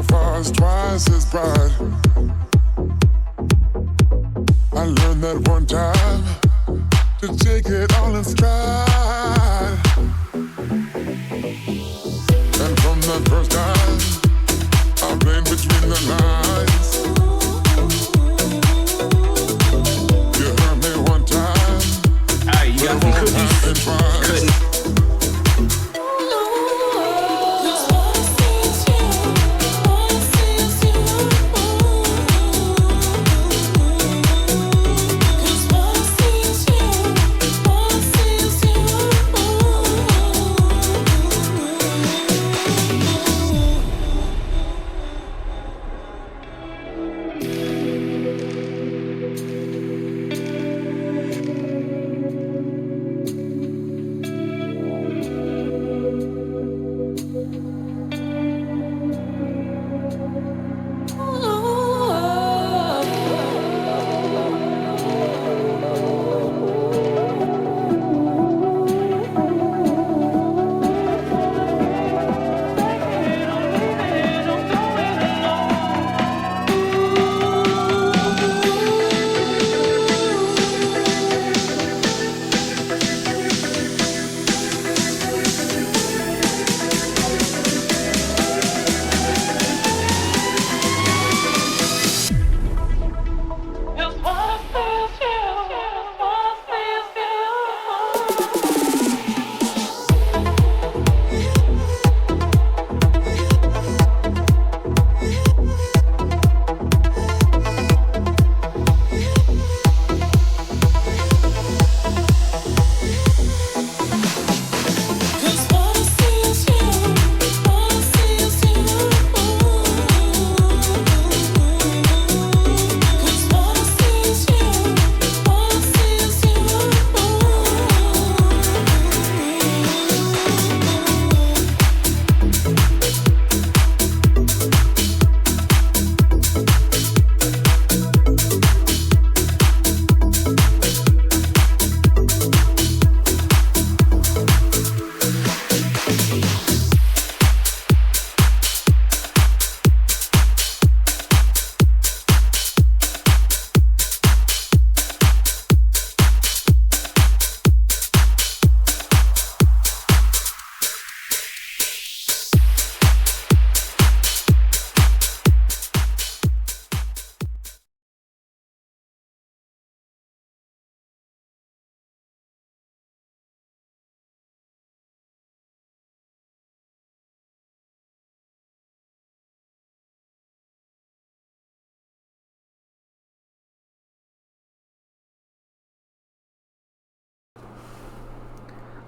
fire's twice as bright. I learned that one time to take it all in stride. And from that first time, I played between the lines. You heard me one time, you got some cookies. Couldn't.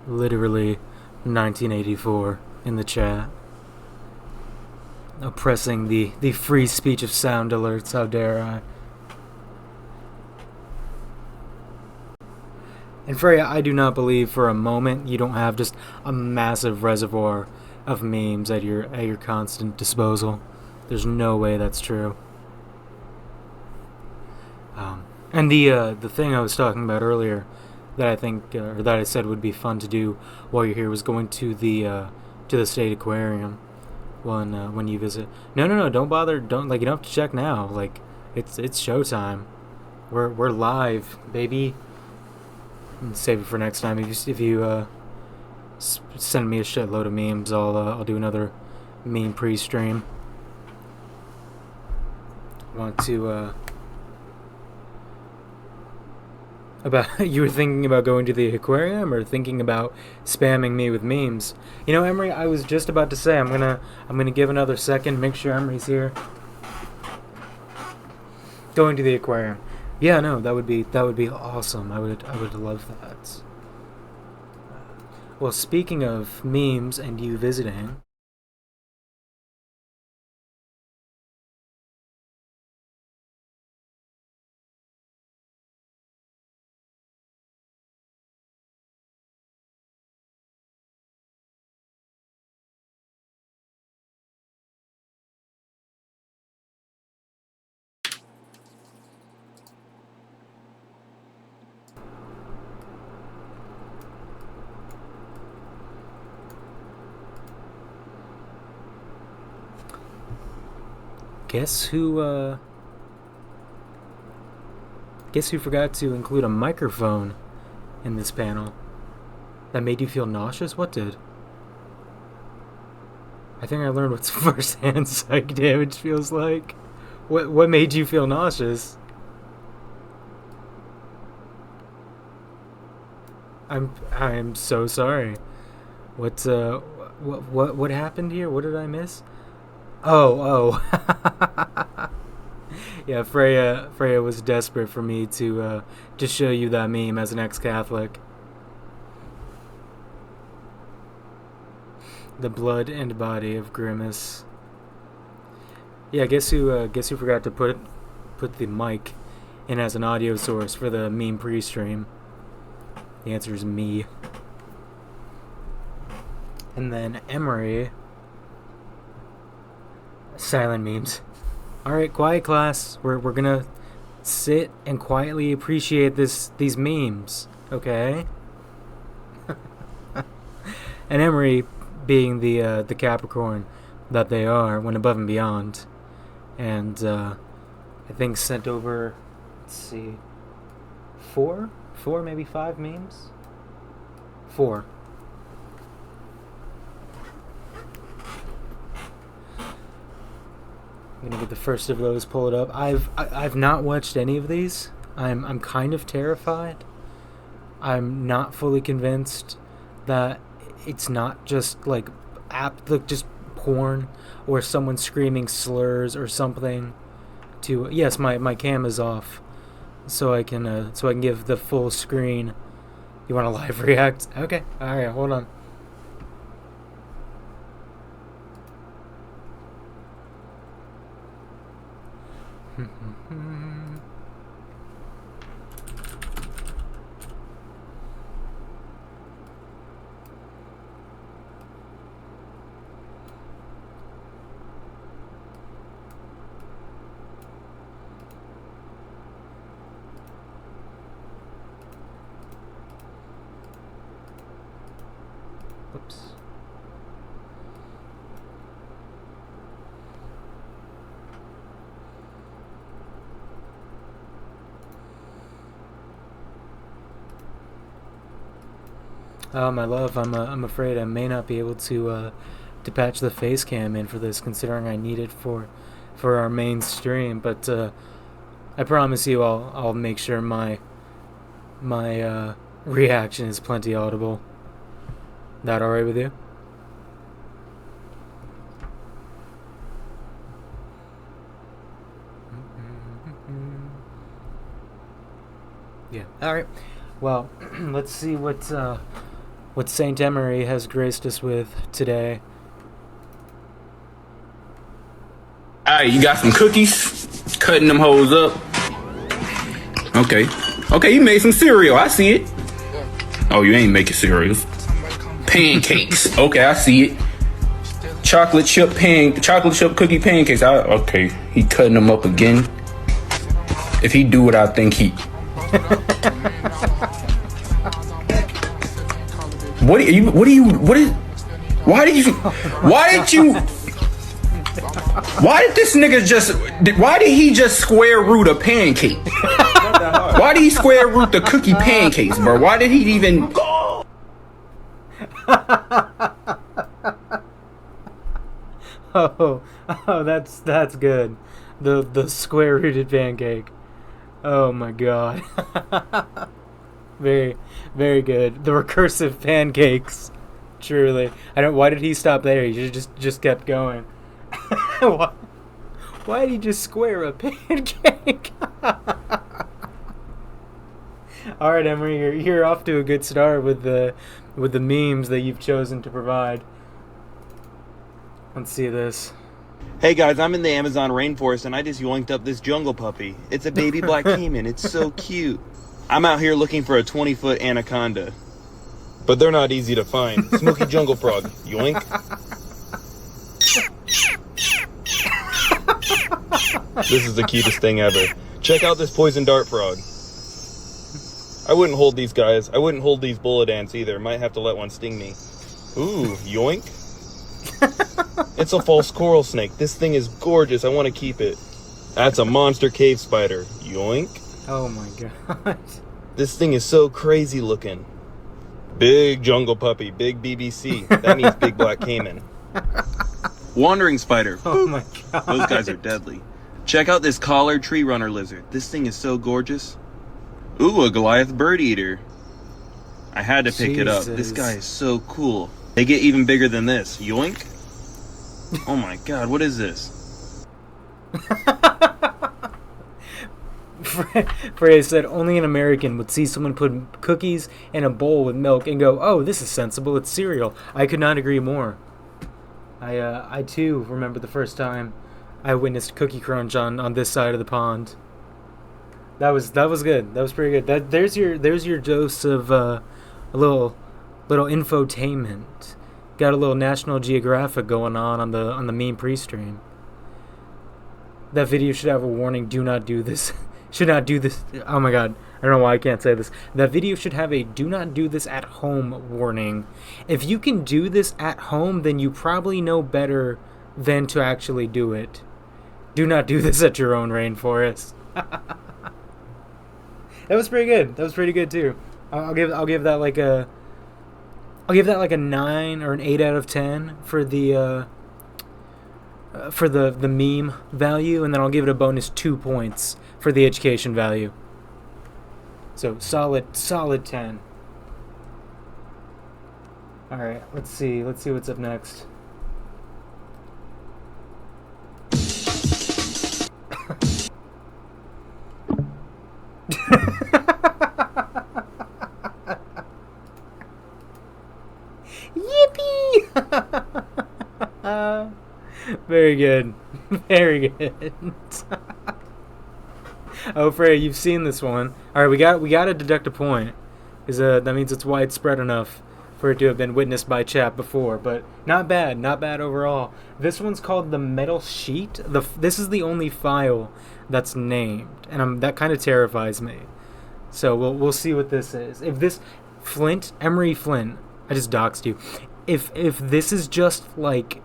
Literally 1984 in the chat. Oppressing the free speech of sound alerts, how dare I. And Freya, I do not believe for a moment you don't have just a massive reservoir of memes at your constant disposal. There's no way that's true. And the thing I was talking about earlier that I think, or that I said would be fun to do while you're here was going to the State Aquarium when you visit. No, don't bother. Don't, like, you don't have to check now. Like, it's showtime. We're live, baby. And save it for next time. If you send me a shitload of memes, I'll do another meme pre-stream. Want to about you were thinking about going to the aquarium or thinking about spamming me with memes? You know, Emery, I was just about to say I'm gonna give another second, make sure Emery's here. Going to the aquarium. Yeah, no, that would be awesome. I would love that. Well, speaking of memes and you visiting, Guess who forgot to include a microphone in this panel? That made you feel nauseous? What did? I think I learned what first-hand psych damage feels like. What made you feel nauseous? I'm so sorry. What happened here? What did I miss? Oh. Yeah, Freya was desperate for me to show you that meme as an ex-Catholic. The blood and body of Grimace. Yeah, guess who forgot to put the mic in as an audio source for the meme pre-stream? The answer is me. And then Emery. Silent memes. Alright, quiet class. We're gonna sit and quietly appreciate these memes, okay? And Emery, being the Capricorn that they are, went above and beyond, and I think sent over, let's see, four, maybe 5 memes. 4. I'm gonna get the first of those pulled up. I've not watched any of these. I'm kind of terrified. I'm not fully convinced that it's not just like just porn or someone screaming slurs or something. Yes, my cam is off, so I can give the full screen. You want to live react? Okay. All right. Hold on. Oops. My love, I'm afraid I may not be able to patch the face cam in for this, considering I need it for our main stream. But I promise you, I'll make sure my reaction is plenty audible. That alright with you? Yeah. Alright. Well, let's see what Saint Emery has graced us with today. Alright, you got some cookies? Cutting them hoes up. Okay, you made some cereal. I see it. Oh, you ain't making cereals. Pancakes. Okay, I see it. Chocolate chip cookie pancakes. Okay, he cutting them up again. If he do it, I think he. Why did he just square root a pancake? Why did he square root the cookie pancakes, bro? Why did he even... Oh, that's good. The square rooted pancake. Oh my god. Very, very good. The recursive pancakes. Truly. Why did he stop there? He just kept going. Why did he just square a pancake? All right, Emery, you're off to a good start with the memes that you've chosen to provide. Let's see this. Hey guys, I'm in the Amazon rainforest and I just yoinked up this jungle puppy. It's a baby black caiman. It's so cute. I'm out here looking for a 20-foot anaconda. But they're not easy to find. Smoky jungle frog. Yoink. This is the cutest thing ever. Check out this poison dart frog. I wouldn't hold these guys. I wouldn't hold these bullet ants either. Might have to let one sting me. Ooh, yoink. It's a false coral snake. This thing is gorgeous. I want to keep it. That's a monster cave spider. Yoink. Oh my god. This thing is so crazy looking. Big jungle puppy, big BBC. That means big black caiman. Wandering spider. Oh my god. Those guys are deadly. Check out this collared tree runner lizard. This thing is so gorgeous. Ooh, a Goliath bird eater. I had to pick it up. This guy is so cool. They get even bigger than this. Yoink. Oh my god, what is this? Freya said only an American would see someone put cookies in a bowl with milk and go, "Oh, this is sensible. It's cereal." I could not agree more. I too remember the first time I witnessed Cookie Crunch on this side of the pond. That was good. That was pretty good. There's your dose of a little infotainment. Got a little National Geographic going on the meme pre-stream. That video should have a warning: do not do this. Should not do this. Oh my god. I don't know why I can't say this. That video should have a do not do this at home warning. If you can do this at home, then you probably know better than to actually do it. Do not do this at your own rainforest. That was pretty good. That was pretty good too. I'll give that like a 9 or an 8 out of 10 for the meme value, and then I'll give it a bonus 2 points for the education value. So solid 10. All right, let's see what's up next. Yippee! Very good. Very good. Oh, Freya, you've seen this one. All right, we got to deduct a point, because that means it's widespread enough for it to have been witnessed by chat before. But not bad overall. This one's called the Metal Sheet. This is the only file that's named, and that kind of terrifies me. So we'll see what this is. If this Emery Flint, I just doxed you. If this is just like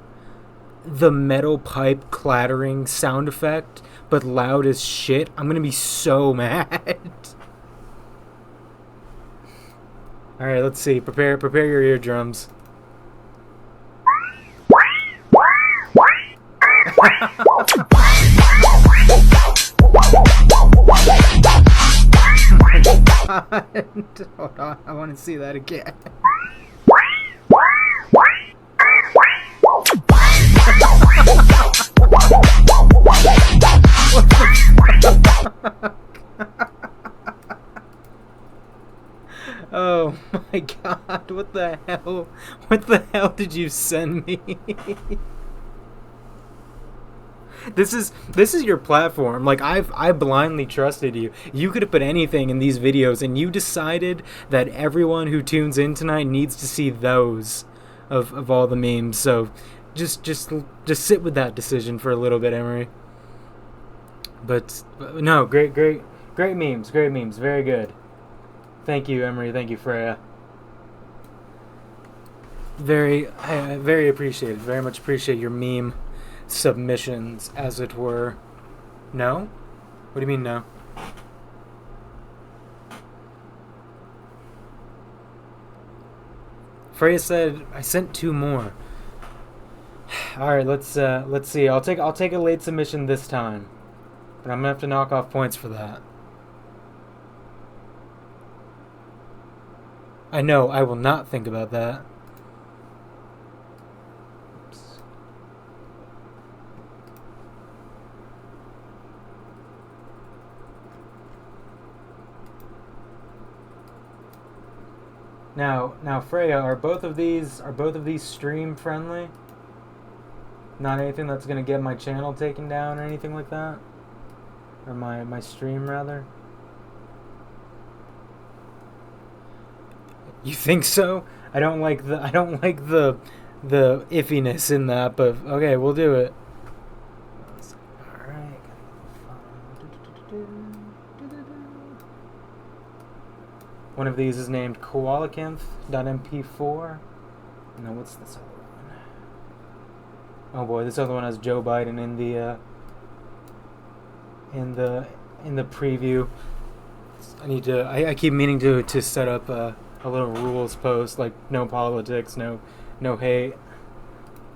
the metal pipe clattering sound effect, but loud as shit, I'm gonna be so mad. All right, let's see. Prepare your eardrums. Hold on, I want to see that again. Oh my god, what the hell? What the hell did you send me? This is your platform. Like, I blindly trusted you. You could have put anything in these videos, and you decided that everyone who tunes in tonight needs to see those of all the memes. So just sit with that decision for a little bit, Emery. But no, great memes, very good. Thank you, Emery. Thank you, Freya. Very appreciated. Very much appreciate your meme submissions, as it were. No? What do you mean, no? Freya said I sent 2 more. All right, let's see. I'll take a late submission this time, but I'm gonna have to knock off points for that. I know, I will not think about that. Oops. Now, Freya, are both of these stream friendly? Not anything that's gonna get my channel taken down or anything like that? Or my stream, rather? You think so? I don't like the iffiness in that, but okay, we'll do it. Alright. One of these is named koalakinth.mp4. And then what's this other one? Oh boy, this other one has Joe Biden in the preview. I need to. I keep meaning to set up a little rules post, like no politics, no hate.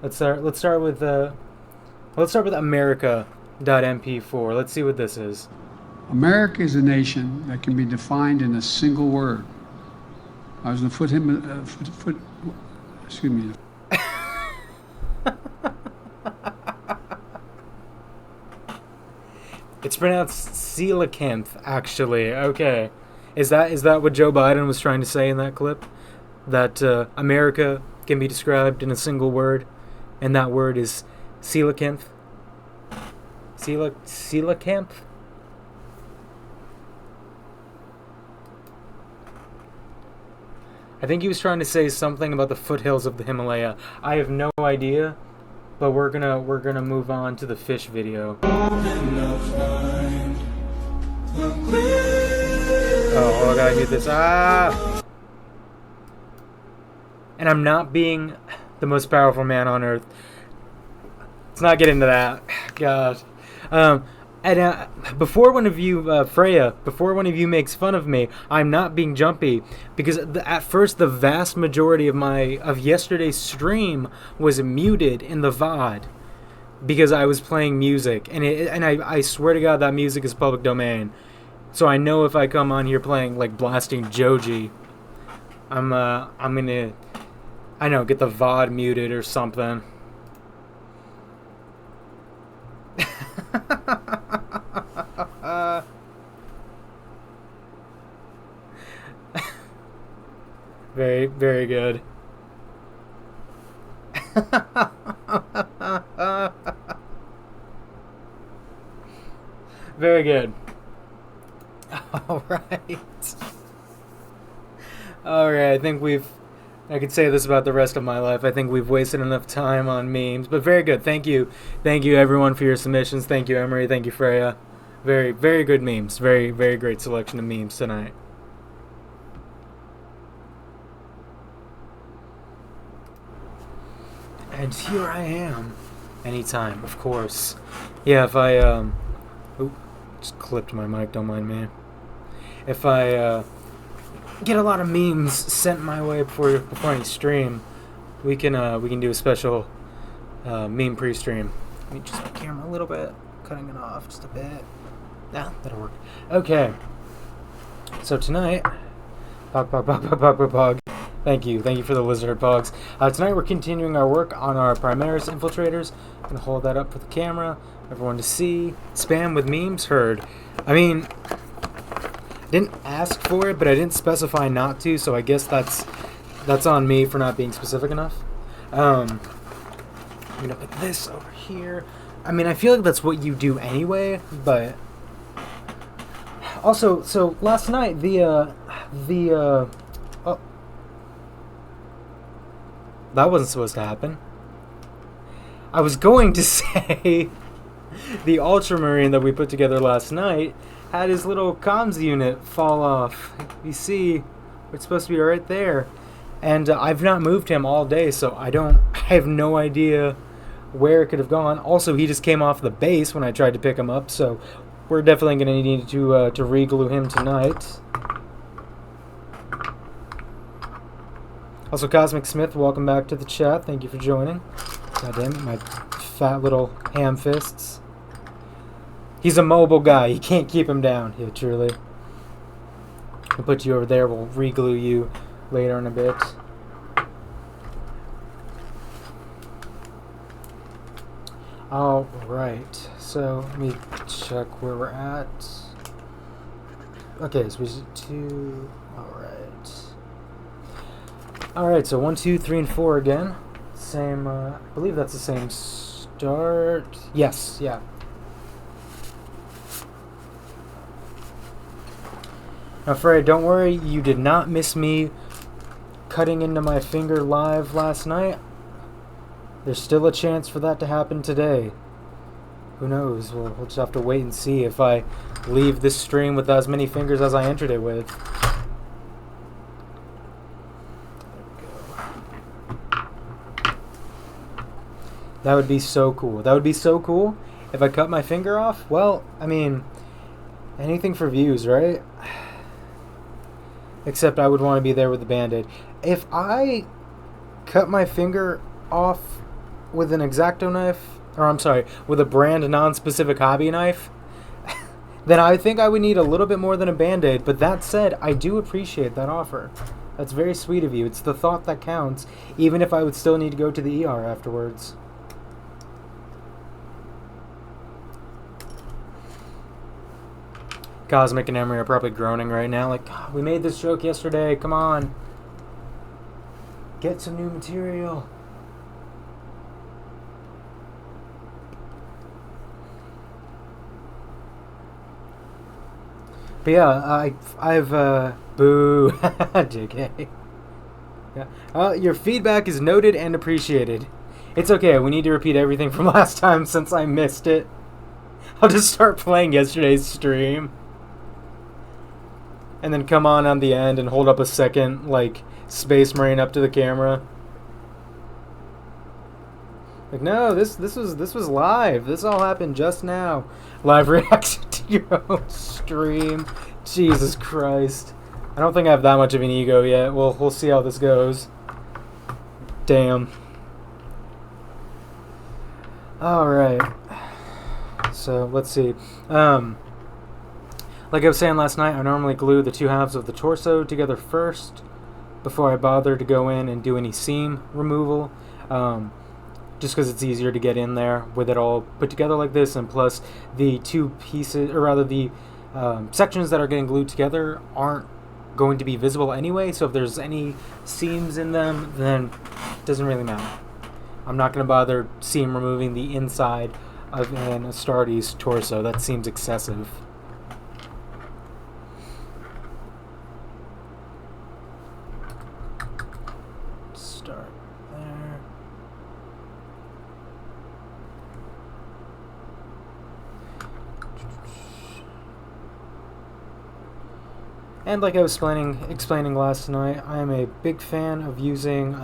Let's start with America.mp4. Let's see what this is. America is a nation that can be defined in a single word. I was going to excuse me. It's pronounced coelacanth, actually. Okay. Is that what Joe Biden was trying to say in that clip? That America can be described in a single word, and that word is coelacanth? Coelacanth? I think he was trying to say something about the foothills of the Himalaya. I have no idea, but we're gonna move on to the fish video. Oh, I gotta mute this. And I'm not being the most powerful man on earth. Let's not get into that. God. And before one of you, Freya, before one of you makes fun of me, I'm not being jumpy, because at first the vast majority of yesterday's stream was muted in the VOD because I was playing music, and I swear to God that music is public domain. So I know if I come on here playing, like, blasting Joji, I'm gonna, I know, get the VOD muted or something. Very, very good. Very good. All right. I think I could say this about the rest of my life. I think we've wasted enough time on memes, but very good. Thank you everyone for your submissions. Thank you, Emery. Thank you, Freya. Very, very good memes. Very, very great selection of memes tonight. And here I am. Anytime, of course. Yeah, if I, just clipped my mic, don't mind me. If I, get a lot of memes sent my way before any stream, we can do a special, meme pre-stream. Let me just my camera a little bit, cutting it off just a bit. Nah, that'll work. Okay. So tonight, pog. Thank you for the lizard pogs. Tonight we're continuing our work on our Primaris infiltrators. I'm gonna hold that up for the camera, everyone to see. Spam with memes heard. I mean, I didn't ask for it, but I didn't specify not to, so I guess that's on me for not being specific enough. I'm gonna put this over here. I mean, I feel like that's what you do anyway, but also, so last night that wasn't supposed to happen. I was going to say the Ultramarine that we put together last night had his little comms unit fall off. You see, it's supposed to be right there. And I've not moved him all day, so I have no idea where it could have gone. Also, he just came off the base when I tried to pick him up, so we're definitely going to need to re-glue him tonight. Also, Cosmic Smith, welcome back to the chat. Thank you for joining. God damn it, my fat little ham fists. He's a mobile guy. You can't keep him down. Yeah, truly. I'll put you over there. We'll re-glue you later in a bit. Alright. So, let me check where we're at. Okay, so we did 2. Alright. Alright, so 1, 2, 3, and 4 again. Same, I believe that's the same start. Yes, yeah. Now, Frey, don't worry, you did not miss me cutting into my finger live last night. There's still a chance for that to happen today. Who knows? We'll just have to wait and see if I leave this stream with as many fingers as I entered it with. That would be so cool. That would be so cool if I cut my finger off. Well, I mean, anything for views, right? Except I would want to be there with the Band-Aid. If I cut my finger off with an X-Acto knife, or I'm sorry, with a brand non-specific hobby knife, then I think I would need a little bit more than a Band-Aid. But that said, I do appreciate that offer. That's very sweet of you. It's the thought that counts, even if I would still need to go to the ER afterwards. Cosmic and Emery are probably groaning right now, like, "Oh, we made this joke yesterday, come on. Get some new material." But yeah, I've boo, JK. Yeah. Your feedback is noted and appreciated. It's okay, we need to repeat everything from last time since I missed it. I'll just start playing yesterday's stream. And then come on the end and hold up a second, like, Space Marine up to the camera. Like, no, this was live. This all happened just now. Live reaction to your own stream. Jesus Christ. I don't think I have that much of an ego yet. We'll see how this goes. Damn. Alright. So, let's see. Like I was saying last night, I normally glue the two halves of the torso together first before I bother to go in and do any seam removal. Just because it's easier to get in there with it all put together like this, and plus the two pieces, or rather the sections that are getting glued together aren't going to be visible anyway, so if there's any seams in them, then it doesn't really matter. I'm not going to bother seam removing the inside of an Astartes torso. That seems excessive. Start there. And like I was explaining last night, I am a big fan of using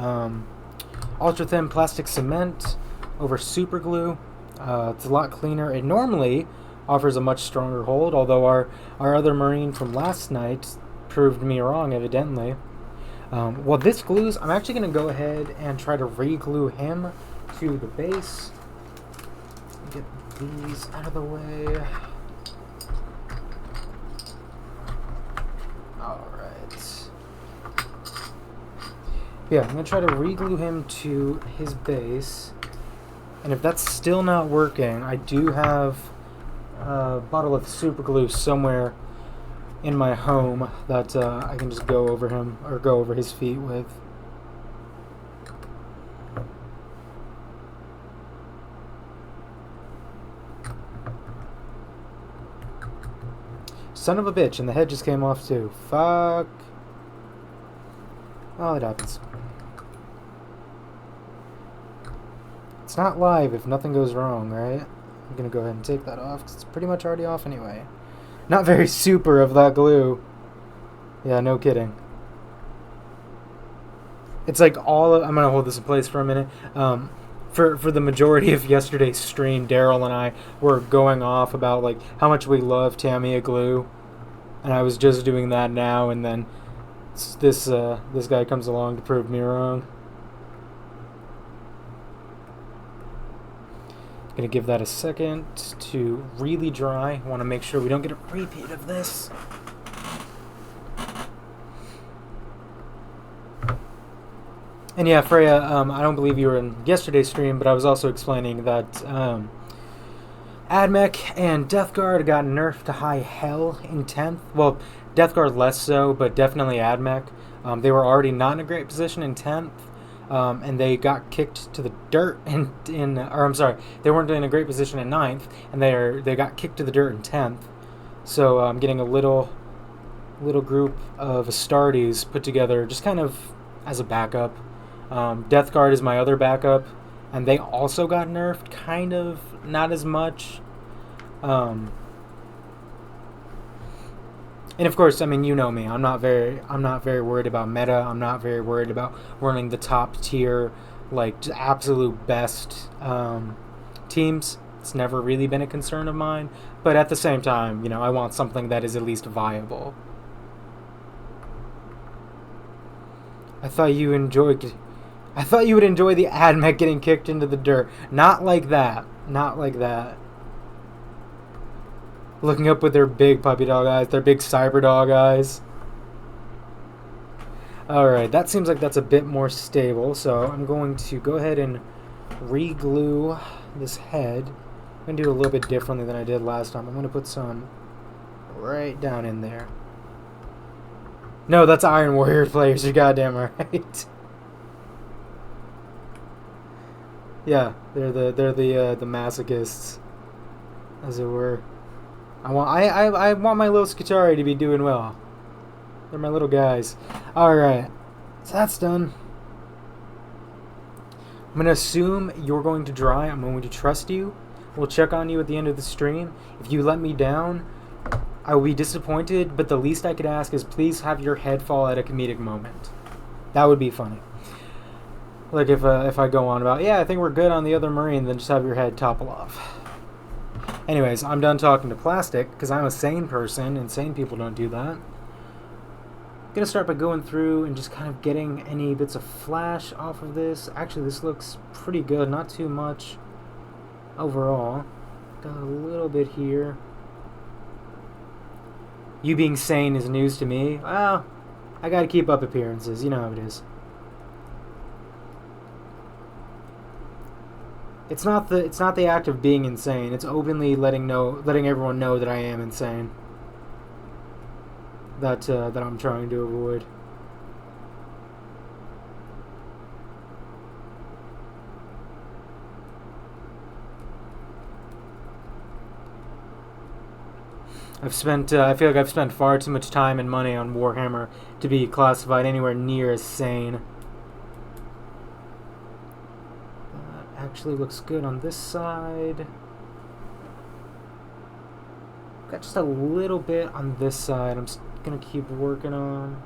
ultra thin plastic cement over super glue. It's a lot cleaner. It normally offers a much stronger hold, although our other Marine from last night proved me wrong, evidently. Well, this glues, I'm actually going to go ahead and try to re-glue him to the base. Get these out of the way. Alright. Yeah, I'm going to try to re-glue him to his base. And if that's still not working, I do have a bottle of super glue somewhere in my home that I can just go over him, or go over his feet with. Son of a bitch, and the head just came off too. Fuck. Oh, it happens. It's not live if nothing goes wrong, right? I'm gonna go ahead and take that off, because it's pretty much already off anyway. Not very super of that glue. Yeah, no kidding. It's like all of, I'm gonna hold this in place for a minute. For the majority of yesterday's stream, Daryl and I were going off about like how much we love Tamiya glue, and I was just doing that now, and then this guy comes along to prove me wrong. Gonna give that a second to really dry. Want to make sure we don't get a repeat of this. And yeah, Freya, I don't believe you were in yesterday's stream, but I was also explaining that Admec and Death Guard got nerfed to high hell in 10th. Well, Death Guard less so, but definitely Admec. They were already not in a great position in 10th. And they got kicked to the dirt they weren't in a great position in 9th, and they got kicked to the dirt in 10th. So I'm getting a little group of Astartes put together just kind of as a backup. Death Guard is my other backup, and they also got nerfed, kind of, not as much. And of course, I mean, you know me. I'm not very worried about meta. I'm not very worried about running the top tier like just absolute best teams. It's never really been a concern of mine, but at the same time, you know, I want something that is at least viable. I thought you would enjoy the Admec getting kicked into the dirt. Not like that. Not like that. Looking up with their big puppy dog eyes, their big cyber dog eyes. Alright, that seems like that's a bit more stable, so I'm going to go ahead and re-glue this head. I'm going to do it a little bit differently than I did last time. I'm going to put some right down in there. No, that's Iron Warrior players, you're goddamn right. Yeah, they're the masochists, as it were. I want my little Skitari to be doing well. They're my little guys. Alright, so that's done. I'm going to assume you're going to dry. I'm going to trust you. We'll check on you at the end of the stream. If you let me down, I will be disappointed, but the least I could ask is please have your head fall at a comedic moment. That would be funny. Like if I go on about, yeah, I think we're good on the other Marine, then just have your head topple off. Anyways, I'm done talking to plastic, because I'm a sane person, and sane people don't do that. I'm going to start by going through and just kind of getting any bits of flash off of this. Actually, this looks pretty good, not too much overall. Got a little bit here. You being sane is news to me. Well, I got to keep up appearances, you know how it is. It's not the act of being insane. It's openly letting everyone know that I am insane. That I'm trying to avoid. I feel like I've spent far too much time and money on Warhammer to be classified anywhere near as sane. Actually looks good on this side. Got just a little bit on this side. I'm just gonna keep working on.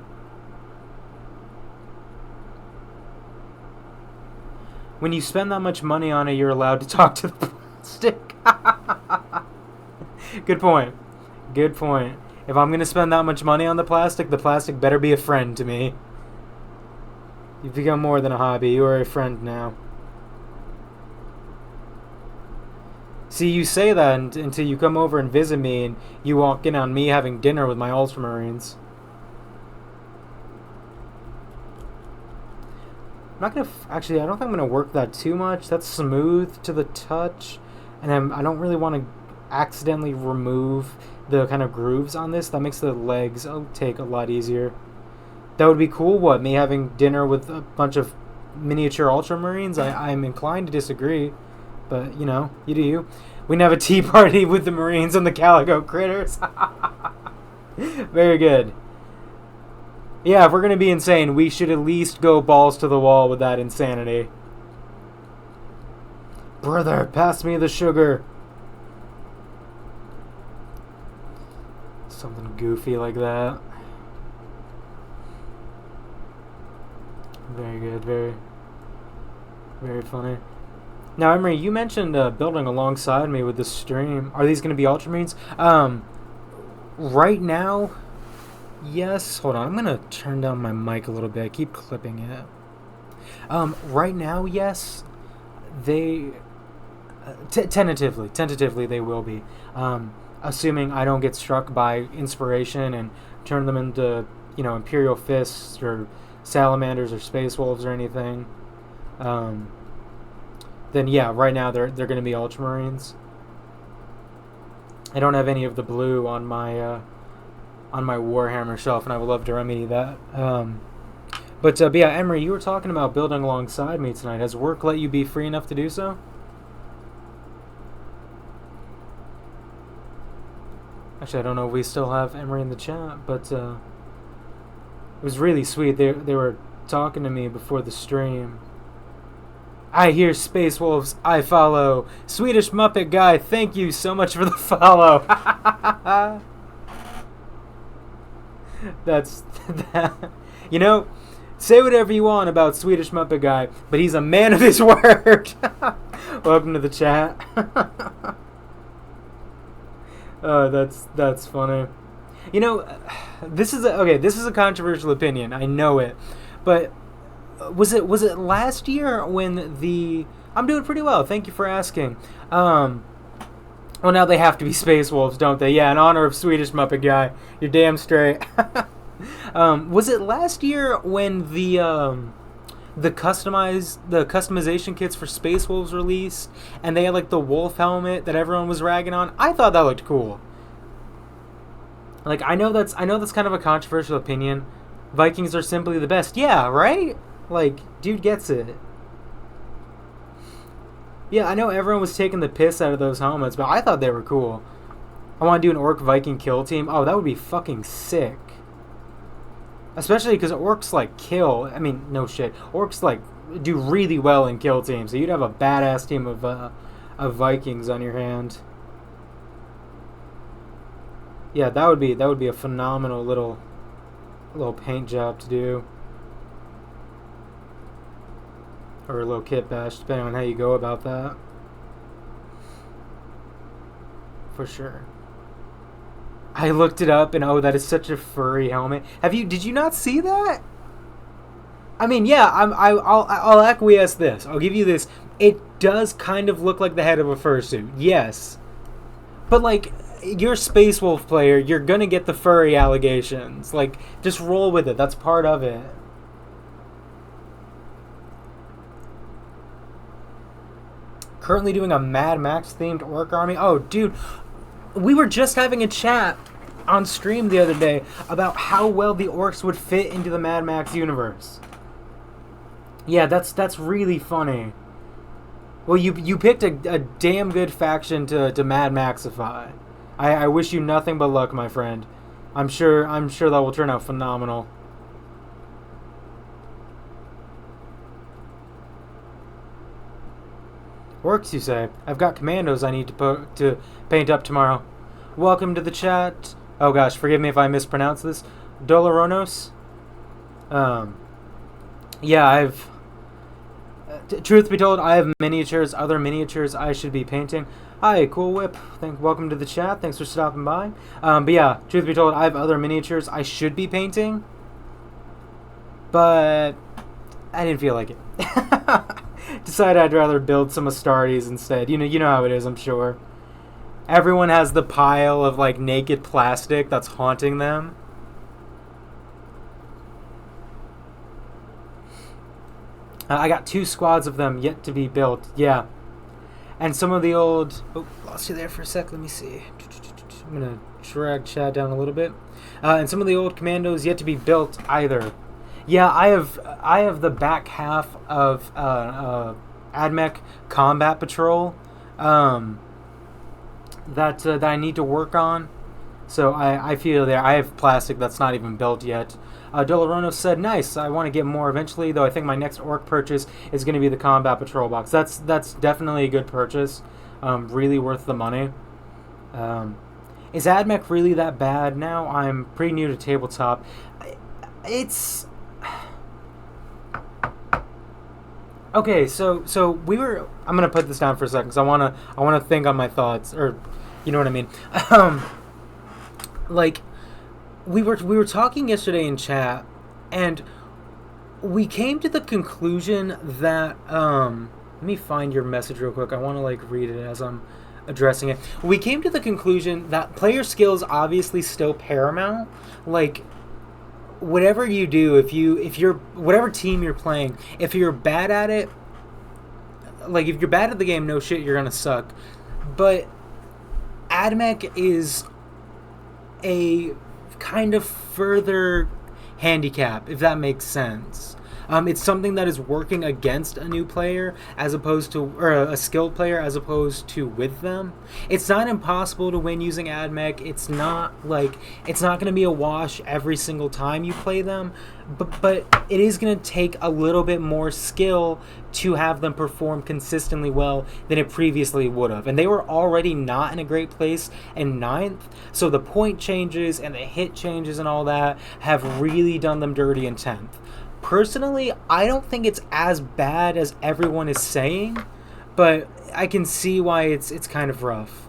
When you spend that much money on it, you're allowed to talk to the plastic. Good point. Good point. If I'm gonna spend that much money on the plastic better be a friend to me. You've become more than a hobby. You are a friend now. See, you say that until you come over and visit me and you walk in on me having dinner with my Ultramarines. I'm not going to... Actually, I don't think I'm going to work that too much. That's smooth to the touch. And I don't really want to accidentally remove the kind of grooves on this. That makes the legs take a lot easier. That would be cool, what? Me having dinner with a bunch of miniature Ultramarines? I'm inclined to disagree. But, you know, you do you. We can have a tea party with the Marines and the Calico Critters. Very good. Yeah, if we're going to be insane, we should at least go balls to the wall with that insanity. Brother, pass me the sugar. Something goofy like that. Very good, very, very funny. Now, Emery, you mentioned building alongside me with the stream. Are these going to be Ultramarines? Right now, yes. Hold on, I'm going to turn down my mic a little bit. I keep clipping it. Right now, yes. They... tentatively, they will be. Assuming I don't get struck by inspiration and turn them into, you know, Imperial Fists or Salamanders or Space Wolves or anything. Then yeah, right now they're going to be Ultramarines. I don't have any of the blue on my Warhammer shelf, and I would love to remedy that. But yeah, Emery, you were talking about building alongside me tonight. Has work let you be free enough to do so? Actually, I don't know if we still have Emery in the chat, but it was really sweet. They were talking to me before the stream. I hear Space Wolves, I follow. Swedish Muppet Guy, thank you so much for the follow. That's that. You know, Say whatever you want about Swedish Muppet Guy, but he's a man of his word. Welcome to the chat. That's funny. You know, this is a controversial opinion. I know it, but was it last year when the I'm doing pretty well. Thank you for asking. Well, now they have to be Space Wolves, don't they? Yeah, in honor of Swedish Muppet Guy. You're damn straight. Was it last year when the customization kits for Space Wolves released, and they had like the wolf helmet that everyone was ragging on? I thought that looked cool. Like, I know that's kind of a controversial opinion. Vikings are simply the best. Yeah, right? Like, dude gets it. Yeah, I know everyone was taking the piss out of those helmets, but I thought they were cool. I want to do an Orc Viking kill team. Oh, that would be fucking sick. Especially because orcs, like, kill. I mean, no shit. Orcs, like, do really well in kill teams. So you'd have a badass team of Vikings on your hand. Yeah, that would be a phenomenal little paint job to do. Or a little kit bash, depending on how you go about that. For sure. I looked it up, and oh, that is such a furry helmet. Did you not see that? I mean, yeah, I'll acquiesce this. I'll give you this. It does kind of look like the head of a fursuit, yes. But, like, you're a Space Wolf player, you're gonna get the furry allegations. Like, just roll with it. That's part of it. Currently doing a Mad Max themed orc army. Oh, dude, we were just having a chat on stream the other day about how well the orcs would fit into the Mad Max universe. Yeah, that's really funny. Well, you picked a damn good faction to Mad Maxify. I wish you nothing but luck, my friend. I'm sure that will turn out phenomenal. Orcs, you say? I've got commandos I need to paint up tomorrow. Welcome to the chat. Oh gosh, forgive me if I mispronounce this. Doloronos? Yeah, truth be told, I have miniatures, other miniatures I should be painting. Hi, Cool Whip. Welcome to the chat. Thanks for stopping by. But yeah, truth be told, I have other miniatures I should be painting. But I didn't feel like it. Decided I'd rather build some Astartes instead. You know how it is, I'm sure. Everyone has the pile of, like, naked plastic that's haunting them. I got 2 squads of them yet to be built. Yeah. And some of the old... Oh, lost you there for a sec. Let me see. I'm going to drag Chad down a little bit. And some of the old commandos yet to be built either. Yeah, I have the back half of Admec Combat Patrol that I need to work on. So I feel there. I have plastic that's not even built yet. Dolorono said, nice, I want to get more eventually, though I think my next orc purchase is going to be the Combat Patrol box. That's definitely a good purchase. Really worth the money. Is Admec really that bad now? I'm pretty new to tabletop. It's... Okay, so we were... I'm going to put this down for a second, because I want to think on my thoughts, or... You know what I mean? Like... We were talking yesterday in chat, and we came to the conclusion that let me find your message real quick. I want to like read it as I'm addressing it. We came to the conclusion that player skills obviously still paramount. Like whatever you do, if you're whatever team you're playing, if you're bad at it, like if you're bad at the game, no shit, you're gonna suck. But Admec is a kind of further handicap, if that makes sense. It's something that is working against a new player as opposed to, or a skilled player as opposed to with them. It's not impossible to win using Admec. It's not going to be a wash every single time you play them, but it is going to take a little bit more skill to have them perform consistently well than it previously would have. And they were already not in a great place in 9th, so the point changes and the hit changes and all that have really done them dirty in 10th. Personally, I don't think it's as bad as everyone is saying, but I can see why it's kind of rough.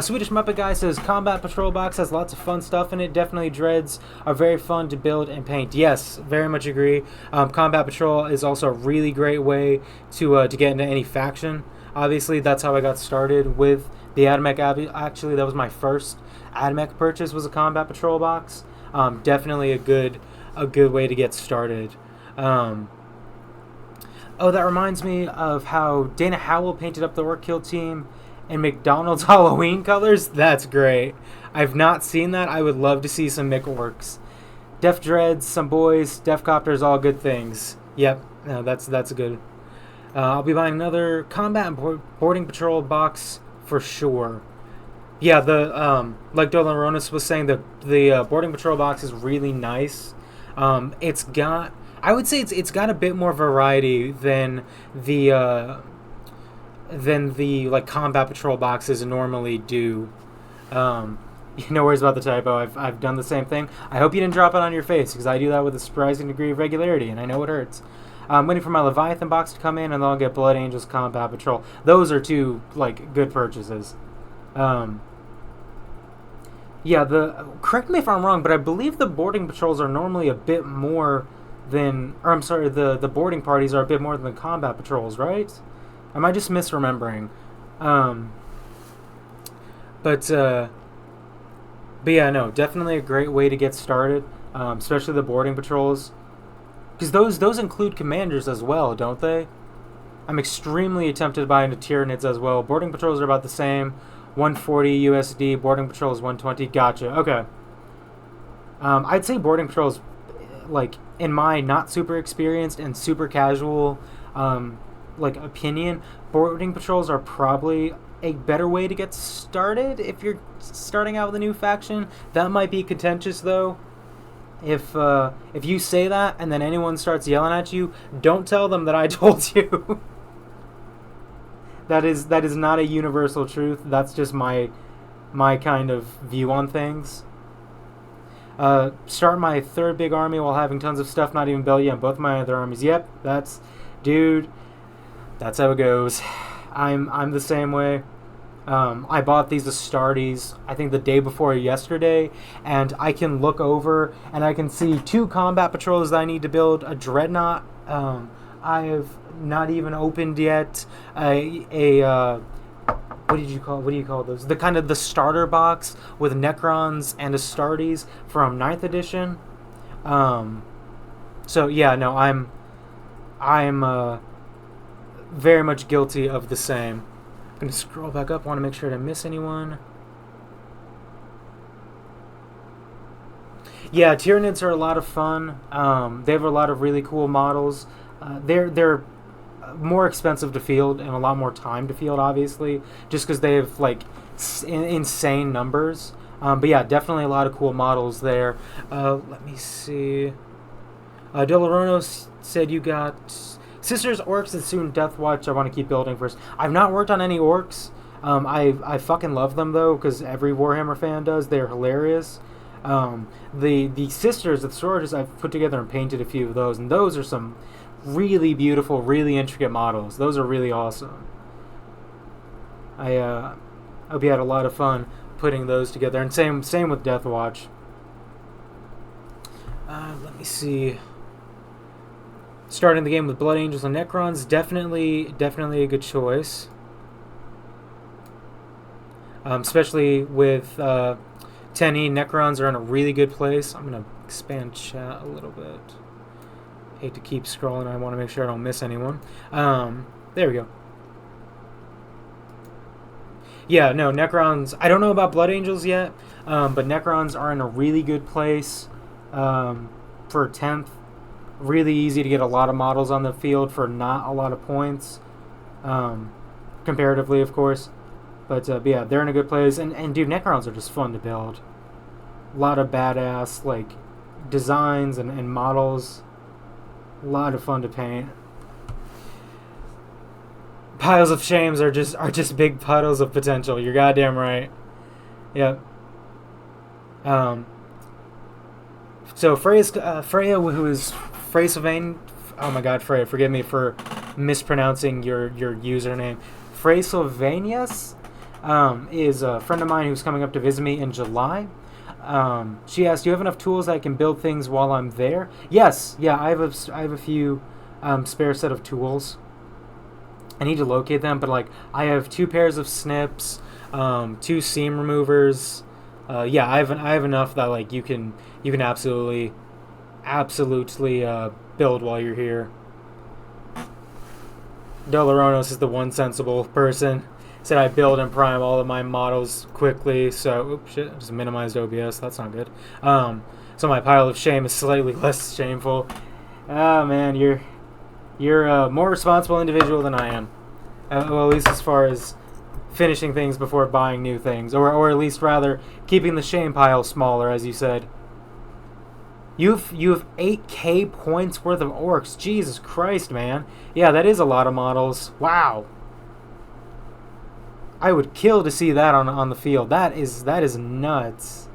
Swedish Muppet Guy says, Combat Patrol Box has lots of fun stuff in it. Definitely dreads are very fun to build and paint. Yes, very much agree. Combat Patrol is also a really great way to get into any faction. Obviously, that's how I got started with the Admec. Actually, that was my first Admec purchase, was a Combat Patrol Box. Definitely a good way to get started. Oh, that reminds me of how Dana Howell painted up the Orc Kill team in McDonald's Halloween colors. That's great. I've not seen that. I would love to see some Mick Orcs. Def Dreads, some boys, Def Copters, all good things. Yep, no, that's good. I'll be buying another Combat and Boarding Patrol box for sure. Yeah, the like Dolan Ronis was saying, the Boarding Patrol box is really nice. It's got, I would say it's got a bit more variety than the like Combat Patrol boxes normally do. No worries about the typo. I've done the same thing. I hope you didn't drop it on your face, because I do that with a surprising degree of regularity, and I know it hurts. I'm waiting for my Leviathan box to come in, and then I'll get Blood Angels Combat Patrol. Those are two like good purchases. Yeah, correct me if I'm wrong, but I believe the boarding patrols are normally a bit more than, or I'm sorry, the boarding parties are a bit more than the combat patrols, right? Am I just misremembering? But yeah, no, definitely a great way to get started, especially the boarding patrols, because those include commanders as well, don't they? I'm extremely tempted to buy into Tyranids as well. Boarding patrols are about the same, 140 USD. Boarding patrol is 120. Gotcha. Okay. I'd say boarding patrols, like in my not super experienced and super casual, like opinion, boarding patrols are probably a better way to get started if you're starting out with a new faction. That might be contentious though. If you say that and then anyone starts yelling at you, don't tell them that I told you. That is not a universal truth. That's just my kind of view on things. Start my third big army while having tons of stuff not even built yet in both my other armies. Yep, that's how it goes. I'm the same way. I bought these Astartes, I think the day before yesterday, and I can look over and I can see 2 combat patrols that I need to build, a dreadnought. I have not even opened yet what do you call those? The kind of the starter box with Necrons and Astartes from 9th edition. So yeah, no, I'm very much guilty of the same. I'm gonna scroll back up. Want to make sure I didn't miss anyone. Yeah, Tyranids are a lot of fun. They have a lot of really cool models. They're more expensive to field and a lot more time to field, obviously, just because they have like insane numbers. But yeah, definitely a lot of cool models there. Let me see. Delorono said you got Sisters, Orcs, and soon Death Watch. I want to keep building first. I've not worked on any Orcs. I fucking love them though, because every Warhammer fan does. They're hilarious. The Sisters, the sororities, I've put together and painted a few of those, and those are some really beautiful, really intricate models. Those are really awesome. I hope you had a lot of fun putting those together, and same with Death Watch. Let me see. Starting the game with Blood Angels and Necrons, definitely a good choice. Especially with 10E, Necrons are in a really good place. I'm gonna expand chat a little bit. Hate to keep scrolling. I want to make sure I don't miss anyone. There we go. Yeah, no, Necrons. I don't know about Blood Angels yet, but Necrons are in a really good place for 10th. Really easy to get a lot of models on the field for not a lot of points, comparatively, of course. But yeah, they're in a good place. And dude, Necrons are just fun to build. A lot of badass like designs and models. A lot of fun to paint. Piles of shames are just big puddles of potential. You're goddamn right. Yep. So Freya, who is Frasylvania. Oh my God, Freya, forgive me for mispronouncing your username. Frasylvanius is a friend of mine who's coming up to visit me in July. She asked, "Do you have enough tools that I can build things while I'm there?" Yes, yeah, I have a few spare set of tools. I need to locate them, but like I have 2 pairs of snips, 2 seam removers. Yeah, I have enough that like you can absolutely build while you're here. Doloronos is the one sensible person. Said I build and prime all of my models quickly, so oops, shit, I just minimized OBS. That's not good. So my pile of shame is slightly less shameful. Oh man, you're a more responsible individual than I am. Well, at least as far as finishing things before buying new things, or at least rather keeping the shame pile smaller, as you said. You have 8K points worth of orcs. Jesus Christ, man. Yeah, that is a lot of models. Wow. I would kill to see that on the field. That is nuts.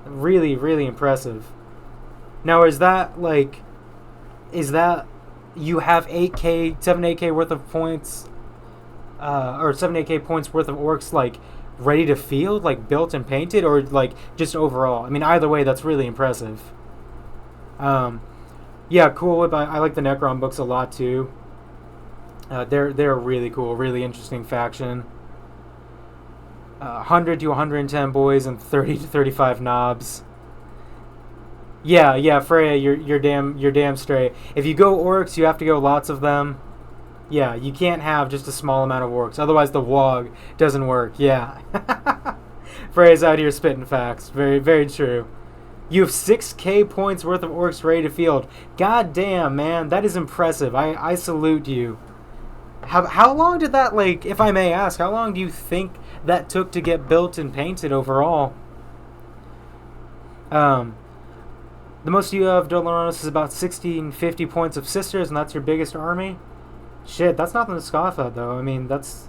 Really, really impressive. Now, is that you have 8K, 7-8K worth of points, or 7-8K points worth of orcs, like, ready to field, like, built and painted, or, like, just overall? I mean, either way, that's really impressive. Yeah, Cool Whip, I like the Necron books a lot, too. They're really cool, really interesting faction. 100 to 110 boys and 30 to 35 knobs. Yeah, Freya, you're damn straight. If you go orcs, you have to go lots of them. Yeah, you can't have just a small amount of orcs, otherwise the WOG doesn't work. Yeah. Freya's out here spitting facts. Very, very true. You have 6K points worth of orcs ready to field. God damn, man, that is impressive. I salute you. How long did that, like, if I may ask, how long do you think that took to get built and painted overall? The most you have, Doloronos, is about 1650 points of sisters, and that's your biggest army? Shit, that's nothing to scoff at, though. I mean, that's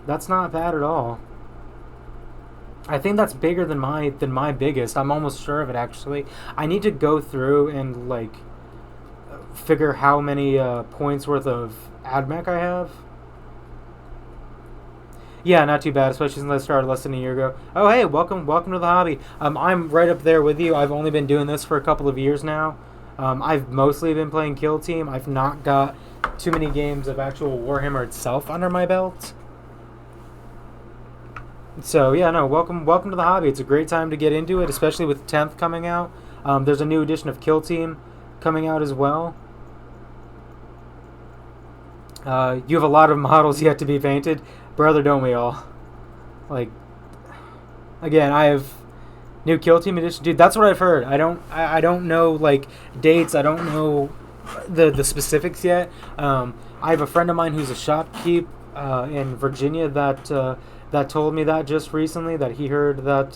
not bad at all. I think that's bigger than my biggest. I'm almost sure of it, actually. I need to go through and, like, figure how many points worth of Admec I have. Yeah, not too bad, especially since I started less than a year ago. Oh, hey, welcome to the hobby. I'm right up there with you. I've only been doing this for a couple of years now. I've mostly been playing Kill Team. I've not got too many games of actual Warhammer itself under my belt. So, yeah, no, welcome to the hobby. It's a great time to get into it, especially with 10th coming out. There's a new edition of Kill Team coming out as well. You have a lot of models yet to be painted. Brother, don't we all? Like, again, I have new Kill Team edition. Dude, that's what I've heard. I don't know, like, dates. I don't know the specifics yet. I have a friend of mine who's a shopkeep in Virginia that told me that just recently, that he heard that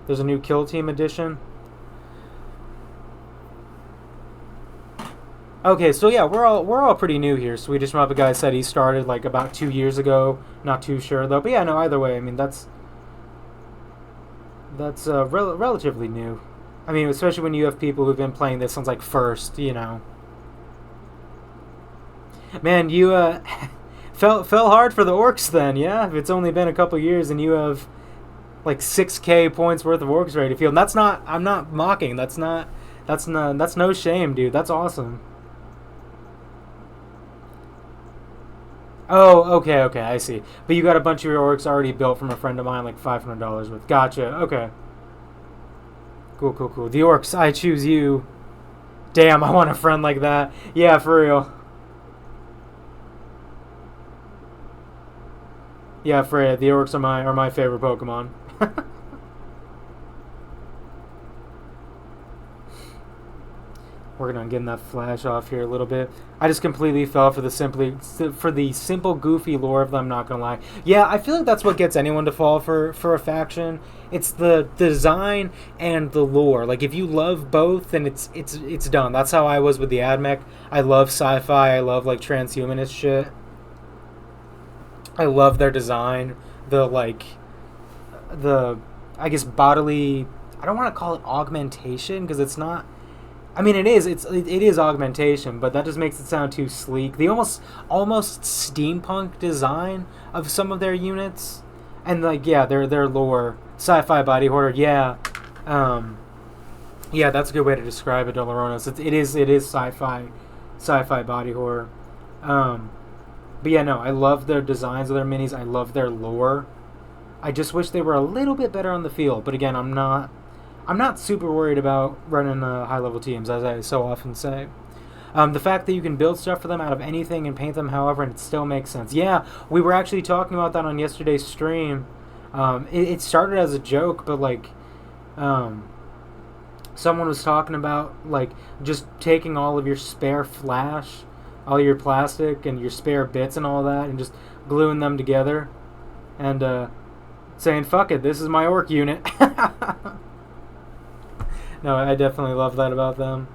there's a new Kill Team edition. Okay, so yeah, we're all pretty new here. Swedish Muppet Guy said he started like about 2 years ago. Not too sure though, but yeah, no. Either way, I mean that's relatively new. I mean, especially when you have people who've been playing this since like first, you know. Man, you fell hard for the orcs then, yeah. If it's only been a couple years and you have like 6K points worth of orcs ready to field, and that's not. I'm not mocking. That's no shame, dude. That's awesome. Oh, okay, I see. But you got a bunch of your orcs already built from a friend of mine, like $500 worth. Gotcha, okay. Cool. The orcs, I choose you. Damn, I want a friend like that. Yeah, for real. Yeah, Freya, the orcs are my favorite Pokemon. Working on getting that flash off here a little bit. I just completely fell for the simple goofy lore of them, I'm not gonna lie. Yeah, I feel like that's what gets anyone to fall for a faction. It's the design and the lore. Like if you love both, then it's done. That's how I was with the Admec. I love sci-fi, I love like transhumanist shit. I love their design. I guess bodily, I don't want to call it augmentation because it's not. I mean, it is. It is augmentation, but that just makes it sound too sleek. The almost steampunk design of some of their units, and like their lore, sci-fi body horror. Yeah, yeah, that's a good way to describe it, Doloronos. It is sci-fi body horror. But yeah, no, I love their designs of their minis. I love their lore. I just wish they were a little bit better on the field. But again, I'm not super worried about running high-level teams, as I so often say. The fact that you can build stuff for them out of anything and paint them however, and it still makes sense. Yeah, we were actually talking about that on yesterday's stream. It started as a joke, but like, someone was talking about like just taking all of your spare flash, all your plastic and your spare bits and all that, and just gluing them together, and saying, "Fuck it, this is my orc unit." No, I definitely love that about them.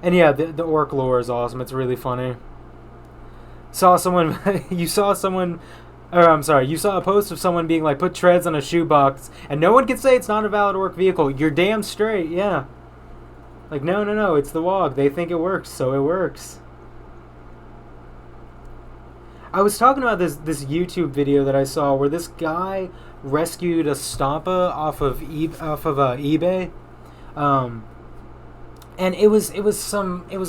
And yeah, the orc lore is awesome. It's really funny. You saw a post of someone being like, put treads on a shoebox, and no one can say it's not a valid orc vehicle. You're damn straight, yeah. Like, no, it's the WOG. They think it works, so it works. I was talking about this YouTube video that I saw where this guy rescued a Stampa off of eBay, and it was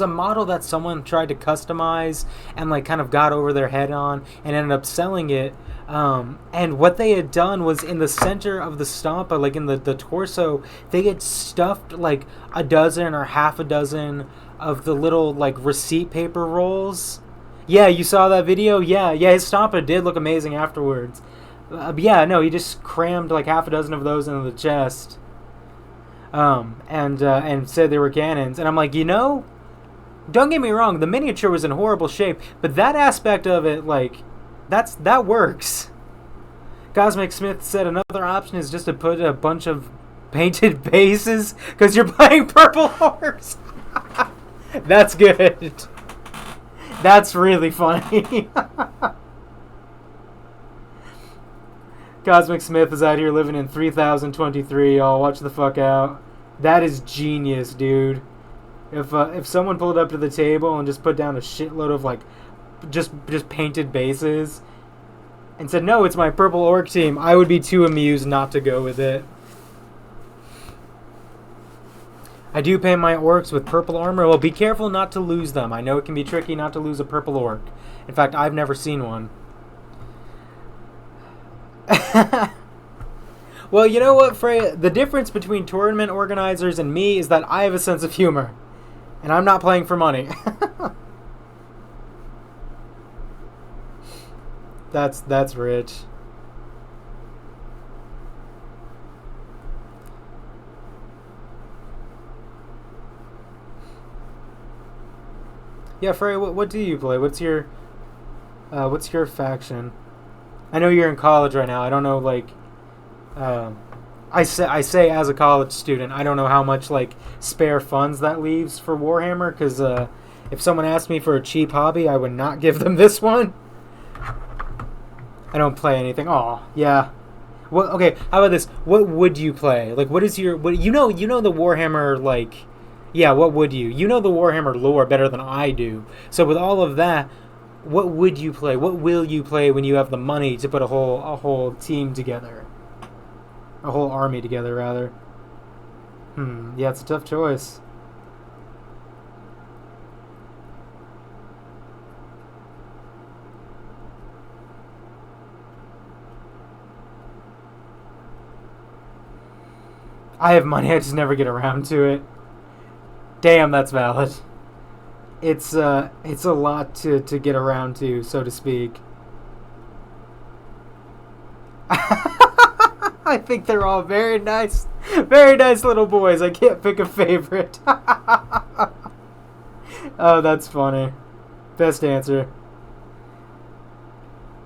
a model that someone tried to customize and like kind of got over their head on and ended up selling it. And what they had done was in the center of the Stampa, like in the torso, they had stuffed like a dozen or half a dozen of the little like receipt paper rolls. Yeah, you saw that video? Yeah, his Stampa did look amazing afterwards. Yeah, no, he just crammed like half a dozen of those into the chest. And said they were cannons. And I'm like, don't get me wrong, the miniature was in horrible shape, but that aspect of it, like, that works. Cosmic Smith said another option is just to put a bunch of painted bases, because you're playing Purple Horse. That's good. That's really funny. Cosmic Smith is out here living in 3023, y'all. Watch the fuck out. That is genius, dude. If someone pulled up to the table and just put down a shitload of like just painted bases and said, "No, it's my purple orc team," I would be too amused not to go with it. I do paint my orcs with purple armor. Well, be careful not to lose them. I know it can be tricky not to lose a purple orc. In fact, I've never seen one. Well, you know what, Freya? The difference between tournament organizers and me is that I have a sense of humor. And I'm not playing for money. That's rich. Yeah, Freya, what do you play? What's your faction? I know you're in college right now. I don't know, like, I say as a college student, I don't know how much like spare funds that leaves for Warhammer, because if someone asked me for a cheap hobby, I would not give them this one. I don't play anything. Oh, yeah. Well, okay. How about this? What would you play? Like, what is your you know the Warhammer, like, yeah. What would you? You know the Warhammer lore better than I do. So with all of that, what would you play? What will you play when you have the money to put a whole team together? A whole army together, rather. Yeah, it's a tough choice. I have money, I just never get around to it. Damn, that's valid. It's a lot to get around to, so to speak. I think they're all very nice little boys. I can't pick a favorite. Oh, that's funny. Best answer.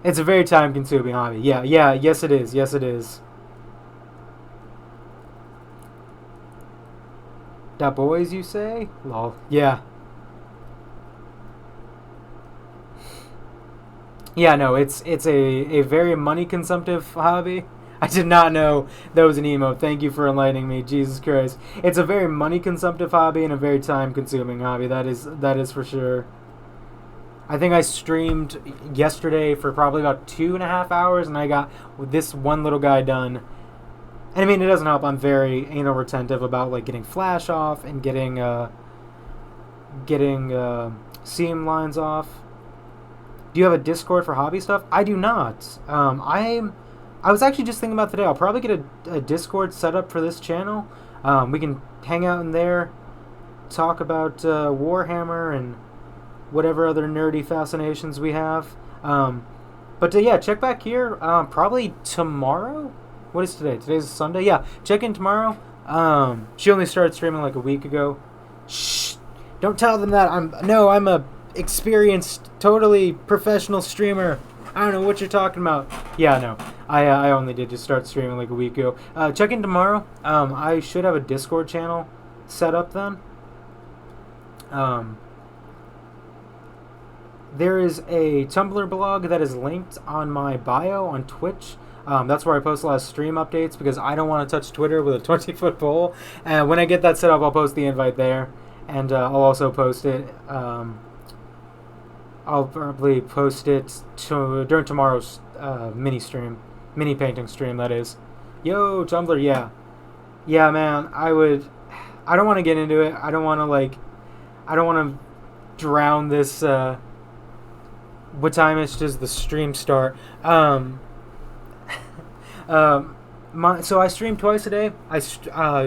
It's a very time-consuming hobby. Yeah, yes it is. Da boys, you say? Lol. Yeah. Yeah, no, it's a very money-consumptive hobby. I did not know that was an emote. Thank you for enlightening me. Jesus Christ. It's a very money-consumptive hobby and a very time-consuming hobby. That is for sure. I think I streamed yesterday for probably about 2.5 hours, and I got this one little guy done. And I mean, it doesn't help. I'm very anal retentive about like getting flash off and getting seam lines off. Do you have a Discord for hobby stuff? I do not. I was actually just thinking about today. I'll probably get a Discord set up for this channel. We can hang out in there, talk about Warhammer and whatever other nerdy fascinations we have. But yeah, check back here probably tomorrow. What is today? Today's Sunday. Yeah, check in tomorrow. She only started streaming like a week ago. Shh! Don't tell them that. I'm a experienced, totally professional streamer. I don't know what you're talking about. Yeah, no. I only did just start streaming like a week ago. Check in tomorrow. I should have a Discord channel set up then. There is a Tumblr blog that is linked on my bio on Twitch. That's where I post a lot of stream updates because I don't want to touch Twitter with a 20-foot pole. And when I get that set up, I'll post the invite there. And I'll also post it. I'll probably post it during tomorrow's mini painting stream, that is. Yo, Tumblr, yeah. Yeah, man, I don't want to get into it. I don't want to drown this, what time does the stream start? So I stream twice a day. I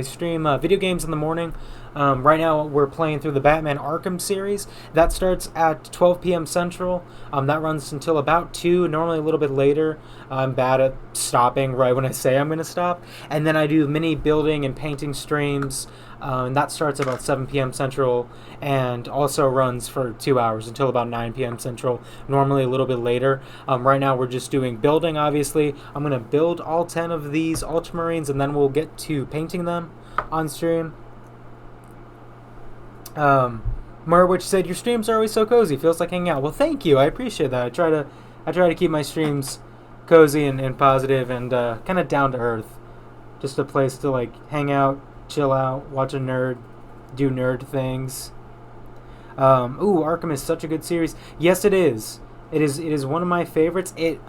stream video games in the morning. Right now we're playing through the Batman Arkham series. That starts at 12 p.m. Central. That runs until about 2, normally a little bit later. I'm bad at stopping right when I say I'm going to stop. And then I do mini building and painting streams. And that starts about 7 p.m. Central and also runs for 2 hours until about 9 p.m. Central, normally a little bit later. Right now we're just doing building, obviously. I'm going to build all 10 of these Ultramarines and then we'll get to painting them on stream. Marwich said, your streams are always so cozy. Feels like hanging out. Well, thank you. I appreciate that. I try to keep my streams cozy and positive and kind of down to earth. Just a place to like hang out, chill out, watch a nerd, do nerd things. Arkham is such a good series. Yes, it is. It is one of my favorites. It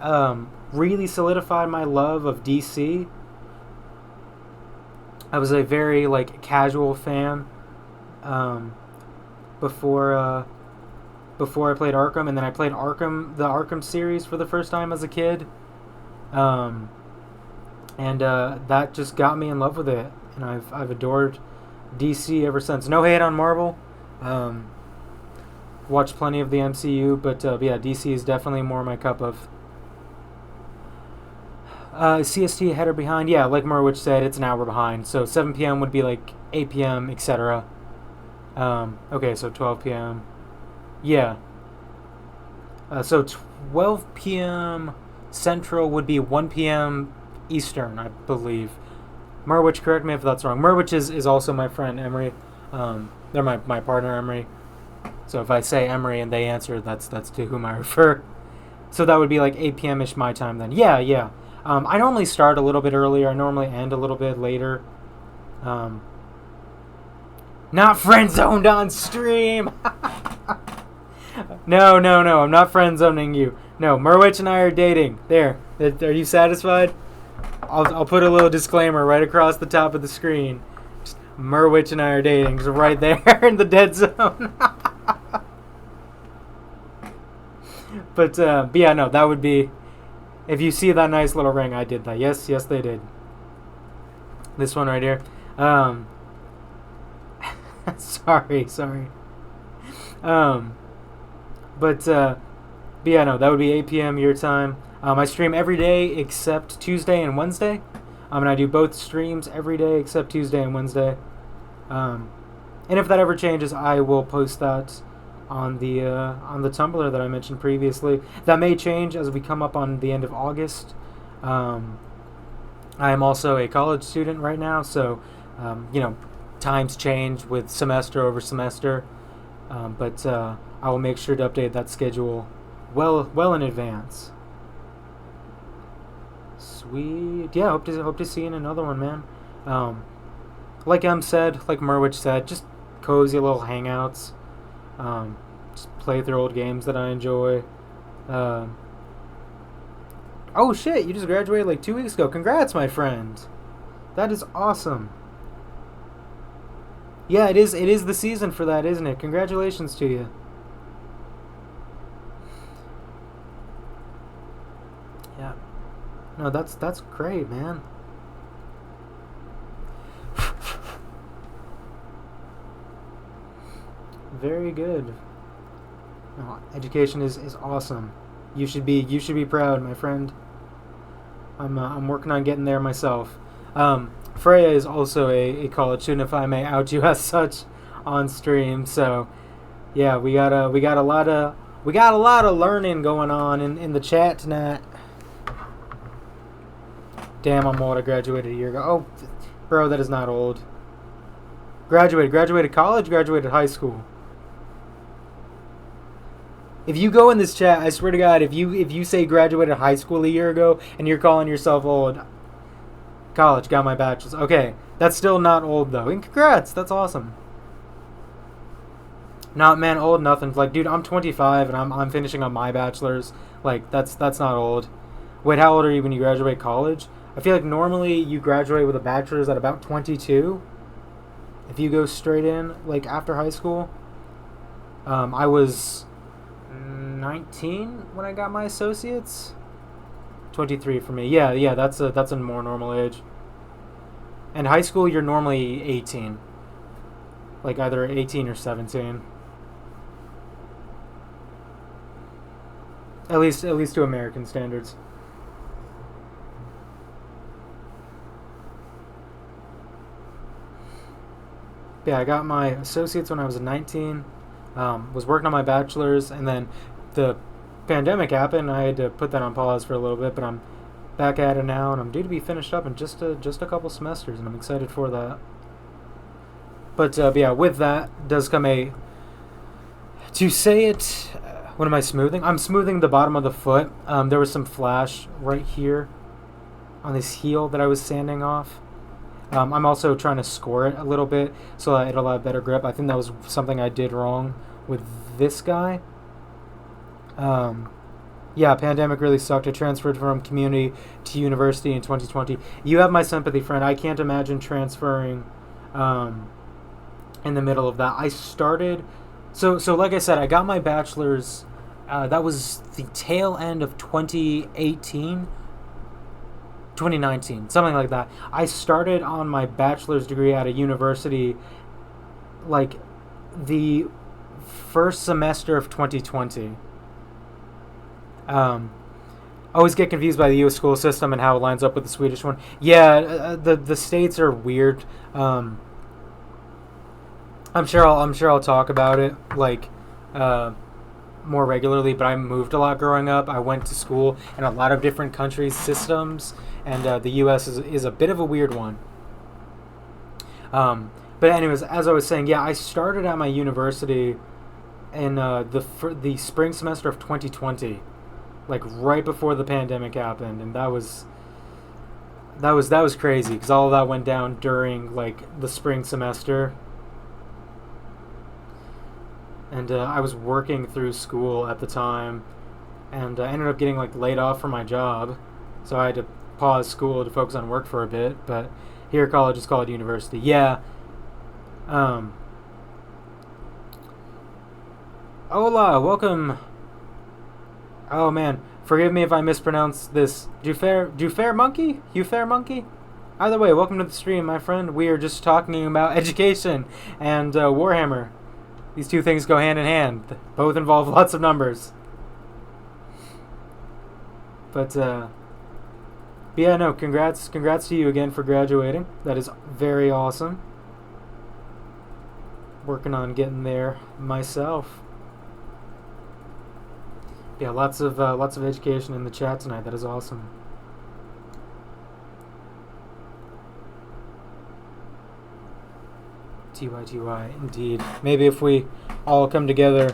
really solidified my love of DC. I was a very like casual fan before I played Arkham, and then I played the Arkham series for the first time as a kid. And that just got me in love with it. And I've adored DC ever since. No hate on Marvel. Watched plenty of the MCU, but yeah, DC is definitely more my cup of. CST ahead or behind? Yeah, like Merwich said, it's an hour behind. So 7 p.m. would be like 8 p.m., etc. Okay, so 12 p.m. Yeah. So 12 p.m. Central would be 1 p.m. Eastern, I believe. Merwich, correct me if that's wrong. Merwich is also my friend, Emery. They're my partner, Emery. So if I say Emery and they answer, that's to whom I refer. So that would be like 8 p.m.-ish my time then. Yeah. I normally start a little bit earlier. I normally end a little bit later. Not friend zoned on stream. No. I'm not friend zoning you. No, Merwich and I are dating. There. Are you satisfied? I'll put a little disclaimer right across the top of the screen. Just, Merwich and I are dating. Just right there in the dead zone. But yeah, no, that would be. If you see that nice little ring, I did that. Yes, they did. This one right here. Sorry. But yeah, no, that would be 8 p.m. your time. I stream every day except Tuesday and Wednesday. And I do both streams every day except Tuesday and Wednesday. And if that ever changes, I will post that on the Tumblr that I mentioned previously. That may change as we come up on the end of August. I am also a college student right now, so times change with semester over semester. But I will make sure to update that schedule well in advance. Sweet. Yeah, hope to see you in another one, man. Like said, like Merwich said, just cozy little hangouts. Just play through old games that I enjoy. Oh shit, you just graduated like 2 weeks ago. Congrats, my friend. That is awesome. Yeah, it is the season for that, isn't it? Congratulations to you. Yeah. No, that's great, man. Very good. No, education is awesome. You should be proud, my friend. I'm working on getting there myself. Freya is also a college student, if I may out you as such on stream. So yeah, we got a lot of learning going on in the chat tonight. Damn, I'm old. I graduated a year ago. Oh, bro, that is not old. Graduated college, graduated high school. If you go in this chat, I swear to God, if you say graduated high school a year ago and you're calling yourself old, college, got my bachelor's. Okay, that's still not old though. And congrats, that's awesome. Not man, old nothing. Like, dude, I'm 25 and I'm finishing on my bachelor's. Like, that's not old. Wait, how old are you when you graduate college? I feel like normally you graduate with a bachelor's at about 22. If you go straight in, like after high school. I was 19 when I got my associates. 23 for me. Yeah, that's a more normal age. And high school, you're normally 18. Like either 18 or 17. At least to American standards. Yeah, I got my associates when I was 19. Was working on my bachelor's, and then the pandemic happened. I had to put that on pause for a little bit, but I'm back at it now, and I'm due to be finished up in just a couple semesters, and I'm excited for that. But yeah, with that does come a... To say it... what am I smoothing? I'm smoothing the bottom of the foot. There was some flash right here on this heel that I was sanding off. I'm also trying to score it a little bit so that it'll have better grip. I think that was something I did wrong with this guy. Yeah, pandemic really sucked. I transferred from community to university in 2020. You have my sympathy, friend. I can't imagine transferring in the middle of that. I started... So like I said, I got my bachelor's. That was the tail end of 2018. 2019, something like that. I started on my bachelor's degree at a university like the first semester of 2020. Always get confused by the U.S. school system and how it lines up with the Swedish one. Yeah, the states are weird. I'm sure I'll talk about it like more regularly, but I moved a lot growing up. I went to school in a lot of different countries' systems, and the U.S. is a bit of a weird one. But anyways, as I was saying, yeah, I started at my university in the spring semester of 2020, like right before the pandemic happened, and that was crazy because all of that went down during like the spring semester. And I was working through school at the time, and I ended up getting like laid off from my job, so I had to pause school to focus on work for a bit. But here at college, it's called university. Yeah. Hola, welcome. Oh man, forgive me if I mispronounce this. Jufair Monkey? Jufair Monkey? Either way, welcome to the stream, my friend. We are just talking about education and Warhammer. These two things go hand in hand. Both involve lots of numbers. But yeah, no, congrats to you again for graduating. That is very awesome. Working on getting there myself. Yeah, lots of education in the chat tonight. That is awesome. TY, indeed. Maybe if we all come together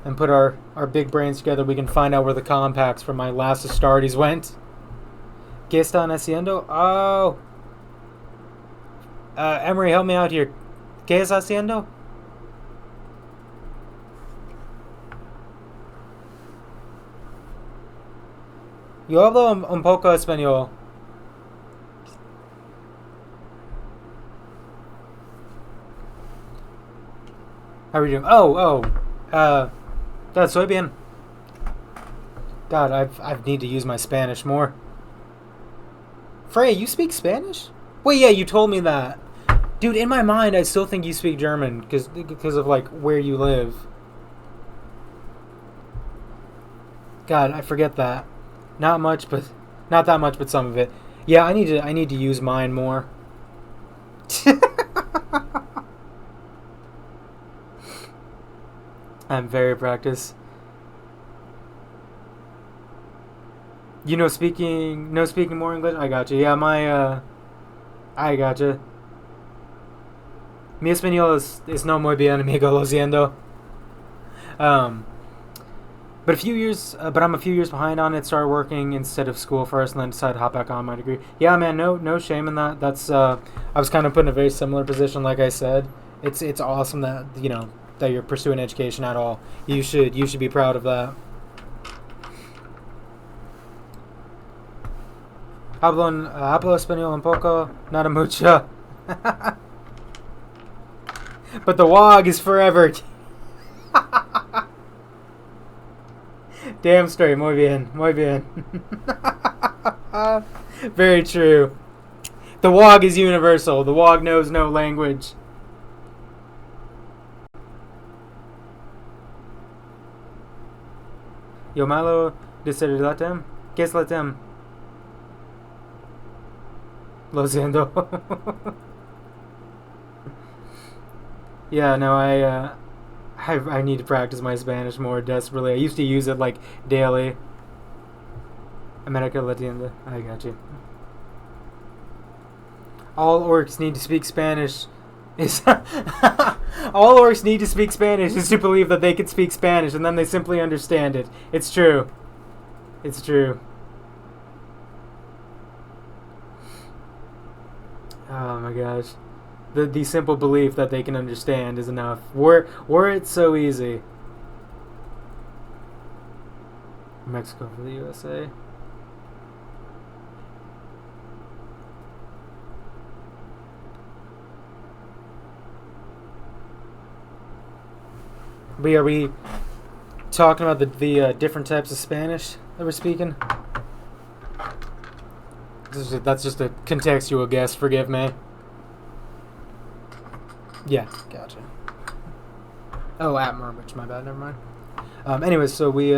and put our big brains together, we can find out where the compacts from my last Astartes went. ¿Qué están haciendo? Oh. Emery, help me out here. ¿Qué estás haciendo? Yo hablo un poco español. How are you doing? God, soy bien. God, I need to use my Spanish more. Frey, you speak Spanish? Wait, yeah, you told me that. Dude, in my mind, I still think you speak German because of like where you live. God, I forget that. Not that much, but some of it. Yeah, I need to use mine more. I'm very practiced. You know, speaking more English. I got you. Yeah, I got you. Mi español es no muy bien, amigo. Lo siento. But I'm a few years behind on it. Started working instead of school first, and then decided to hop back on my degree. Yeah, man, no shame in that. That's I was kind of put in a very similar position, like I said. It's awesome that that you're pursuing education at all. You should be proud of that. Hablo español un poco, nada mucho. But the WOG is forever. Damn straight, muy bien. Very true. The WOG is universal. The WOG knows no language. Yo malo decir latem? ¿Qué es latem? Lo siento. Yeah, no, I need to practice my Spanish more desperately. I used to use it like daily. America Latina. I got you. All orcs need to speak Spanish. All orcs need to speak Spanish is to believe that they can speak Spanish, and then they simply understand it. It's true. It's true. Oh my gosh. The simple belief that they can understand is enough. Were it so easy. Mexico for the USA. But are we talking about the different types of Spanish that we're speaking? That's just a contextual guess, forgive me. Yeah, gotcha. Oh, at Murmich, my bad, never mind. Anyways, so we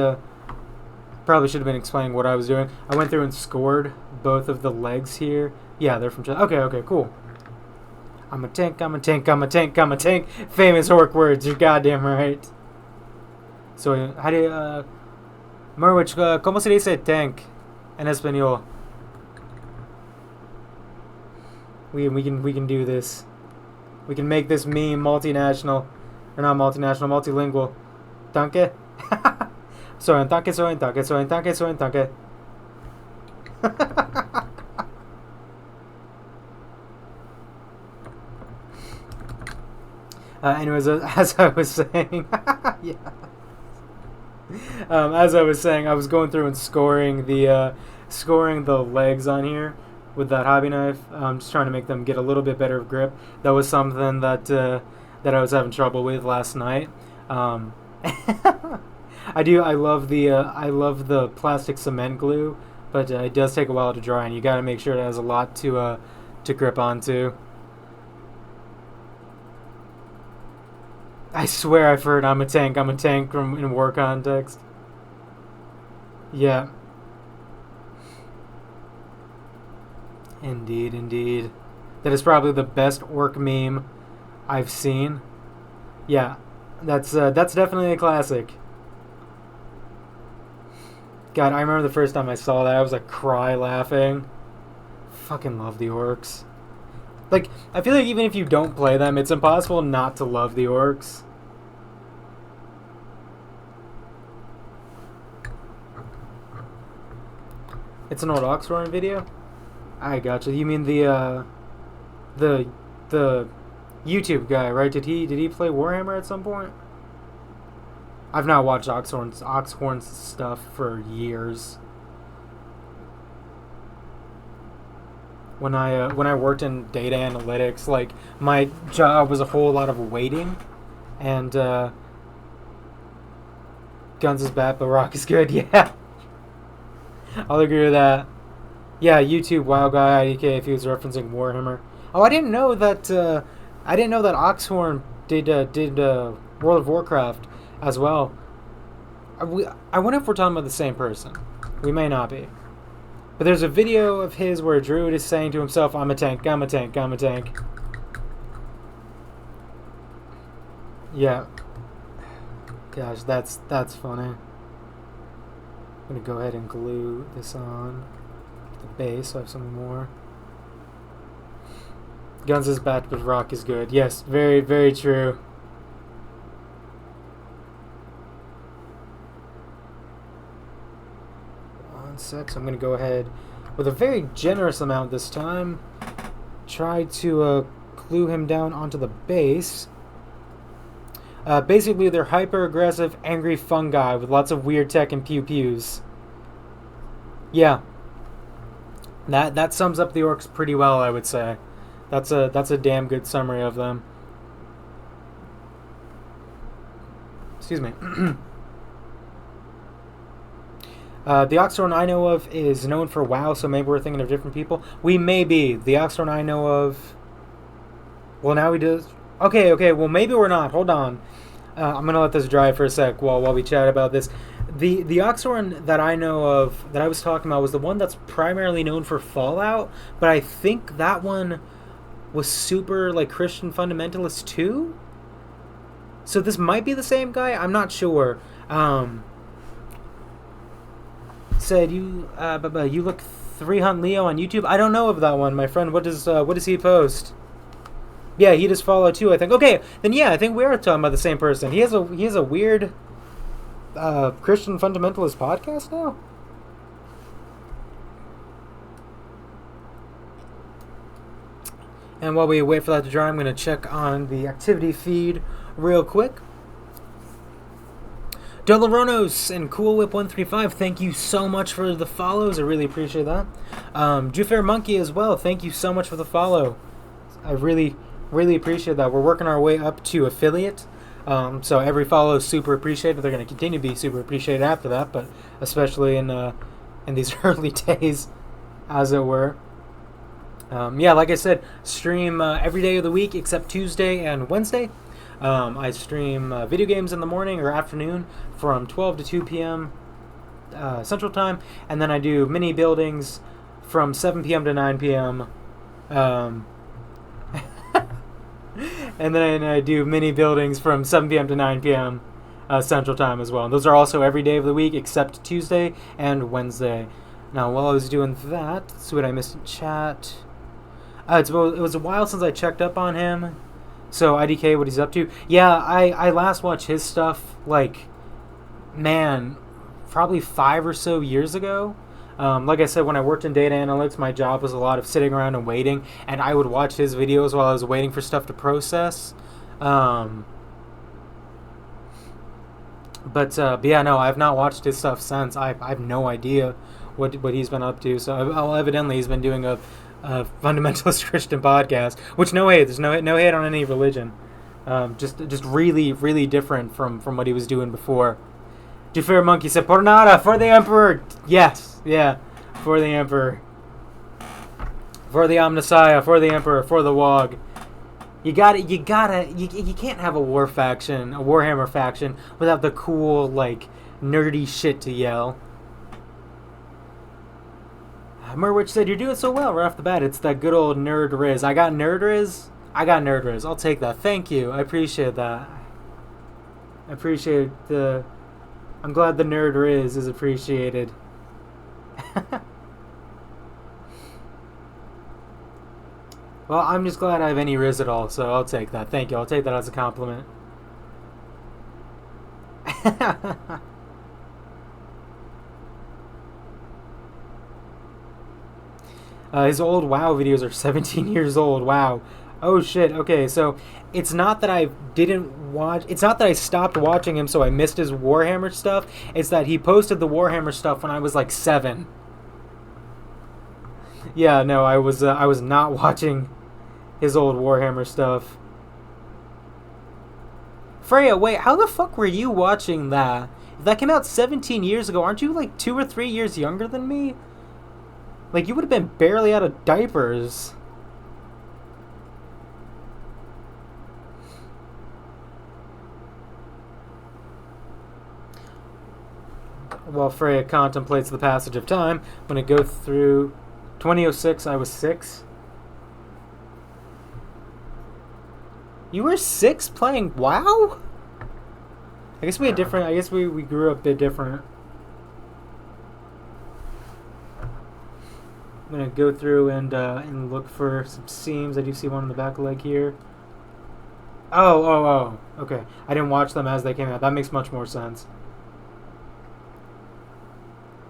probably should have been explaining what I was doing. I went through and scored both of the legs here. Yeah, they're from China. Okay, cool. I'm a tank. Famous orc words, you're goddamn right. So, how do you, Murwich, ¿cómo se dice tank en español? We can do this. We can make this meme multinational. Or not multinational, multilingual. Tanque? Soy un tanque. Anyways, as I was saying, yeah. As I was saying, I was going through and scoring the legs on here with that hobby knife. Just trying to make them get a little bit better grip. That was something that I was having trouble with last night. I love the plastic cement glue, but it does take a while to dry, and you got to make sure it has a lot to grip onto. I swear I've heard I'm a tank from in war context. Yeah. Indeed. That is probably the best orc meme I've seen. Yeah. That's definitely a classic. God, I remember the first time I saw that, I was like cry laughing. Fucking love the orcs. Like, I feel like even if you don't play them, it's impossible not to love the orcs. It's an old Oxroaring video? I gotcha. You mean the YouTube guy, right? Did he play Warhammer at some point? I've not watched Oxhorn's stuff for years. When I worked in data analytics, like my job was a whole lot of waiting, and guns is bad, but rock is good. Yeah, I'll agree with that. Yeah, YouTube WoW guy IDK if he was referencing Warhammer. Oh, I didn't know that. I didn't know that Oxhorn did World of Warcraft as well. I wonder if we're talking about the same person. We may not be. But there's a video of his where a druid is saying to himself, "I'm a tank. I'm a tank. I'm a tank." Yeah. Gosh, that's funny. I'm gonna go ahead and glue this on the base so I have something more. Guns is bad, but rock is good. Yes, very, very true. One sec, so I'm gonna go ahead with a very generous amount this time. Try to glue him down onto the base. Basically, they're hyper-aggressive, angry fungi with lots of weird tech and pew-pews. Yeah. That sums up the orcs pretty well, I would say. That's a damn good summary of them. Excuse me. The Oxhorn I know of is known for WoW, so maybe we're thinking of different people. We may be. The Oxhorn I know of... Well, now he does... Okay, well, maybe we're not. Hold on. I'm going to let this dry for a sec while we chat about this. The Oxhorn that I know of, that I was talking about, was the one that's primarily known for Fallout, but I think that one was super, like, Christian fundamentalist too? So this might be the same guy? I'm not sure. Said, you look 3Hunt Leo on YouTube? I don't know of that one, my friend. What does he post? Yeah, he does follow too, I think. Okay, then yeah, I think we are talking about the same person. He has a weird Christian fundamentalist podcast now. And while we wait for that to dry, I'm going to check on the activity feed real quick. Doloronos and Cool Whip 135, thank you so much for the follows. I really appreciate that. Jufair Monkey as well, thank you so much for the follow. I really appreciate that. We're working our way up to affiliate, so every follow is super appreciated. They're going to continue to be super appreciated after that, but especially in these early days, as it were. Yeah, like I said, stream every day of the week except Tuesday and Wednesday. I stream video games in the morning or afternoon from 12 to 2 p.m. Central Time, and then I do mini buildings from 7 p.m. to 9 p.m. And then I do mini buildings from 7 p.m. to 9 p.m. Central Time as well. And those are also every day of the week except Tuesday and Wednesday. Now, while I was doing that, let's see what I missed in chat. It was a while since I checked up on him. So, IDK, what he's up to. Yeah, I last watched his stuff, like, man, probably 5 or so years ago. Like I said, when I worked in data analytics, my job was a lot of sitting around and waiting, and I would watch his videos while I was waiting for stuff to process. But yeah, no, I've not watched his stuff since. I have no idea what he's been up to. So, well, evidently he's been doing a fundamentalist Christian podcast, which no hate. There's no hate on any religion. Just really different from what he was doing before. Jufair Monkey said, "Por nada, for the Emperor." Yes, yeah, for the Emperor, for the Omnissiah, for the Emperor, for the Wog. You can't have a Warhammer faction without the cool, like, nerdy shit to yell. Merwich said, "You're doing so well right off the bat. It's that good old nerd riz." I got nerd riz. I'll take that. Thank you. I appreciate that. I'm glad the nerd riz is appreciated. Well, I'm just glad I have any riz at all, so I'll take that. Thank you. I'll take that as a compliment. His old WoW videos are 17 years old. Wow. Oh shit. Okay, so it's not that I didn't watch. It's not that I stopped watching him, so I missed his Warhammer stuff. It's that he posted the Warhammer stuff when I was like 7. Yeah, no, I was not watching his old Warhammer stuff. Freya, wait, how the fuck were you watching that? If that came out 17 years ago, aren't you like 2 or 3 years younger than me? Like, you would have been barely out of diapers. While Freya contemplates the passage of time, I'm going to go through 2006, I was 6. You were 6 playing WoW? I guess we had different. I guess we grew up a bit different. I'm gonna go through and look for some seams. I do see one in the back leg here. Oh. Okay, I didn't watch them as they came out. That makes much more sense.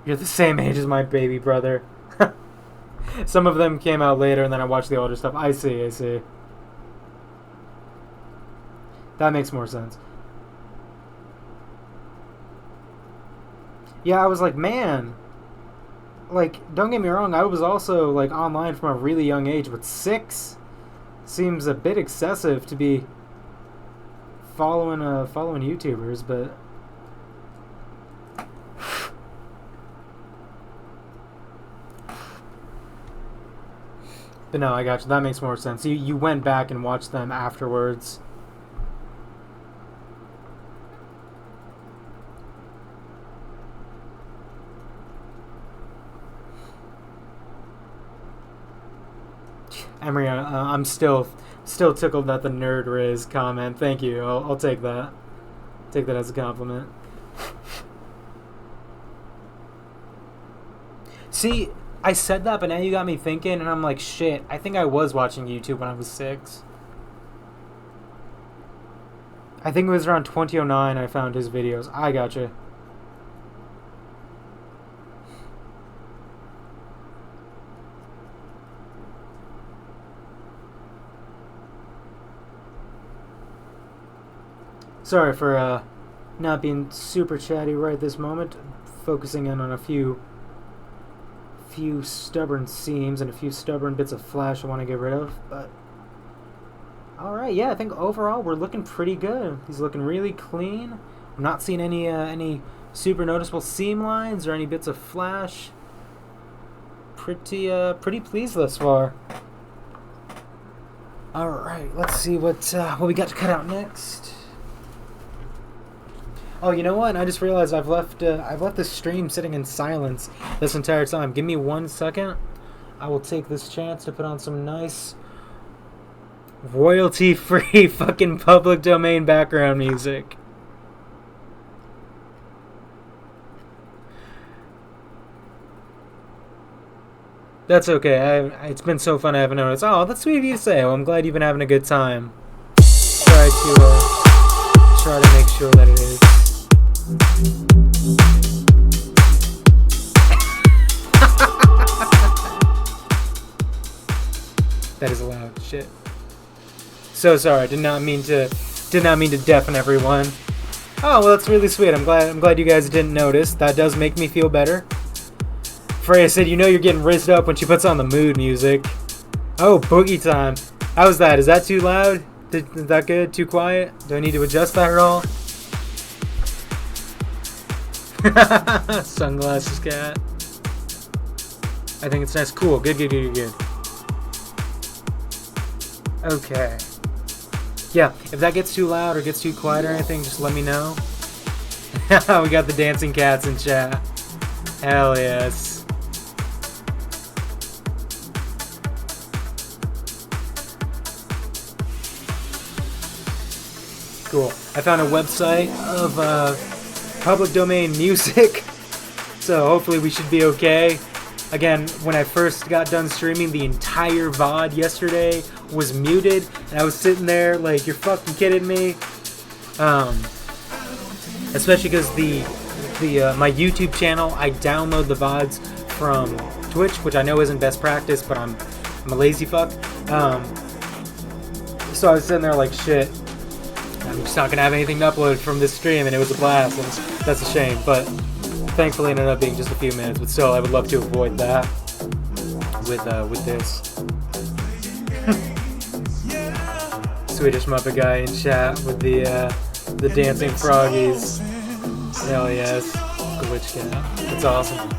You're the same age as my baby brother. Some of them came out later, and then I watched the older stuff. I see. That makes more sense. Yeah, I was like, man. Like, don't get me wrong, I was also, like, online from a really young age, but 6 seems a bit excessive to be following YouTubers, but... But no, I got you. That makes more sense. You went back and watched them afterwards. Emery, I'm still tickled at the nerd Riz comment. Thank you. I'll take that. Take that as a compliment. See, I said that, but now you got me thinking, and I'm like, shit, I think I was watching YouTube when I was 6. I think it was around 2009 I found his videos. I gotcha. Sorry for not being super chatty right this moment. Focusing in on a few stubborn seams and a few stubborn bits of flash I want to get rid of. But alright, yeah, I think overall we're looking pretty good. He's looking really clean. I'm not seeing any super noticeable seam lines or any bits of flash. Pretty pleased thus far. Alright, let's see what we got to cut out next. Oh, you know what? I just realized I've left this stream sitting in silence this entire time. Give me 1 second. I will take this chance to put on some nice royalty-free fucking public domain background music. That's okay. It's been so fun I haven't noticed. Oh, that's sweet of you to say. Well, I'm glad you've been having a good time. Try to make sure that it is. That is loud. Shit. So sorry. Did not mean to deafen everyone. Oh, well, that's really sweet. I'm glad you guys didn't notice. That does make me feel better. Freya said, you know you're getting rizzed up when she puts on the mood music. Oh, boogie time. How's that? Is that too loud? Is that good? Too quiet? Do I need to adjust that at all? Sunglasses cat. I think it's nice. Cool. Good. Okay. Yeah, if that gets too loud or gets too quiet or anything, just let me know. We got the dancing cats in chat. Hell yes. Cool. I found a website of public domain music, so hopefully we should be okay. Again, when I first got done streaming, the entire VOD yesterday was muted, and I was sitting there like, you're fucking kidding me. Especially because my YouTube channel, I download the VODs from Twitch, which I know isn't best practice, but I'm a lazy fuck. So I was sitting there like, shit, I'm just not gonna have anything to upload from this stream, and it was a blast, and that's a shame. But thankfully, it ended up being just a few minutes. But still, I would love to avoid that with this. Swedish Muppet guy in chat with the dancing froggies. Hell yes, Glitch Cat. That's awesome.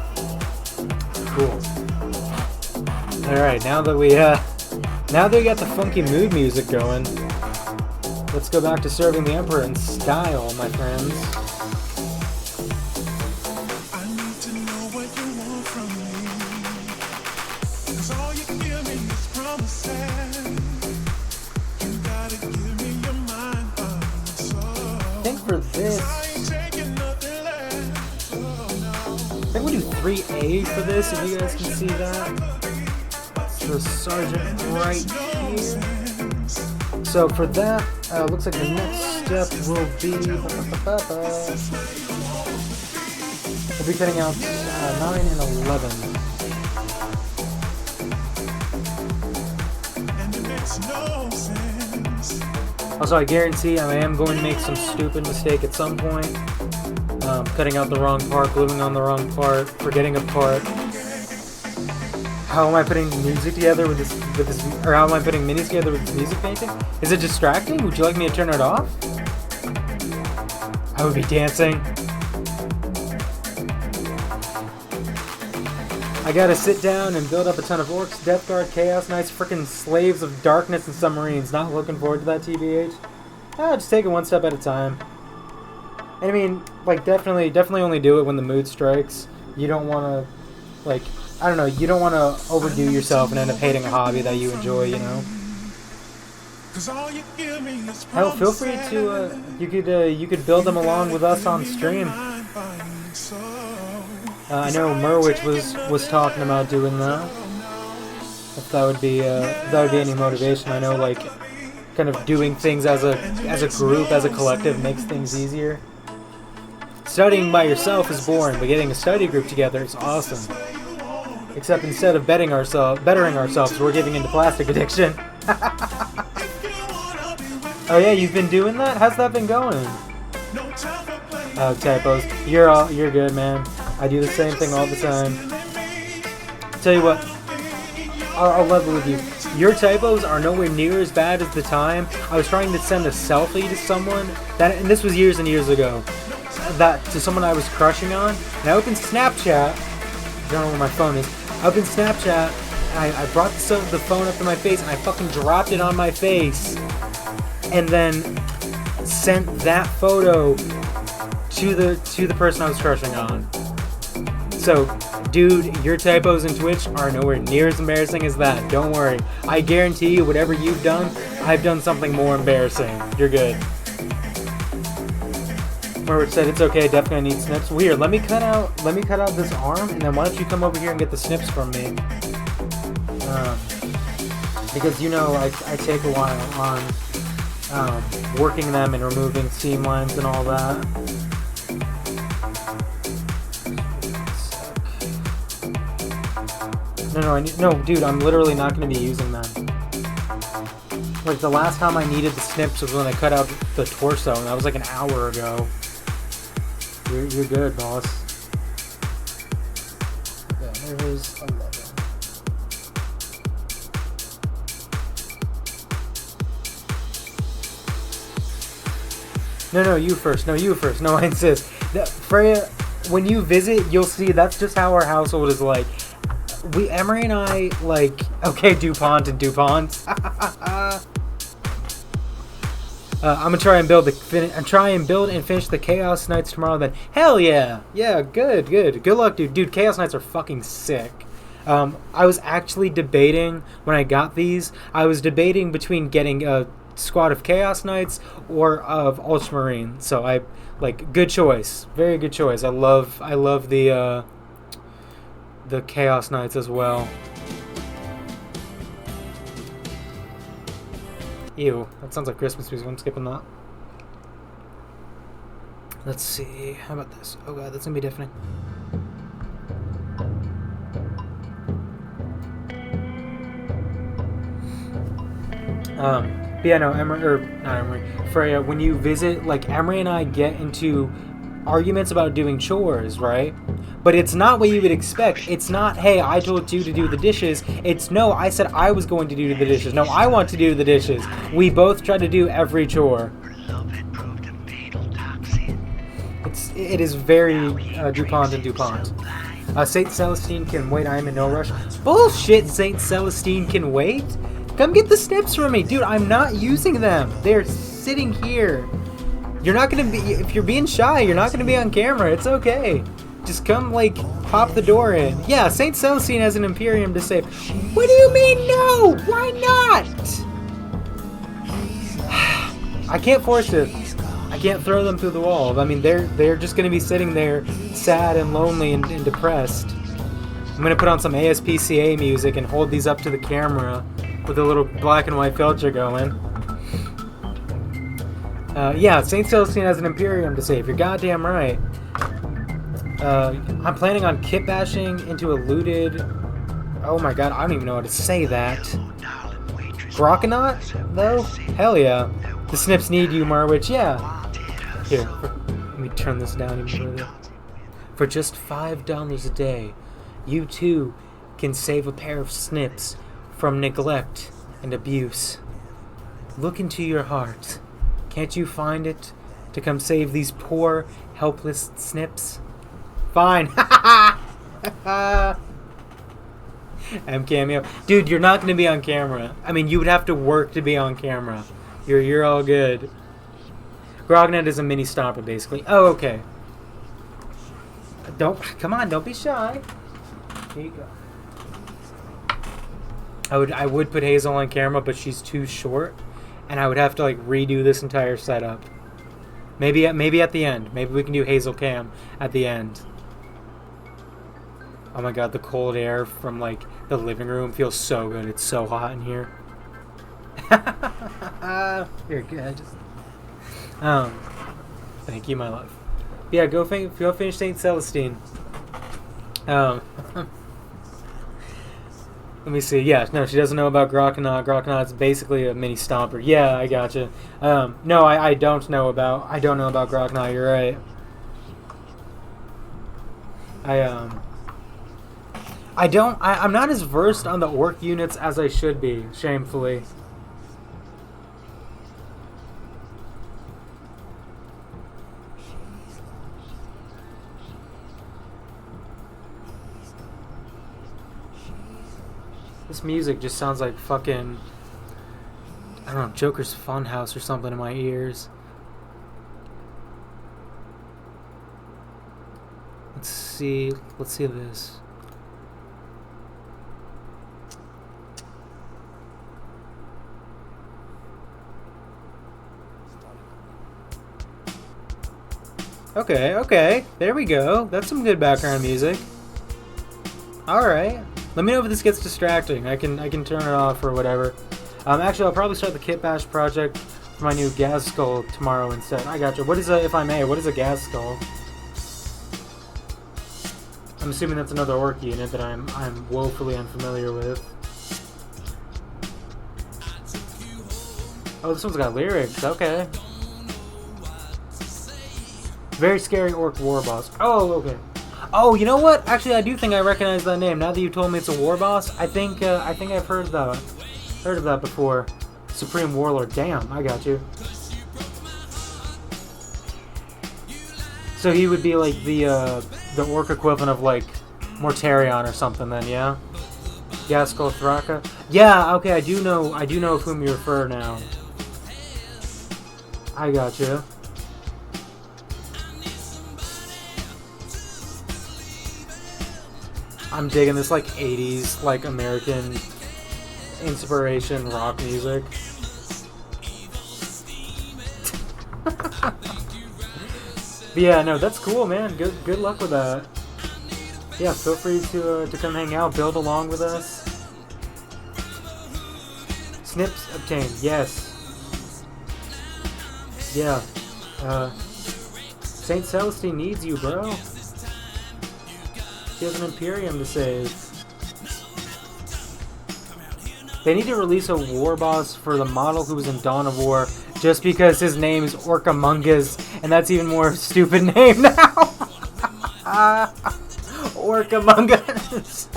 Cool. All right, now that we got the funky mood music going, let's go back to serving the Emperor in style, my friends. I need to know what you want from me. 'Cause all you can give me is promises. You gotta give me your mind, body, and soul. I think for this, I ain't taking nothing less. Oh, no. I think we do 3A for this, if you guys can see that. The sergeant right here. So for that, looks like the next step will be we'll be cutting out 9 and 11. And it makes no sense. Also, I guarantee I am going to make some stupid mistake at some point. Cutting out the wrong part, gluing on the wrong part, forgetting a part. How am I putting music together with this, or how am I putting minis together with this music painting? Is it distracting? Would you like me to turn it off? I would be dancing. I gotta sit down and build up a ton of orcs, Death Guard, Chaos Knights, frickin' Slaves of Darkness, and Submarines. Not looking forward to that, TBH. Just take it one step at a time. And I mean, like, definitely only do it when the mood strikes. You don't wanna, like, I don't know, you don't want to overdo yourself and end up hating a hobby that you enjoy, you know? Hell, feel free to, you could build them along with us on stream. I know Merwich was talking about doing that. If that would be any motivation. I know, like, kind of doing things as a group, as a collective makes things easier. Studying by yourself is boring, but getting a study group together is awesome. Except instead of bettering ourselves, we're giving into plastic addiction. Oh yeah, you've been doing that? How's that been going? Oh, typos. You're good, man. I do the same thing all the time. Tell you what, I'll level with you. Your typos are nowhere near as bad as the time I was trying to send a selfie to someone, and this was years and years ago, to someone I was crushing on, and I opened Snapchat. I don't know where my phone is. I opened Snapchat, and I brought the phone up to my face, and I fucking dropped it on my face, and then sent that photo to the person I was crushing on. So, dude, your typos in Twitch are nowhere near as embarrassing as that. Don't worry. I guarantee you, whatever you've done, I've done something more embarrassing. You're good. Merwich said it's okay, definitely need snips. Weird. Let me cut out this arm, and then why don't you come over here and get the snips from me? Because you know I take a while on working them and removing seam lines and all that. No, dude, I'm literally not going to be using them. Like, the last time I needed the snips was when I cut out the torso, and that was like an hour ago. You're good, boss. Yeah, there's 11. No, you first. No, I insist. Freya, when you visit, you'll see that's just how our household is like. Emery and I, like, okay, DuPont and DuPont. I'm gonna try and build and finish the Chaos Knights tomorrow. Then, hell yeah, good luck, dude. Dude, Chaos Knights are fucking sick. I was actually debating when I got these. I was debating between getting a squad of Chaos Knights or of Ultramarine. So good choice, very good choice. I love the Chaos Knights as well. Ew, that sounds like Christmas music. I'm skipping that. Let's see. How about this? Oh god, that's gonna be different. But yeah, no, not Emery, Freya, when you visit, like, Emery and I get into arguments about doing chores, right? But it's not what you would expect. It's not, hey, I told you to do the dishes. It's, no, I said I was going to do the dishes. No, I want to do the dishes. We both try to do every chore. It is very DuPont and DuPont. Saint Celestine can wait. I am in no rush. Bullshit, Saint Celestine can wait? Come get the snips from me. Dude, I'm not using them. They're sitting here. You're not going to be... If you're being shy, you're not going to be on camera. It's okay. Just come, like, pop the door in. Yeah, Saint Celestine has an Imperium to save. What do you mean no? Why not? I can't force it. I can't throw them through the wall. I mean, they're just going to be sitting there sad and lonely and depressed. I'm going to put on some ASPCA music and hold these up to the camera with a little black and white filter going. Yeah, St. Celestine has an Imperium to save. You're goddamn right. I'm planning on kit bashing into a looted... Oh my god, I don't even know how to say that. Grokanaut, though? Hell yeah. The snips need you, Marwich. Yeah. Here, let me turn this down even further. For just $5 a day, you too can save a pair of snips from neglect and abuse. Look into your heart. Can't you find it to come save these poor, helpless snips? Fine. M cameo. Dude, you're not going to be on camera. I mean, you would have to work to be on camera. You're all good. Grognet is a mini stomper, basically. Oh, okay. Come on, don't be shy. Here you go. I would put Hazel on camera, but she's too short, and I would have to like redo this entire setup. Maybe at the end. Maybe we can do Hazel Cam at the end. Oh my god, the cold air from like the living room feels so good. It's so hot in here. You're good. Thank you, my love. Yeah, go finish Saint Celestine. Let me see. Yeah, no, she doesn't know about Grokanaut. Grokanaut's basically a mini stomper. Yeah, I gotcha. No, I don't know about Grokanaut. You're right. I'm not as versed on the orc units as I should be, shamefully. This music just sounds like fucking, I don't know, Joker's Funhouse or something in my ears. Let's see this. Okay, there we go. That's some good background music. Alright. Let me know if this gets distracting. I can turn it off or whatever. Actually, I'll probably start the kit bash project for my new gas skull tomorrow instead. I gotcha. What is a, if I may, what is a gas skull? I'm assuming that's another orc unit that I'm woefully unfamiliar with. Oh, this one's got lyrics. Okay. Very scary orc war boss. Oh, okay. Oh, you know what? Actually, I do think I recognize that name. Now that you told me it's a war boss, I think I've heard of that before. Supreme Warlord. Damn, I got you. So he would be like the orc equivalent of like Mortarion or something, then, yeah. Gaskell Thraka. Yeah, okay, I do know of whom you refer now. I got you. I'm digging this like 80s like American inspiration rock music. But yeah, no, that's cool, man. Good luck with that. Yeah, feel free to come hang out, build along with us. Snips obtained, yes. Yeah. Saint Celestine needs you, bro. She has an Imperium to save. They need to release a war boss for the model who was in Dawn of War, just because his name is Orcamungus, and that's even more stupid name now. Orcamungus.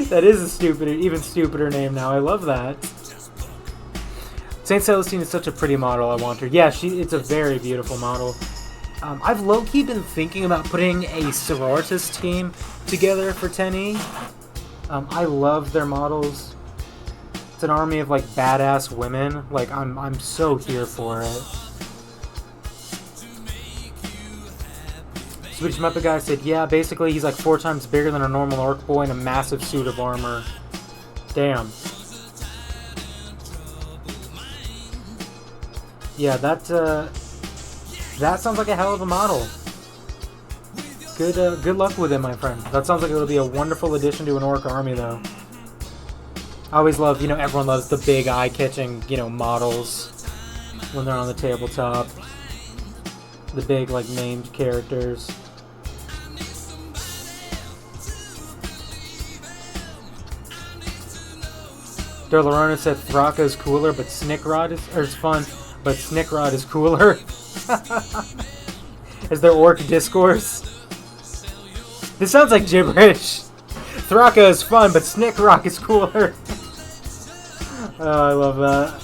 That is a stupider, even stupider name now. I love that. Saint Celestine is such a pretty model. I want her. Yeah, it's a very beautiful model. I've low-key been thinking about putting a sororitas team together for 10E. I love their models. It's an army of like badass women. Like I'm so here for it. Swedish Muppet guy said, yeah, basically he's like 4 times bigger than a normal orc boy in a massive suit of armor. Damn. Yeah, that sounds like a hell of a model. Good luck with it, my friend. That sounds like it'll be a wonderful addition to an orc army, though. I always love, everyone loves the big eye-catching, models when they're on the tabletop. The big, like, named characters. Dorlarona said Thraka is cooler, but Snickrod is fun, but Snickrod is cooler. Is there orc discourse? This sounds like gibberish. Thraka is fun, but Snickrock is cooler. Oh, I love that.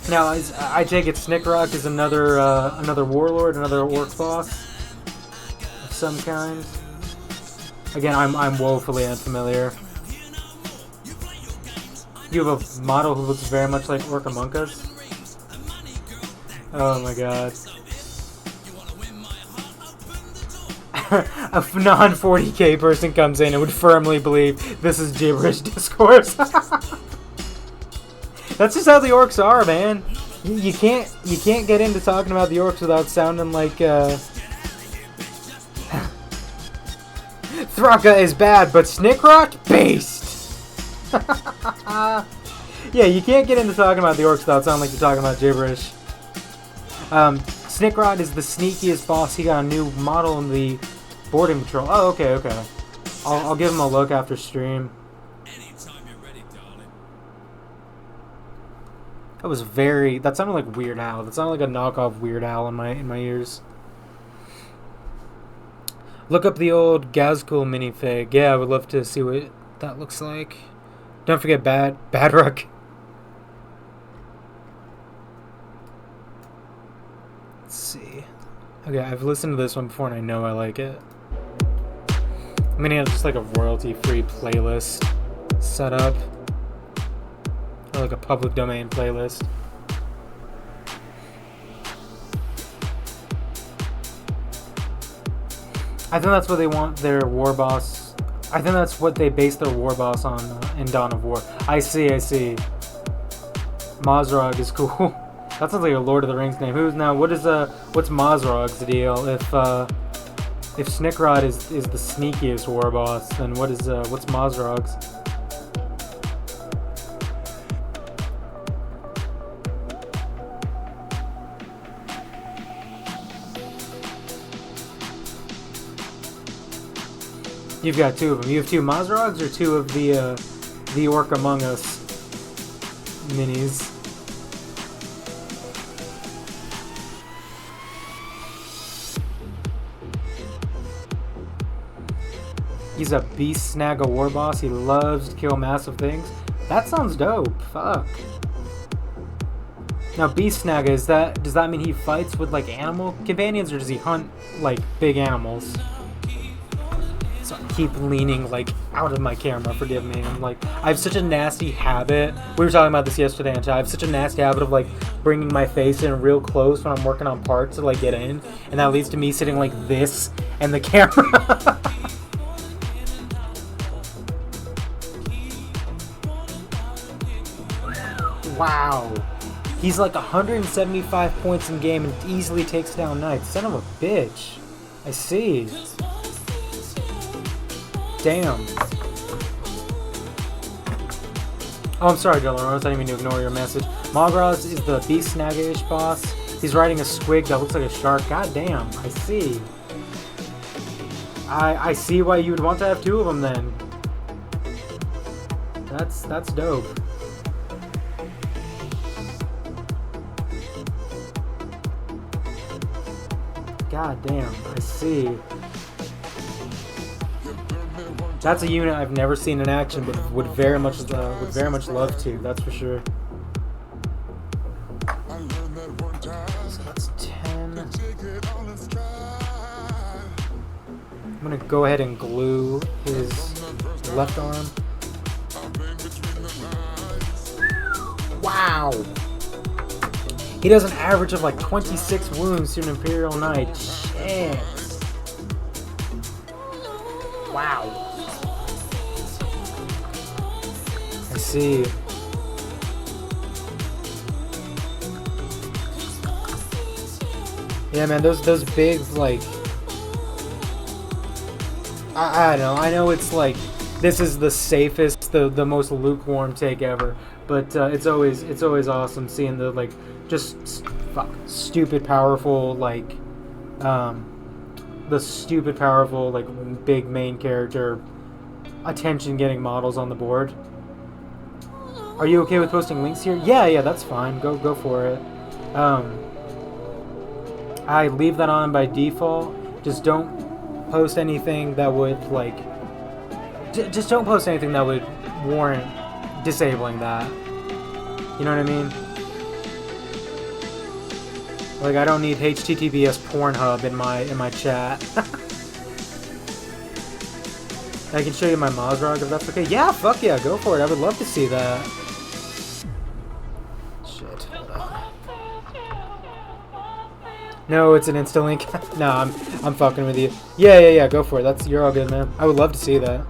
Now, I take it Snickrock is another warlord, another orc boss of some kind. Again, I'm woefully unfamiliar. You have a model who looks very much like Orcamungus? Oh my god. A non-40k person comes in and would firmly believe this is gibberish discourse. That's just how the orcs are, man. You can't get into talking about the orcs without sounding like Thraka is bad, but Snickrock based. Yeah, you can't get into talking about the orcs without sounding like you're talking about gibberish. Snickrod is the sneakiest boss. He got a new model in the boarding patrol. Oh, okay. I'll give him a look after stream. That sounded like Weird Al. That sounded like a knockoff Weird Al in my ears. Look up the old Gazgul minifig. Yeah, I would love to see what that looks like. Don't forget Badrook. Let's see. Okay, I've listened to this one before and I know I like it. I'm gonna have just like a royalty-free playlist set up. Or like a public domain playlist. I think that's what they want their war boss. I think that's what they base their war boss on in Dawn of War. I see. Mazrog is cool. That sounds like a Lord of the Rings name. What's Mazrog's deal? If Snickrod is the sneakiest war boss, then what's Mazrog's? You've got 2 of them. You have 2 Mazrogs or 2 of the Orc Among Us minis? He's a beast snagga war boss. He loves to kill massive things. That sounds dope. Fuck. Now, beast snagga, does that mean he fights with like animal companions, or does he hunt like big animals? So I keep leaning like out of my camera, forgive me. I have such a nasty habit. We were talking about this yesterday, and I have such a nasty habit of like bringing my face in real close when I'm working on parts to like get in, and that leads to me sitting like this and the camera. Wow. He's like 175 points in game and easily takes down knights. Son of a bitch. I see. Damn. Oh, I'm sorry, Delarosa. I didn't mean to ignore your message. Malgraz is the beast snagga-ish boss. He's riding a squig that looks like a shark. God damn. I see. I see why you would want to have two of them then. That's dope. God damn, I see. That's a unit I've never seen in action, but would very much love to. That's for sure. So that's 10. I'm gonna go ahead and glue his left arm. Wow. He does an average of like 26 wounds to an Imperial Knight. Shit. Wow. I see. Yeah, man, those big, like... I don't know. I know it's like... This is the safest, the most lukewarm take ever. But it's always awesome seeing the, like... Just stupid powerful, like, the stupid powerful, like, big main character attention getting models on the board. Are you okay with posting links here? Yeah, that's fine. Go for it. I leave that on by default. Just don't post anything that would, like, just don't post anything that would warrant disabling that. You know what I mean? Like, I don't need HTTPS Pornhub in my chat. I can show you my Mazrog if that's okay. Yeah, fuck yeah, go for it. I would love to see that. Shit, hold on. No, it's an Insta-link. No, I'm fucking with you. Yeah, go for it. You're all good, man. I would love to see that.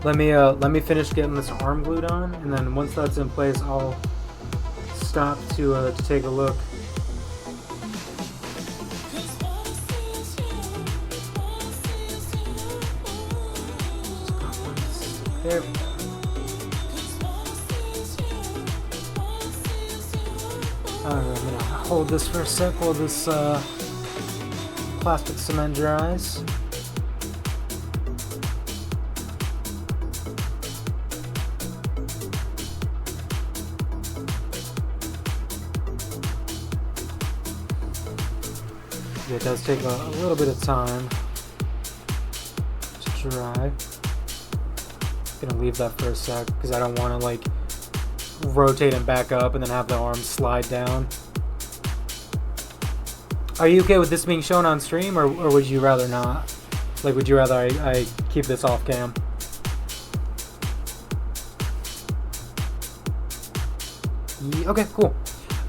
Let me finish getting this arm glued on, and then once that's in place, I'll stop to take a look. There we go. Alright, I'm gonna hold this for a sec while this plastic cement dries. It does take a little bit of time to dry. Gonna leave that for a sec because I don't want to like rotate him back up and then have the arm slide down. Are you okay with this being shown on stream, or would you rather not? Like, would you rather I keep this off cam? Okay, cool.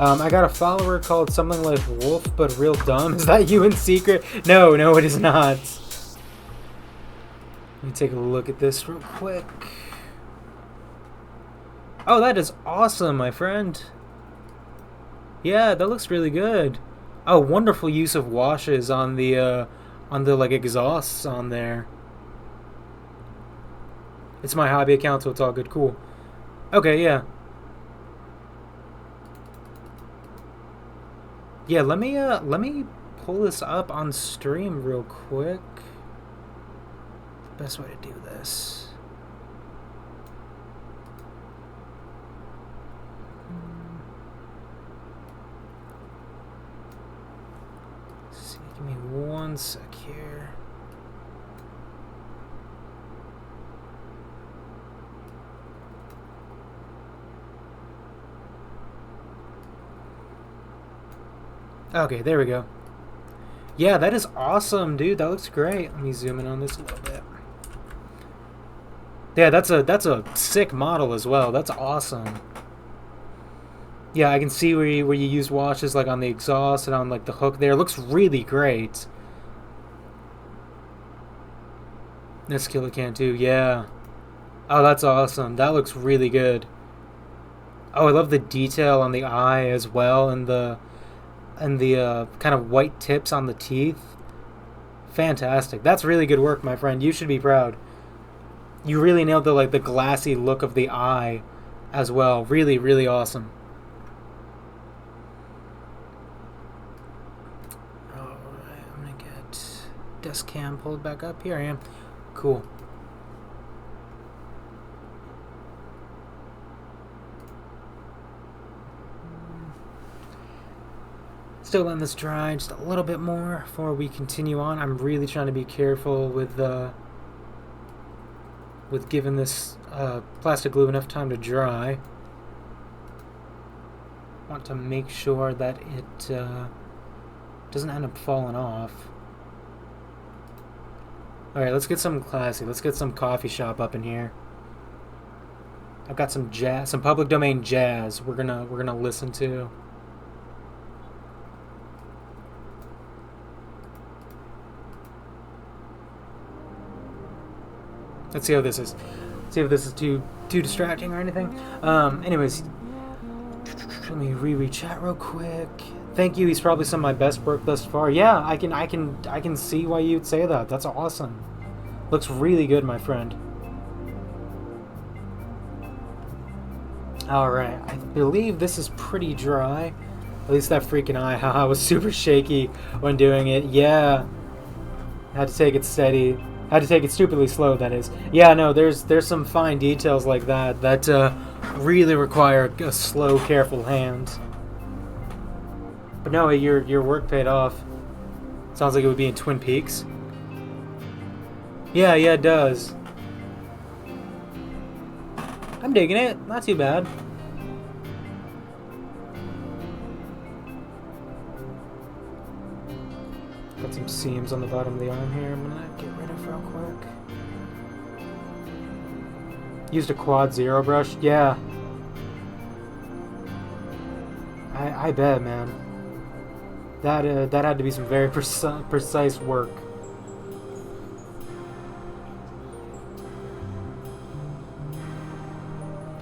I got a follower called something like Wolf, but real dumb. Is that you in secret? No, it is not. Let me take a look at this real quick. Oh, that is awesome, my friend. Yeah, that looks really good. Oh, wonderful use of washes on the like exhausts on there. It's my hobby account, so it's all good. Cool. Okay, yeah. Yeah, let me pull this up on stream real quick. The best way to do this. Let's see, give me one sec here. Okay, there we go. Yeah, that is awesome, dude. That looks great. Let me zoom in on this a little bit. Yeah, that's a sick model as well. That's awesome. Yeah, I can see where you use washes like on the exhaust and on like the hook there. It looks really great. This killer can too. Yeah. Oh, that's awesome. That looks really good. Oh, I love the detail on the eye as well, and the kind of white tips on the teeth. Fantastic. That's really good work, my friend. You should be proud. You really nailed the glassy look of the eye as well. Really, really awesome. Alright, OBS cam pulled back up. Here I am. Cool. Still letting this dry just a little bit more before we continue on. I'm really trying to be careful with giving this plastic glue enough time to dry. Want to make sure that it doesn't end up falling off. Alright, let's get something classy. Let's get some coffee shop up in here. I've got some jazz, some public domain jazz we're gonna listen to. Let's see how this is. See if this is too distracting or anything. Anyways, let me reread chat real quick. Thank you. He's probably some of my best work thus far. Yeah, I can see why you'd say that. That's awesome. Looks really good, my friend. All right, I believe this is pretty dry. At least that freaking eye. Haha, was super shaky when doing it. Yeah, had to take it steady. Had to take it stupidly slow, that is. Yeah, no, there's some fine details like that really require a slow, careful hand. But no, your work paid off. Sounds like it would be in Twin Peaks. Yeah, it does. I'm digging it. Not too bad. Got some seams on the bottom of the arm here. I'm gonna get rid of real quick. Used a quad zero brush. Yeah. I bet, man. That had to be some very precise work.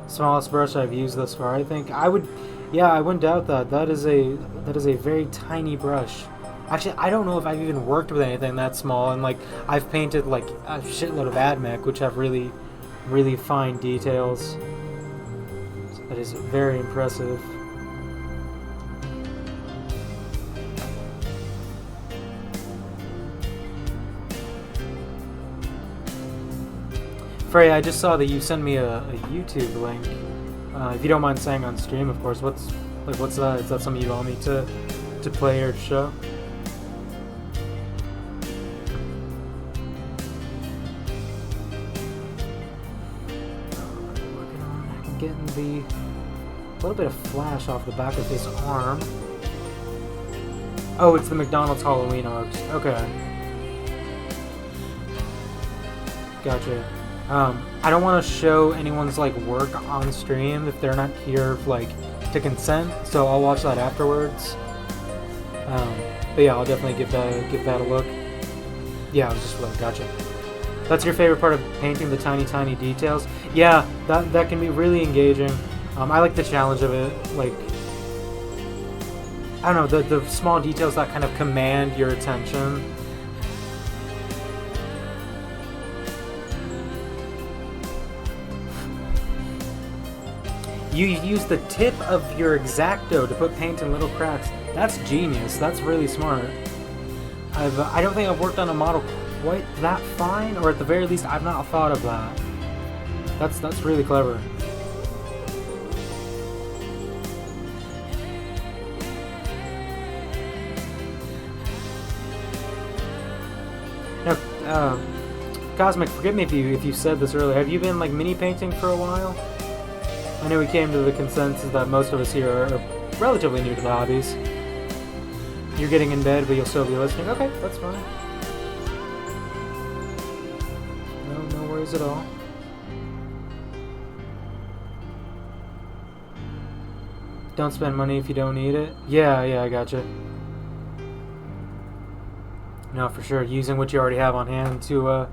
Smallest brush I've used thus far. I think I would. Yeah, I wouldn't doubt that. That is a very tiny brush. Actually, I don't know if I've even worked with anything that small, and like I've painted like a shitload of Admec, which have really, really fine details. So that is very impressive. Frey, I just saw that you sent me a YouTube link. If you don't mind saying on stream, of course. What's that? Is that something you want me to play or show? Getting the little bit of flash off the back of his arm. Oh, it's the McDonald's Halloween arcs. Okay. Gotcha. I don't want to show anyone's like work on stream if they're not here like to consent, so I'll watch that afterwards. But yeah, I'll definitely give that a look. Yeah, I was just like, gotcha. That's your favorite part of painting, the tiny details? Yeah, that can be really engaging. I like the challenge of it. Like, I don't know, the small details that kind of command your attention. You use the tip of your X-Acto to put paint in little cracks. That's genius. That's really smart. I don't think I've worked on a model quite that fine, or at the very least, I've not thought of that. That's really clever. Now, Cosmic, forgive me if you said this earlier. Have you been like mini painting for a while? I know we came to the consensus that most of us here are relatively new to the hobbies. You're getting in bed, but you'll still be listening. Okay, that's fine. No worries at all. Don't spend money if you don't need it. Yeah, I gotcha. No, for sure. Using what you already have on hand to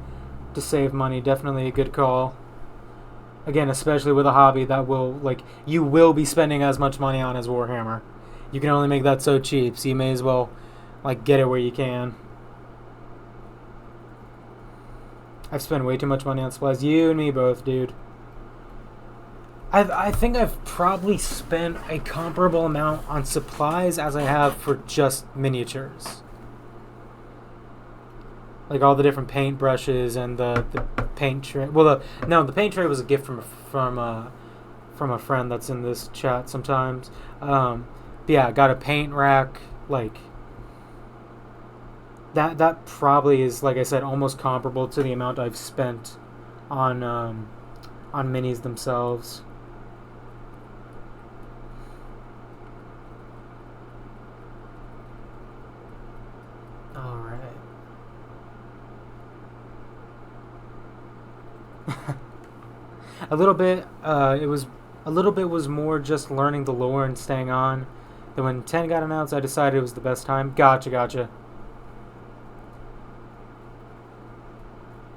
save money, definitely a good call. Again, especially with a hobby that you will be spending as much money on as Warhammer. You can only make that so cheap, so you may as well, get it where you can. I've spent way too much money on supplies. You and me both, dude. I think I've probably spent a comparable amount on supplies as I have for just miniatures. like all the different paint brushes and the paint tray. Well, the paint tray was a gift from a friend that's in this chat sometimes. But yeah, got a paint rack. Like that probably is, like I said, almost comparable to the amount I've spent on minis themselves. All right. A little bit. It was a little bit was more just learning the lore and staying on. Then when 10 got announced, I decided it was the best time. Gotcha.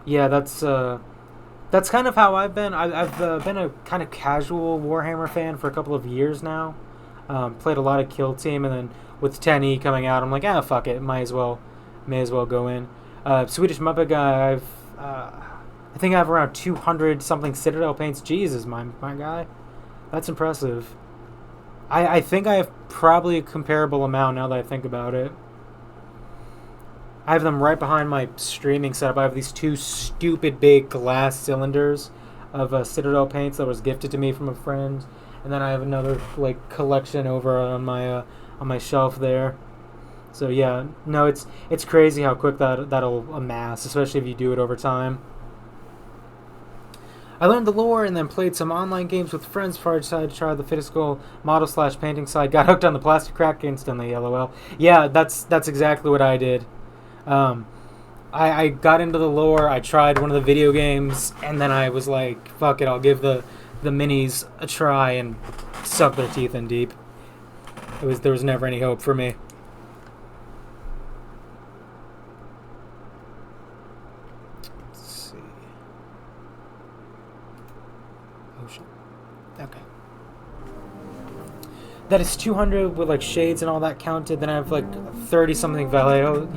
Yeah, that's kind of how I've been. I've been a kind of casual Warhammer fan for a couple of years now. Played a lot of Kill Team, and then with 10E coming out, I'm like, fuck it, may as well go in. Swedish Muppet guy, I think I have around 200 something Citadel paints. Jesus, my guy, that's impressive. I think I have probably a comparable amount now that I think about it. I have them right behind my streaming setup. I have these 2 stupid big glass cylinders of Citadel paints that was gifted to me from a friend, and then I have another like collection over on my shelf there. So yeah, no, it's crazy how quick that'll amass, especially if you do it over time. I learned the lore and then played some online games with friends before I decided to try the physical model/painting side. Got hooked on the plastic crack instantly, LOL. Yeah, that's exactly what I did. I got into the lore, I tried one of the video games, and then I was like, fuck it, I'll give the minis a try, and suck their teeth in deep. There was never any hope for me. Let's see. Oh shit. Okay. That is 200 with like shades and all that counted. Then I have like 30 something Vallejo.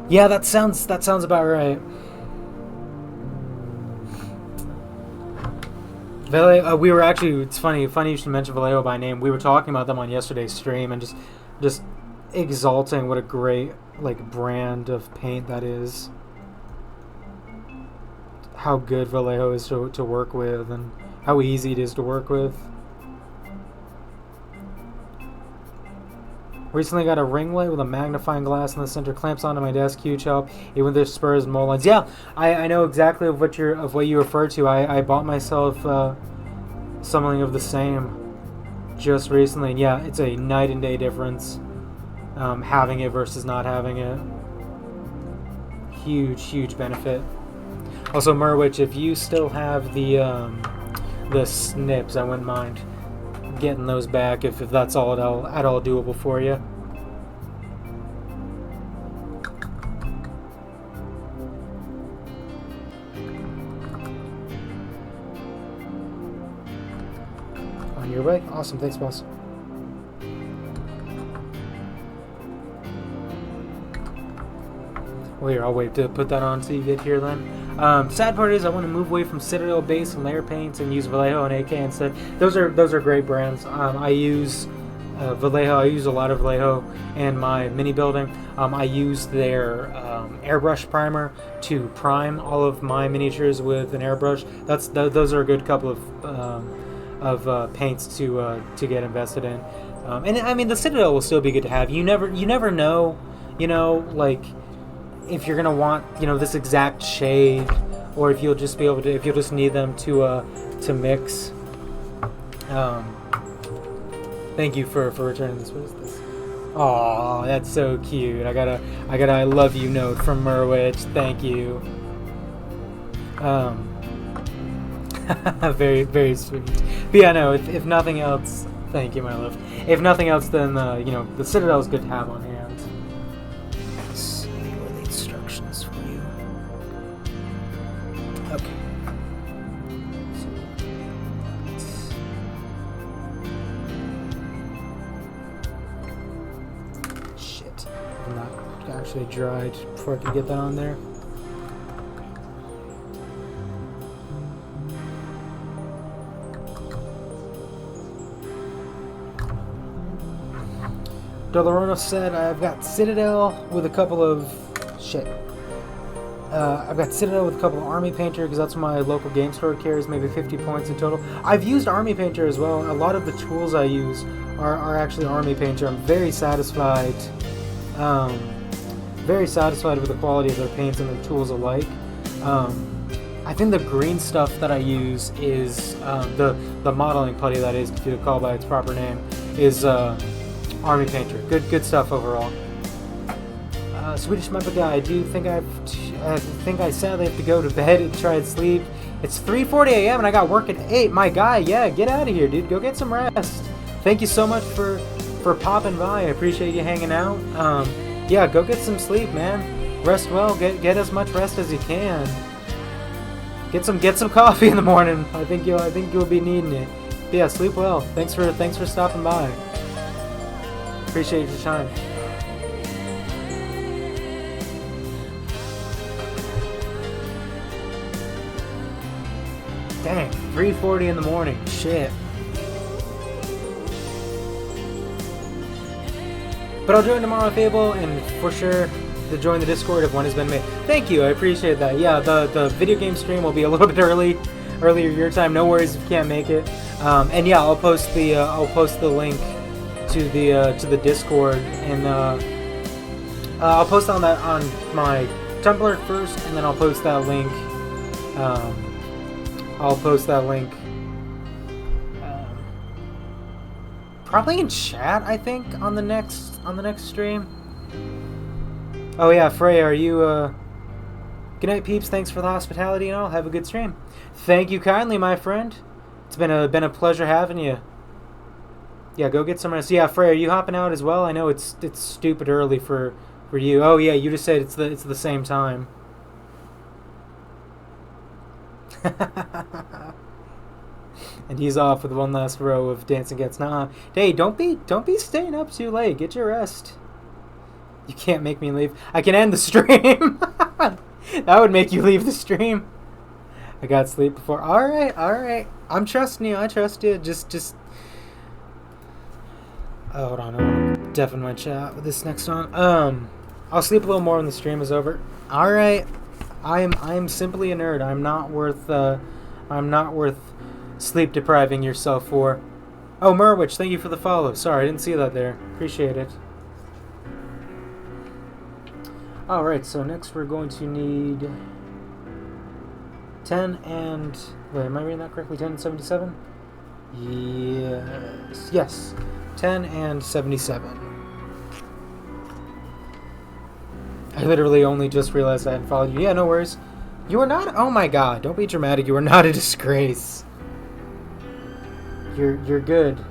Yeah, that sounds about right. Vallejo, we were actually, it's funny you should mention Vallejo by name. We were talking about them on yesterday's stream and just exalting what a great like brand of paint that is. How good Vallejo is to work with and how easy it is to work with. Recently got a ring light with a magnifying glass in the center, clamps onto my desk, huge help, even with their spurs and mold lines. Yeah, I know exactly of what you refer to. I bought myself something of the same just recently, and yeah, it's a night and day difference having it versus not having it. Huge benefit. Also, Merwich, if you still have the snips, I wouldn't mind getting those back if that's all at all doable for you. On your way? Awesome, thanks boss. Well, here, I'll wait to put that on so you get here then. Sad part is I want to move away from Citadel base and layer paints and use Vallejo and AK instead. Those are great brands. I use Vallejo. I use a lot of Vallejo in my mini building. I use their airbrush primer to prime all of my miniatures with an airbrush. Those are a good couple of paints to get invested in. And I mean the Citadel will still be good to have. You never know, like, if you're gonna want this exact shade, or if you'll just need them to mix. Thank you for returning this. What is this? Aw, that's so cute. I got a I love you note from Merwich. Thank you. Very sweet. But yeah, no, if nothing else, thank you, my love. If nothing else, then the Citadel is good to have on hand. Let's see what are the instructions for you. Okay. Shit, I'm not actually dried before I could get that on there. Dolorano said, I've got Citadel with a couple of... Shit. I've got Citadel with a couple of Army Painter because that's what my local game store carries, maybe 50 points in total. I've used Army Painter as well. A lot of the tools I use are actually Army Painter. I'm very satisfied. Very satisfied with the quality of their paints and their tools alike. I think the green stuff that I use is the modeling putty, that is, to call by its proper name, is Army Painter. Good stuff overall. Swedish Muppet Guy, I do think I sadly have to go to bed and try and sleep. It's 3:40 a.m. and I got work at 8. My guy, yeah, get out of here, dude. Go get some rest. Thank you so much for popping by. I appreciate you hanging out. Yeah, go get some sleep, man. Rest well. Get as much rest as you can. Get some coffee in the morning. I think you'll be needing it. But yeah, sleep well. Thanks for stopping by. Appreciate your time. Dang, 3:40 in the morning. Shit. But I'll join tomorrow if able, and for sure to join the Discord if one has been made. Thank you, I appreciate that. Yeah, the video game stream will be a little bit earlier your time. No worries if you can't make it. And yeah, I'll post the link to the Discord, and I'll post on my Tumblr first, and then I'll post that link. Probably in chat, I think, on the next stream. Oh yeah, Frey, are you good night, peeps. Thanks for the hospitality and all. Have a good stream. Thank you kindly, my friend. It's been a pleasure having you. Yeah, go get some rest. Yeah, Frey, are you hopping out as well? I know it's stupid early for you. Oh yeah, you just said it's the same time. And he's off with one last row of dancing gets. Nah, hey, don't be staying up too late. Get your rest. You can't make me leave. I can end the stream. That would make you leave the stream. I got sleep before. All right. I'm trusting you. I trust you. Just. Oh, hold on. I'll deafen my chat with this next one. I'll sleep a little more when the stream is over. All right. I am simply a nerd. I'm not worth sleep depriving yourself for. Oh, Merwich, thank you for the follow. Sorry, I didn't see that there. Appreciate it. Alright, so next we're going to need 10 and... Wait, am I reading that correctly? 10 and 77? Yes. 10 and 77. I literally only just realized I hadn't followed you. Yeah, no worries. You are not... Oh my god, don't be dramatic. You are not a disgrace. You're good.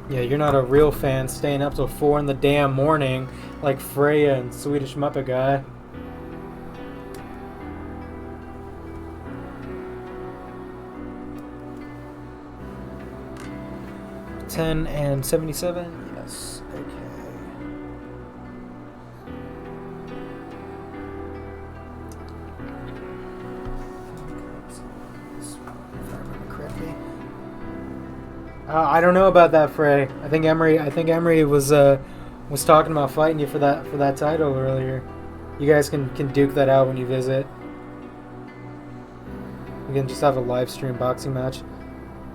Yeah, you're not a real fan staying up till 4 in the damn morning like Freya and Swedish Muppet Guy. $10 and 77? Yes. Okay. I don't know about that, Frey. I think Emery was talking about fighting you for that title earlier. You guys can duke that out when you visit. We can just have a live stream boxing match.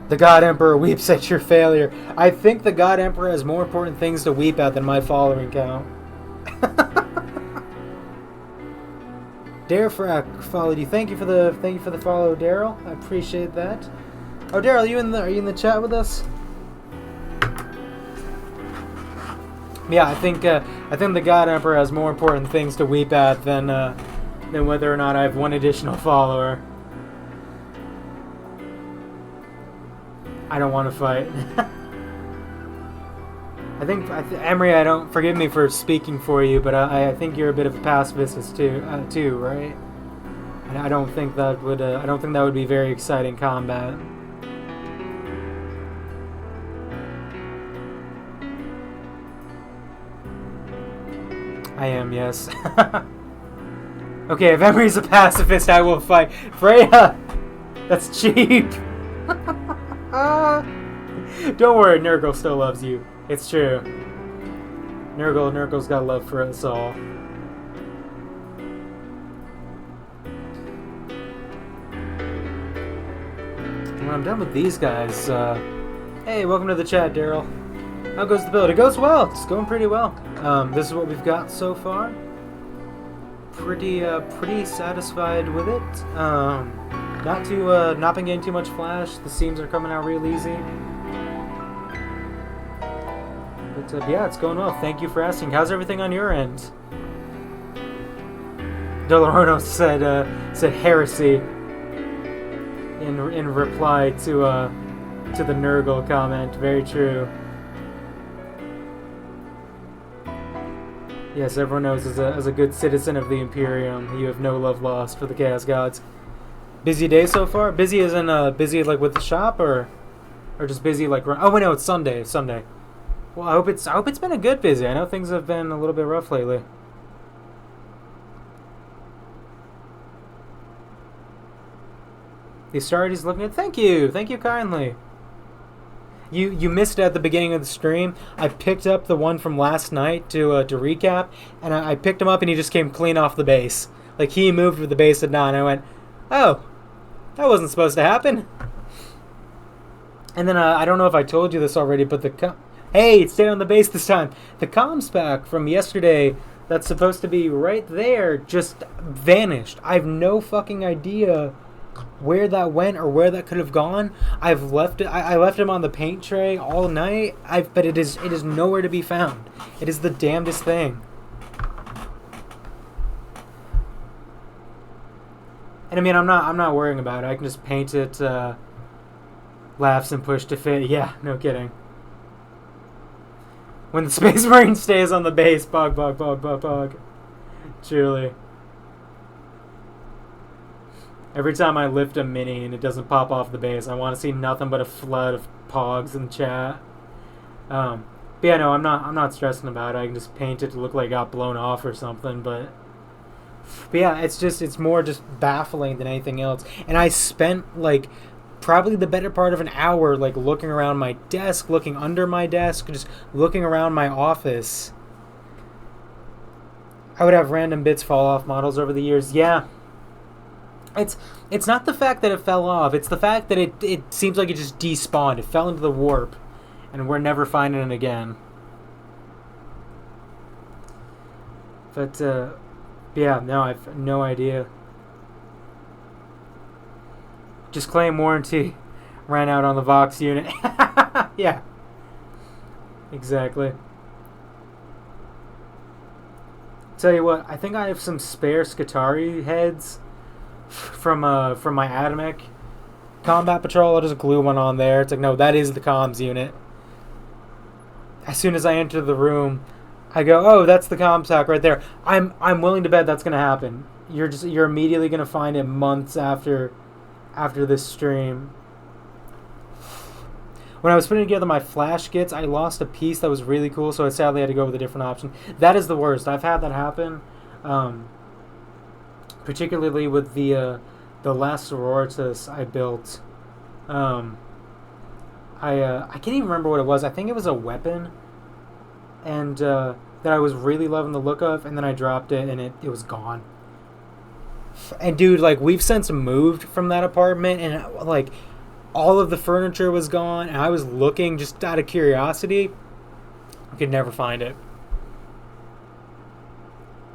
The God Emperor weeps at your failure. I think the God Emperor has more important things to weep at than my following count. Darefrak followed you. Thank you for the follow, Daryl. I appreciate that. Oh, Daryl, are you in the chat with us? Yeah, I think the God Emperor has more important things to weep at than whether or not I have one additional follower. I don't want to fight. I think Emery, forgive me for speaking for you, but I think you're a bit of a pacifist too, right? And I don't think that would be very exciting combat. I am, yes. Okay, if Emery's a pacifist, I will fight. Freya! That's cheap! Don't worry, Nurgle still loves you. It's true. Nurgle's got love for us all. When I'm done with these guys, hey, welcome to the chat, Daryl. How goes the build? It goes well. It's going pretty well. This is what we've got so far. Pretty satisfied with it. Not been getting too much flash. The seams are coming out real easy. But yeah, it's going well. Thank you for asking. How's everything on your end? Dolorono said heresy in reply to the Nurgle comment. Very true. Yes, everyone knows as a good citizen of the Imperium, you have no love lost for the Chaos Gods. Busy day so far? Busy as in busy like with the shop, or just busy like oh wait, no, it's Sunday. Well, I hope it's been a good busy. I know things have been a little bit rough lately. The Astartes looking at. Thank you kindly. You missed it at the beginning of the stream. I picked up the one from last night to recap, and I picked him up and he just came clean off the base. Like he moved with the base at 9. I went, oh, that wasn't supposed to happen. And then I don't know if I told you this already, but hey, it stayed on the base this time. The comms pack from yesterday that's supposed to be right there just vanished. I have no fucking idea where that went or where that could have gone. I've left it. I left him on the paint tray all night. But it is nowhere to be found. It is the damnedest thing. And I mean, I'm not worrying about it. I can just paint it. Laughs and push to fit. Yeah, no kidding. When the Space Marine stays on the base, bog. Truly. Every time I lift a mini and it doesn't pop off the base, I want to see nothing but a flood of pogs in chat. But yeah, no, I'm not stressing about it. I can just paint it to look like it got blown off or something. But yeah, it's more just baffling than anything else. And I spent like probably the better part of an hour like looking around my desk, looking under my desk, just looking around my office. I would have random bits fall off models over the years. Yeah. It's not the fact that it fell off. It's the fact that it seems like it just despawned. It fell into the warp, and we're never finding it again. But yeah, no, I've no idea. Just claim warranty. Ran out on the Vox unit. Yeah. Exactly. Tell you what, I think I have some spare Skitarii heads from my Admec combat patrol. I'll just glue one on there. It's like, no, that is the comms unit. As soon as I enter the room, I go, oh, that's the comms pack right there. I'm willing to bet that's gonna happen. You're immediately gonna find it months after this stream. When I was putting together my flash kits, I lost a piece that was really cool, so I sadly had to go with a different option. That is the worst. I've had that happen. Particularly with the last Sororitas I built. I can't even remember what it was. I think it was a weapon, and that I was really loving the look of, and then I dropped it and it was gone. And dude, like, we've since moved from that apartment, and like all of the furniture was gone, and I was looking just out of curiosity. I could never find it.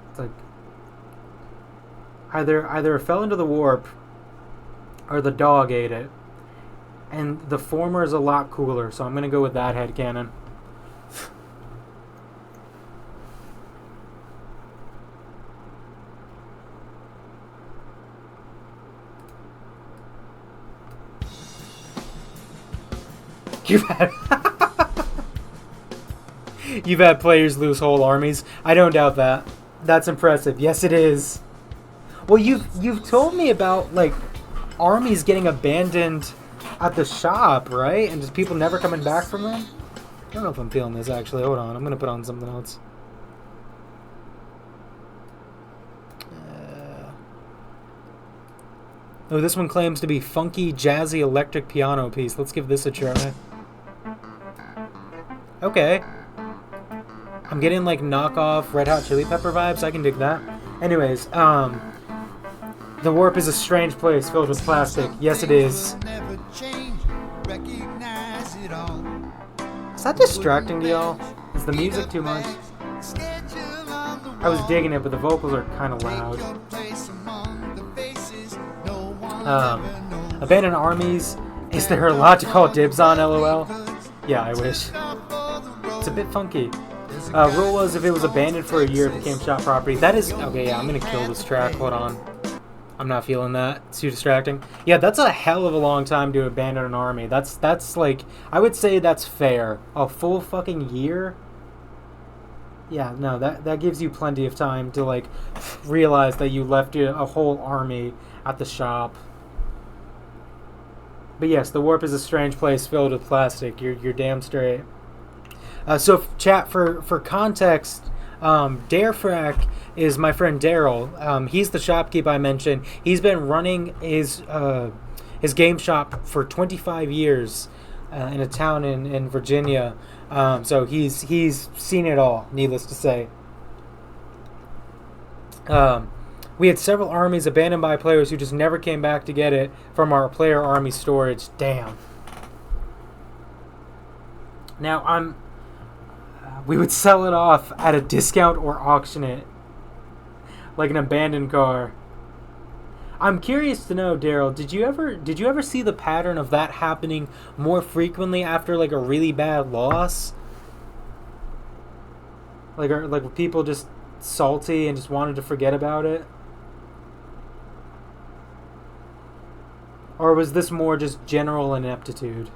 It's like either it fell into the warp or the dog ate it. And the former is a lot cooler, so I'm going to go with that headcanon. You've had players lose whole armies. I don't doubt that. That's impressive. Yes, it is. Well, you've told me about like armies getting abandoned at the shop, right? And just people never coming back from them. I don't know if I'm feeling this actually. Hold on, I'm gonna put on something else. Oh, this one claims to be funky, jazzy, electric piano piece. Let's give this a try. Okay. I'm getting like knockoff Red Hot Chili Pepper vibes. I can dig that. Anyways, the warp is a strange place filled with plastic. Yes, it is. Is that distracting to y'all? Is the music too much? I was digging it, but the vocals are kind of loud. Abandoned armies. Is there a lot to call dibs on, LOL? Yeah, I wish. It's a bit funky. Rule was if it was abandoned for a year, it became shop property. That is... Okay, yeah, I'm gonna kill this track. Hold on. I'm not feeling that. It's too distracting. Yeah, that's a hell of a long time to abandon an army. That's like... I would say that's fair. A full fucking year? Yeah, no, that gives you plenty of time to, like, realize that you left a whole army at the shop. But yes, the warp is a strange place filled with plastic. You're damn straight. So, chat, for context, Darefrack is my friend Daryl. He's the shopkeep I mentioned. He's been running his game shop for 25 years in a town in Virginia. So he's seen it all, needless to say. We had several armies abandoned by players who just never came back to get it from our player army storage. Damn. Now, we would sell it off at a discount or auction it. Like an abandoned car. I'm curious to know, Daryl, did you ever see the pattern of that happening more frequently after like a really bad loss? Like were people just salty and just wanted to forget about it? Or was this more just general ineptitude?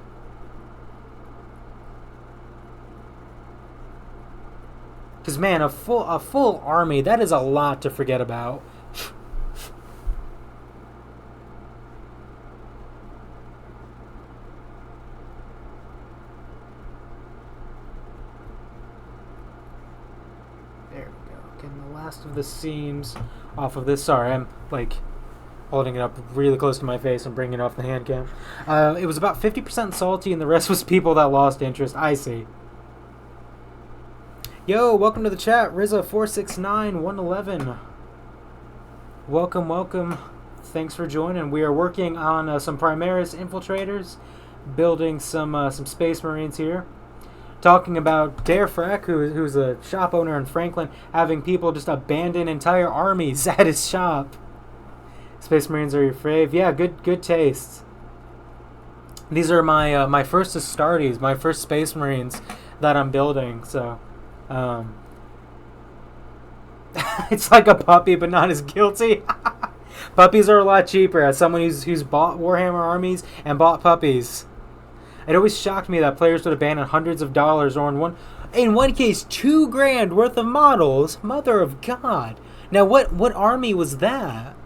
Because, man, a full army, that is a lot to forget about. There we go. Getting the last of the seams off of this. Sorry, I'm, like, holding it up really close to my face and bringing it off the hand cam. It was about 50% salty, and the rest was people that lost interest. I see. Yo, welcome to the chat, Rizza469111. Welcome. Thanks for joining. We are working on some Primaris infiltrators, building some Space Marines here. Talking about Darefrack, who's a shop owner in Franklin, having people just abandon entire armies at his shop. Space Marines are your fave. Yeah, good taste. These are my first Astartes, my first Space Marines that I'm building, so... it's like a puppy, but not as guilty. Puppies are a lot cheaper. As someone who's bought Warhammer armies and bought puppies, it always shocked me that players would abandon hundreds of dollars, or in one case, $2,000 worth of models. Mother of God! Now, what army was that?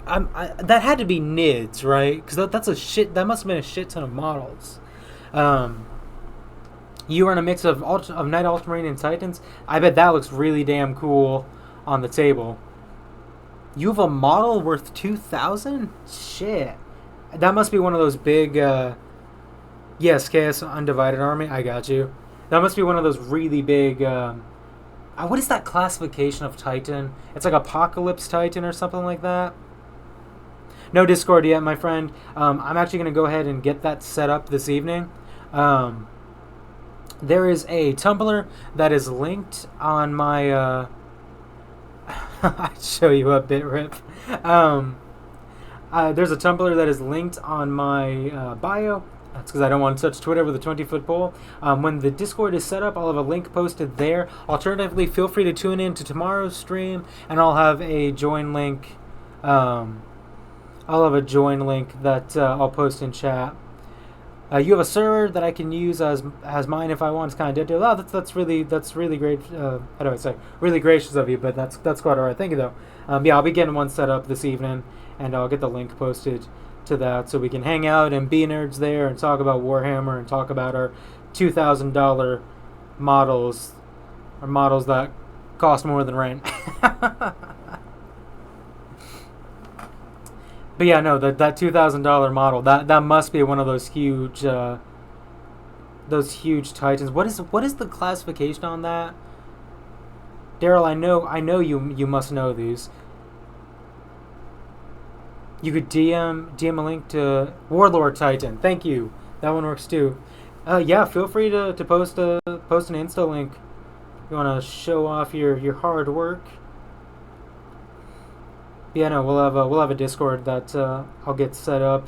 That had to be NIDS, right? Because that's a shit. That must have been a shit ton of models. You run a mix of Night Ultramarine and Titans. I bet that looks really damn cool on the table. You have a model worth 2,000? Shit. That must be one of those big, yes, Chaos Undivided Army. I got you. That must be one of those really big, what is that classification of Titan? It's like Apocalypse Titan or something like that. No Discord yet, my friend. I'm actually going to go ahead and get that set up this evening. There is a Tumblr that is linked on my, I'd show you a bit, Rip. There's a Tumblr that is linked on my bio. That's because I don't want to touch Twitter with a 20-foot pole. When the Discord is set up, I'll have a link posted there. Alternatively, feel free to tune in to tomorrow's stream, and I'll have a join link. That I'll post in chat. You have a server that I can use as mine if I want. It's kind of dead deal. Oh, that's really great. How do I say? Really gracious of you, but that's quite alright. Thank you though. Yeah, I'll be getting one set up this evening, and I'll get the link posted to that so we can hang out and be nerds there and talk about Warhammer and talk about our $2,000 models, or models that cost more than rent. But yeah, no, that $2,000 model, that must be one of those huge Titans. What is the classification on that? Daryl, I know you must know these. You could DM a link to Warlord Titan. Thank you. That one works too. Yeah, feel free to post an Insta link. You want to show off your hard work. Yeah, no, we'll have a Discord that I'll get set up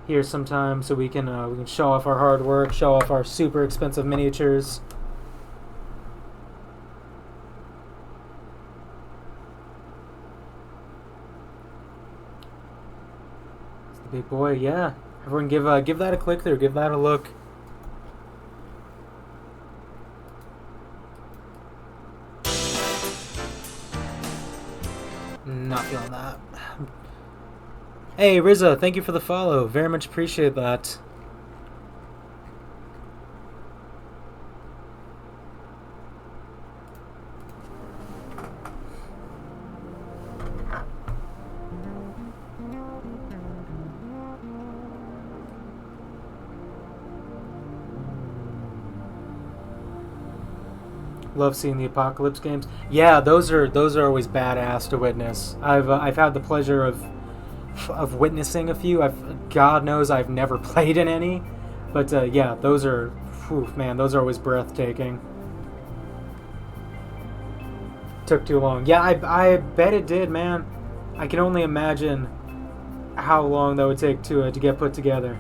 here sometime so we can show off our hard work, show off our super expensive miniatures. It's the big boy, yeah. Everyone give that a click through, give that a look. Not feeling that. Hey, Rizza, thank you for the follow. Very much appreciate that. Love seeing the Apocalypse games. Yeah, those are always badass to witness. I've had the pleasure of witnessing a few. God knows I've never played in any, but yeah, those are, whew, man, those are always breathtaking. Took too long. Yeah, I bet it did, man. I can only imagine how long that would take to get put together.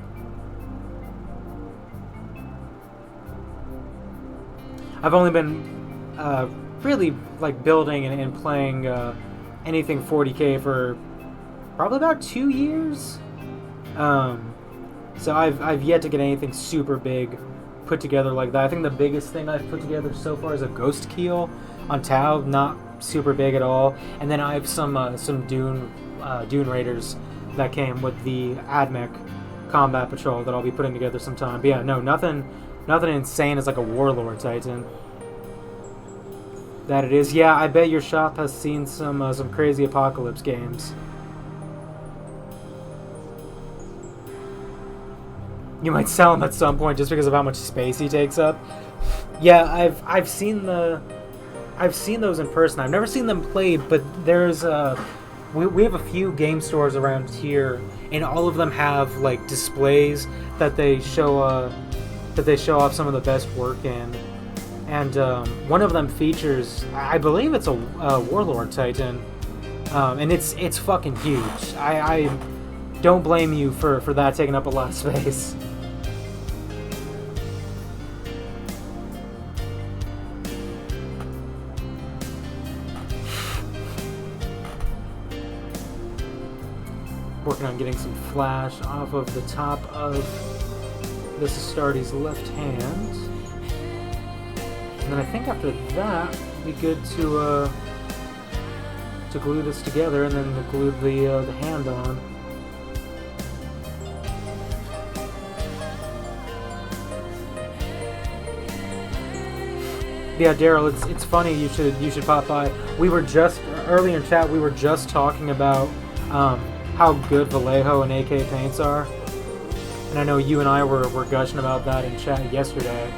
I've only been really like building and playing anything 40K for probably about 2 years. So I've yet to get anything super big put together like that. I think the biggest thing I've put together so far is a Ghost Keel on Tau, not super big at all. And then I have some Dune Raiders that came with the Admec Combat Patrol that I'll be putting together sometime. But yeah, no, nothing insane as like a Warlord Titan. That it is. Yeah, I bet your shop has seen some crazy Apocalypse games. You might sell him at some point just because of how much space he takes up. Yeah, I've seen those in person. I've never seen them played, but there's we have a few game stores around here, and all of them have like displays that they show off some of the best work in. And one of them features, I believe it's a Warlord Titan, and it's fucking huge. I don't blame you for that taking up a lot of space. Working on getting some flash off of the top of this Astartes left hand. And then I think after that, it'd be good to glue this together and then to glue the hand on. Yeah, Daryl, it's funny you should pop by. We were just earlier in chat. We were just talking about how good Vallejo and AK paints are, and I know you and I were gushing about that in chat yesterday.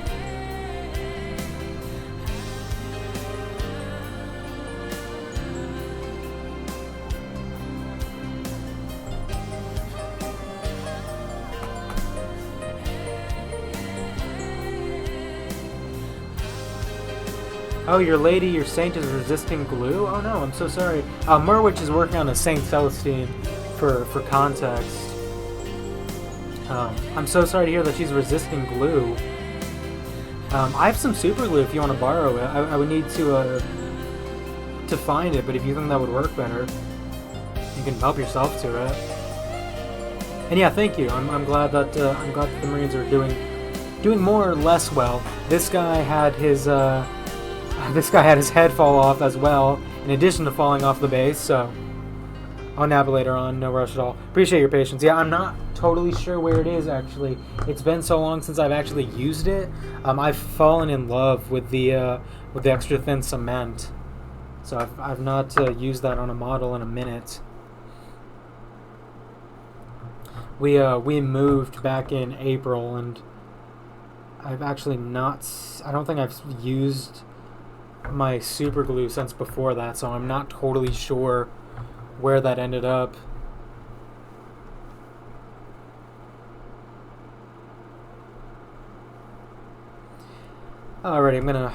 Oh, your saint is resisting glue? Oh no, I'm so sorry. Merwich is working on a Saint Celestine for context. I'm so sorry to hear that she's resisting glue. I have some super glue if you want to borrow it. I would need to find it, but if you think that would work better, you can help yourself to it. And yeah, thank you. I'm glad that the Marines are doing more or less well. This guy had his head fall off as well, in addition to falling off the base, so I'll nab it later on, no rush at all. Appreciate your patience. Yeah, I'm not totally sure where it is, actually. It's been so long since I've actually used it. I've fallen in love with the extra thin cement, so I've not used that on a model in a minute. We moved back in April, and I've actually not... I don't think I've used my super glue since before that, so I'm not totally sure where that ended up. Alright, I'm gonna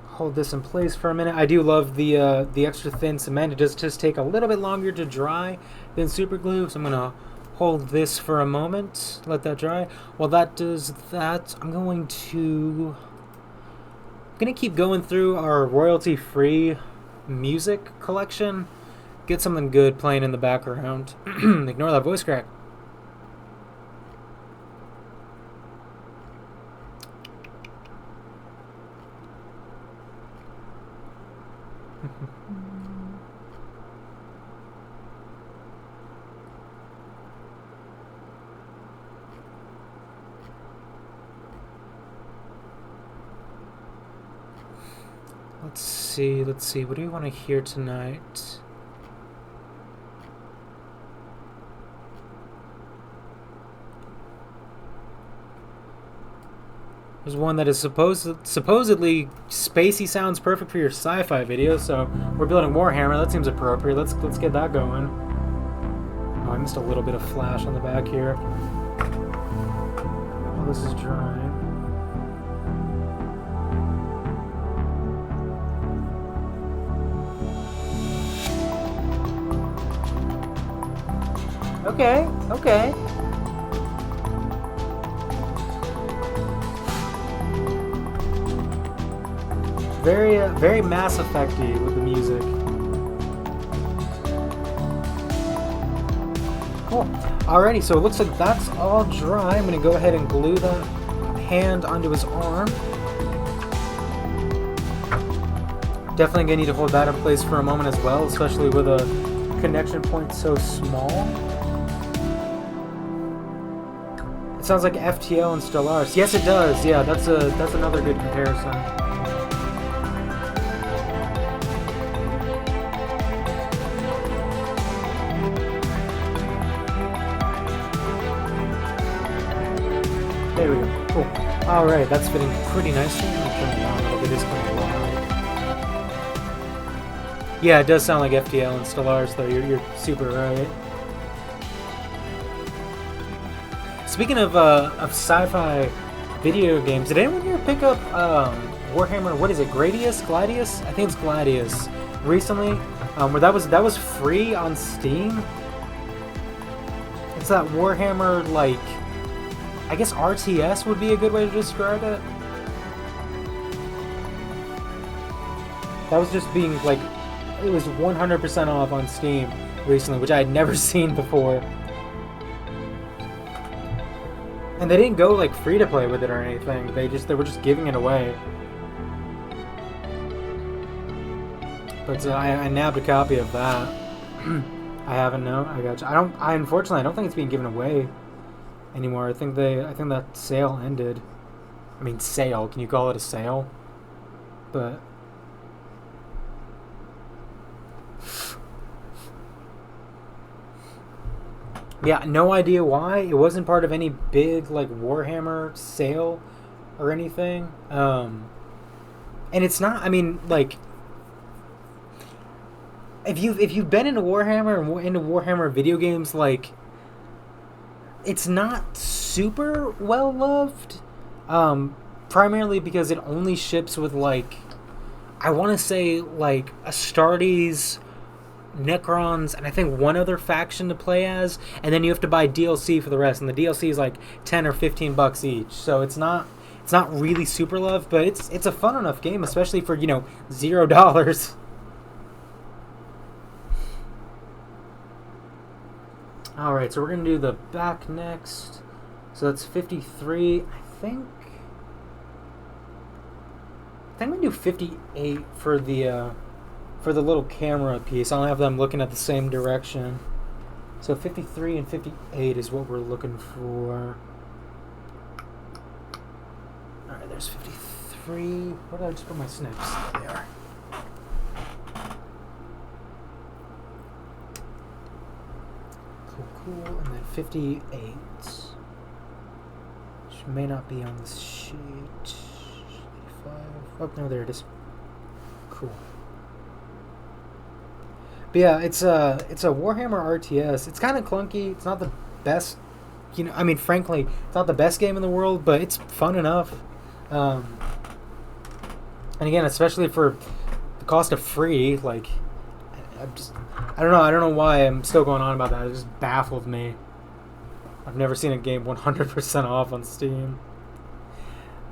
hold this in place for a minute. I do love the extra thin cement. It does just take a little bit longer to dry than super glue, so I'm gonna hold this for a moment, let that dry. While that does that, I'm gonna keep going through our royalty-free music collection. Get something good playing in the background. Ignore that voice crack. Let's see, what do we want to hear tonight? There's one that is supposedly spacey, sounds perfect for your sci-fi video, so we're building Warhammer, that seems appropriate. Let's get that going. Oh, I missed a little bit of flash on the back here. Oh, this is drying. Okay. Very Mass Effect-y with the music. Cool. Alrighty, so it looks like that's all dry. I'm gonna go ahead and glue that hand onto his arm. Definitely gonna need to hold that in place for a moment as well, especially with a connection point so small. It sounds like FTL and Stellaris. Yes, it does. Yeah, that's another good comparison. There we go. Cool. All right, that's fitting pretty nicely. I'm gonna turn it down a little bit. It's kind of loud. Yeah, it does sound like FTL and Stellaris, though. You're super right. Speaking of sci-fi video games, did anyone here pick up Warhammer? What is it? Gladius? I think it's Gladius. Recently, where that was free on Steam. It's that Warhammer, like, I guess RTS would be a good way to describe it. That was just being like, it was 100% off on Steam recently, which I had never seen before. And they didn't go like free to play with it or anything. They were just giving it away. But I nabbed a copy of that. I haven't. No, I got you. Unfortunately, I don't think it's being given away anymore. I think that sale ended. I mean, sale. Can you call it a sale? But yeah, no idea why. It wasn't part of any big like Warhammer sale or anything. And it's not. I mean, like, if you've been into Warhammer and into Warhammer video games, like, it's not super well loved. Primarily because it only ships with, like, I want to say like Astartes, Necrons, and I think one other faction to play as, and then you have to buy DLC for the rest, and the DLC is like $10 or $15 each. So it's not really super loved, but it's a fun enough game, especially for, $0. All right, so we're gonna do the back next. So that's 53. I think we do 58 for the little camera piece. I'll have them looking at the same direction. So 53 and 58 is what we're looking for. Alright, there's 53. Where did I just put my snips? There they are. Cool. And then 58. Which may not be on this sheet. 85. Oh, no, there it is. Cool. But yeah, it's a Warhammer RTS. It's kind of clunky. It's not the best, I mean, frankly, it's not the best game in the world, but it's fun enough. And again, especially for the cost of free, like, I don't know why I'm still going on about that. It just baffled me. I've never seen a game 100% off on Steam.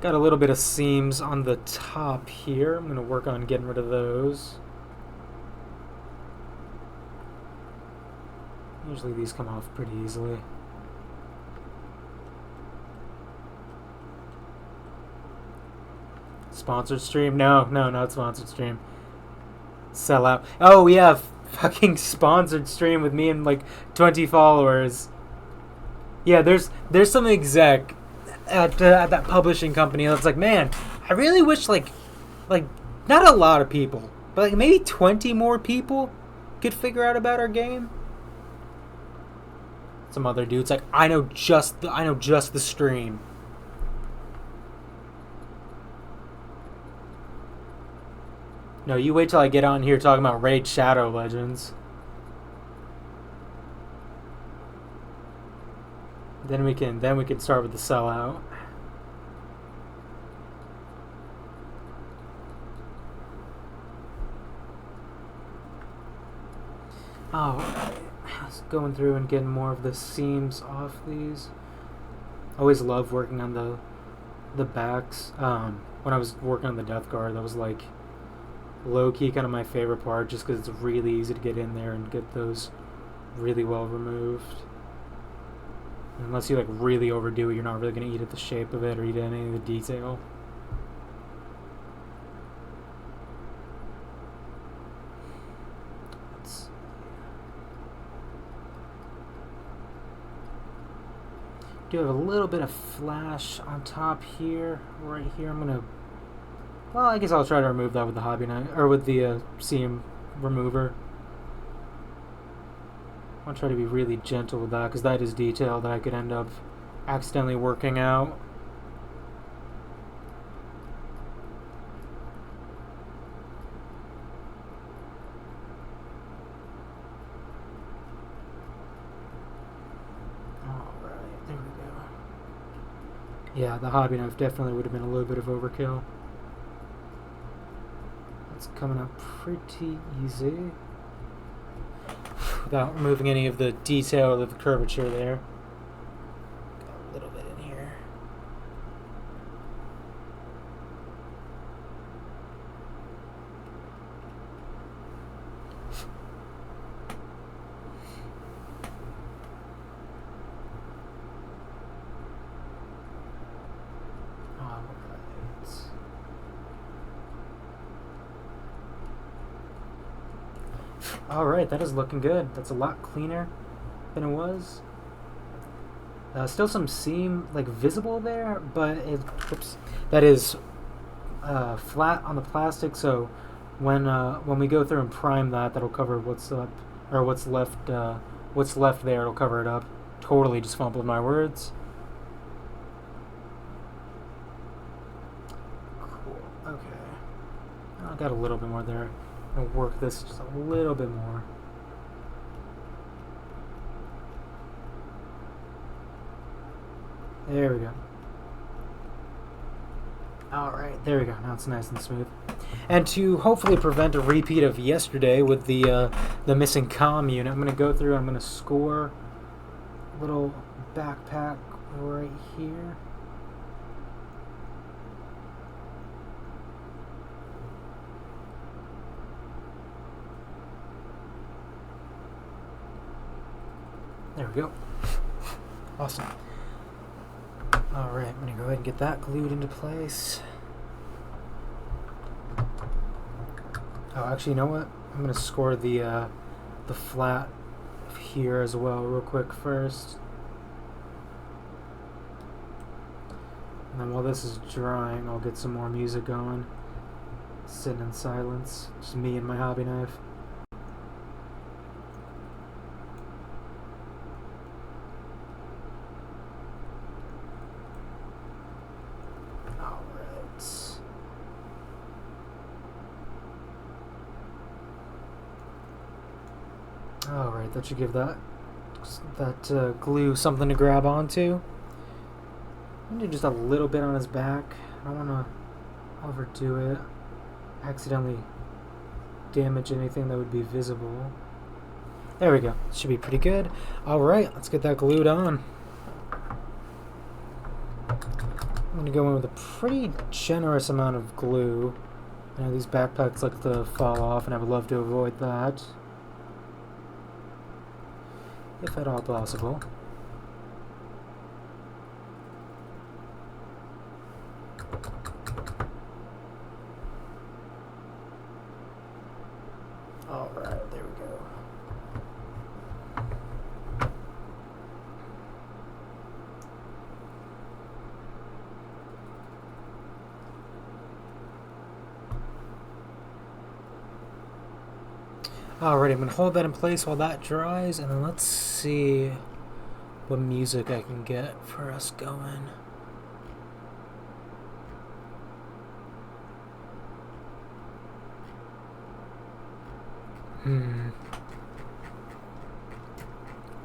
Got a little bit of seams on the top here. I'm going to work on getting rid of those. Usually these come off pretty easily. Sponsored stream? No, not sponsored stream. Sell out. Oh, yeah, fucking sponsored stream with me and like 20 followers. Yeah, there's some exec at that publishing company that's like, man, I really wish like not a lot of people, but like maybe 20 more people could figure out about our game. Some other dude's like, I know just the stream. No, you wait till I get on here talking about Raid Shadow Legends. Then we can start with the sellout. Oh, I was going through and getting more of the seams off these. I always love working on the backs. When I was working on the Death Guard, that was like low-key kind of my favorite part, just because it's really easy to get in there and get those really well removed. Unless you like really overdo it, you're not really going to eat at the shape of it or eat at any of the detail. Do have a little bit of flash on top here, right here. I'm gonna. Well, I guess I'll try to remove that with the hobby knife or with the seam remover. I'll try to be really gentle with that because that is detail that I could end up accidentally working out. Yeah, the hobby knife definitely would have been a little bit of overkill. It's coming up pretty easy without removing any of the detail of the curvature there. Got a little bit in here. Alright, that is looking good. That's a lot cleaner than it was. Still some seam like visible there, but that is flat on the plastic, so when we go through and prime that, that'll cover what's up or what's left there, it'll cover it up. Totally just fumbled my words. Cool. Okay. I got a little bit more there. I'll work this just a little bit more. There we go. Alright, there we go. Now it's nice and smooth. And to hopefully prevent a repeat of yesterday with the missing comm unit, I'm going to go through and I'm going to score a little backpack right here. There we go. Awesome. Alright, I'm going to go ahead and get that glued into place. Oh, actually, you know what? I'm going to score the flat here as well real quick first. And then while this is drying, I'll get some more music going. Sitting in silence. Just me and my hobby knife. Alright, that should give that glue something to grab onto. I'm gonna do just a little bit on his back. I don't want to overdo it. Accidentally damage anything that would be visible. There we go. Should be pretty good. Alright, let's get that glued on. I'm gonna go in with a pretty generous amount of glue. I know these backpacks like to fall off, and I would love to avoid that, if at all possible. Alright, there we go. Alright, I'm going to hold that in place while that dries, and then let's see what music I can get for us going.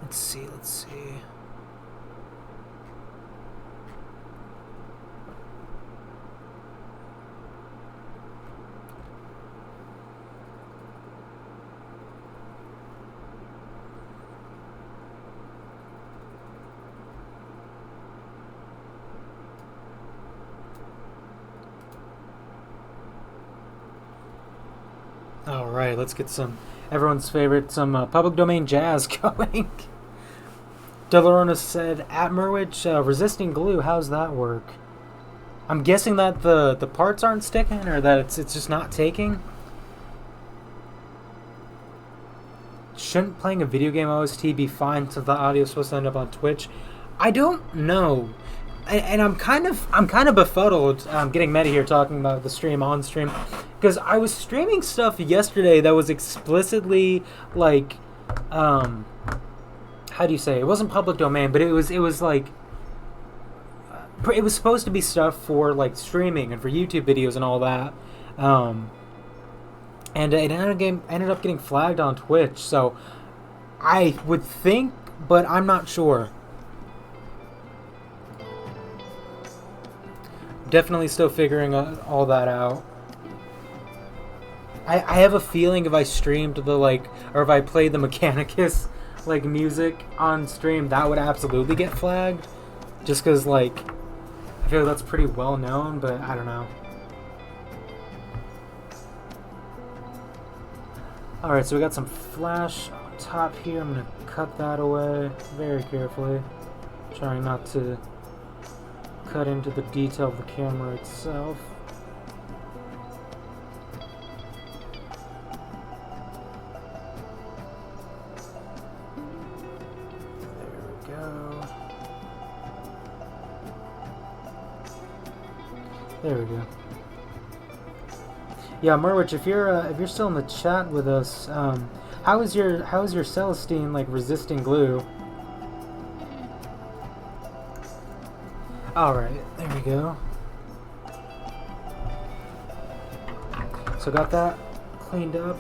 Let's see. Alright, let's get everyone's favorite, public domain jazz going. Delarona said, at Merwich, resisting glue, how's that work? I'm guessing that the parts aren't sticking, or that it's just not taking. Shouldn't playing a video game OST be fine so the audio's supposed to end up on Twitch? I don't know. And I'm kind of befuddled. I'm getting meta here talking about the stream on stream, because I was streaming stuff yesterday that was explicitly like, how do you say? It wasn't public domain, but it was like, it was supposed to be stuff for like streaming and for YouTube videos and all that. And it ended up getting flagged on Twitch. So I would think, but I'm not sure. Definitely still figuring all that out. I have a feeling if I streamed or if I played the Mechanicus music on stream, that would absolutely get flagged. Just because I feel like that's pretty well known, but I don't know. Alright, so we got some flash on top here. I'm going to cut that away very carefully. Trying not to cut into the detail of the camera itself. There we go. There we go. Yeah, Merwich, if you're still in the chat with us, how is your Celestine resisting glue? Alright, there we go. So got that cleaned up.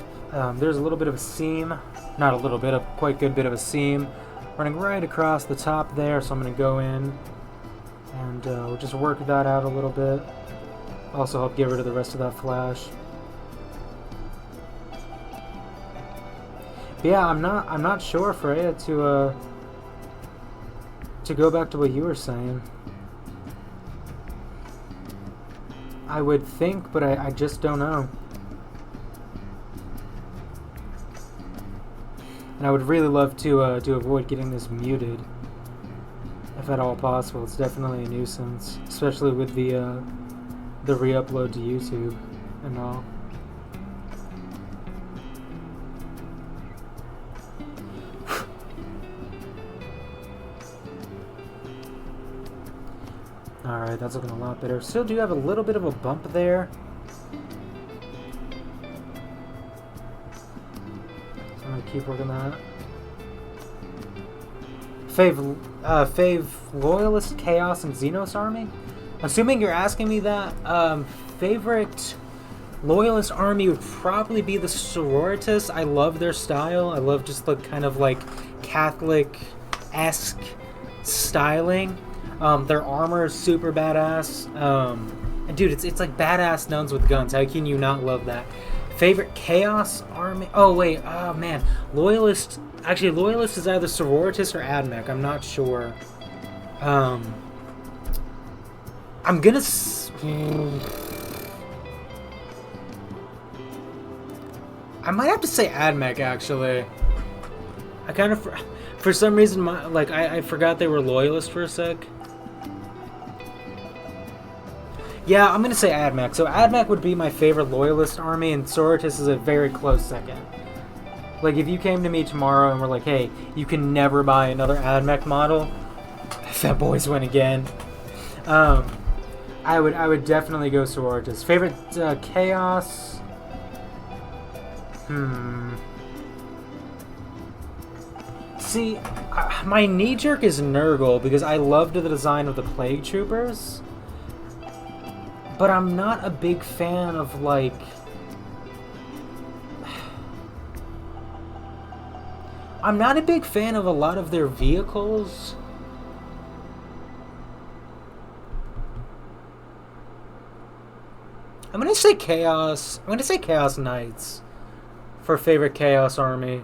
There's a little bit of a seam. Not a little bit, a quite good bit of a seam running right across the top there, so I'm going to go in and we'll just work that out a little bit. Also help get rid of the rest of that flash. But yeah, I'm not sure, Freya, to go back to what you were saying. I would think, but I just don't know. And I would really love to avoid getting this muted, if at all possible. It's definitely a nuisance, especially with the re-upload to YouTube and all. Alright, that's looking a lot better. Still do have a little bit of a bump there. So I'm going to keep working that. Fave Loyalist, Chaos, and Xenos Army? Assuming you're asking me that, favorite Loyalist army would probably be the Sororitas. I love their style. I love just the kind of like Catholic-esque styling. Their armor is super badass. And dude, it's like badass nuns with guns. How can you not love that? Favorite Chaos army? Oh wait, oh man, Loyalist. Actually, Loyalist is either Sororitas or Admec. I'm not sure. I'm gonna. I might have to say Admec, actually. I kind of, for some reason, I forgot they were Loyalist for a sec. Yeah, I'm gonna say Admec. So Admec would be my favorite Loyalist army, and Sororitas is a very close second. Like, if you came to me tomorrow and were like, hey, you can never buy another Admec model, Fat Boys win again. I would definitely go Sororitas. Favorite Chaos? See, my knee-jerk is Nurgle because I loved the design of the Plague Troopers. But I'm not a big fan of, like... I'm not a big fan of a lot of their vehicles. I'm gonna say Chaos. I'm gonna say Chaos Knights for favorite Chaos army.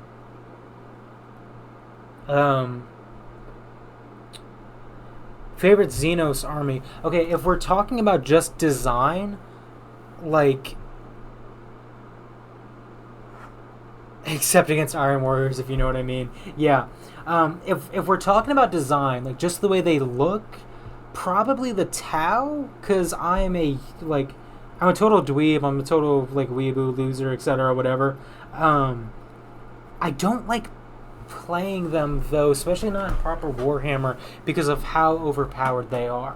Favorite Xenos army. Okay, if we're talking about just design, like, except against Iron Warriors, if you know what I mean. Yeah. If we're talking about design, like just the way they look, probably the Tau, because I'm a total dweeb. I'm a total like weeaboo loser, etc. Whatever. I don't like playing them though, especially not in proper Warhammer, because of how overpowered they are.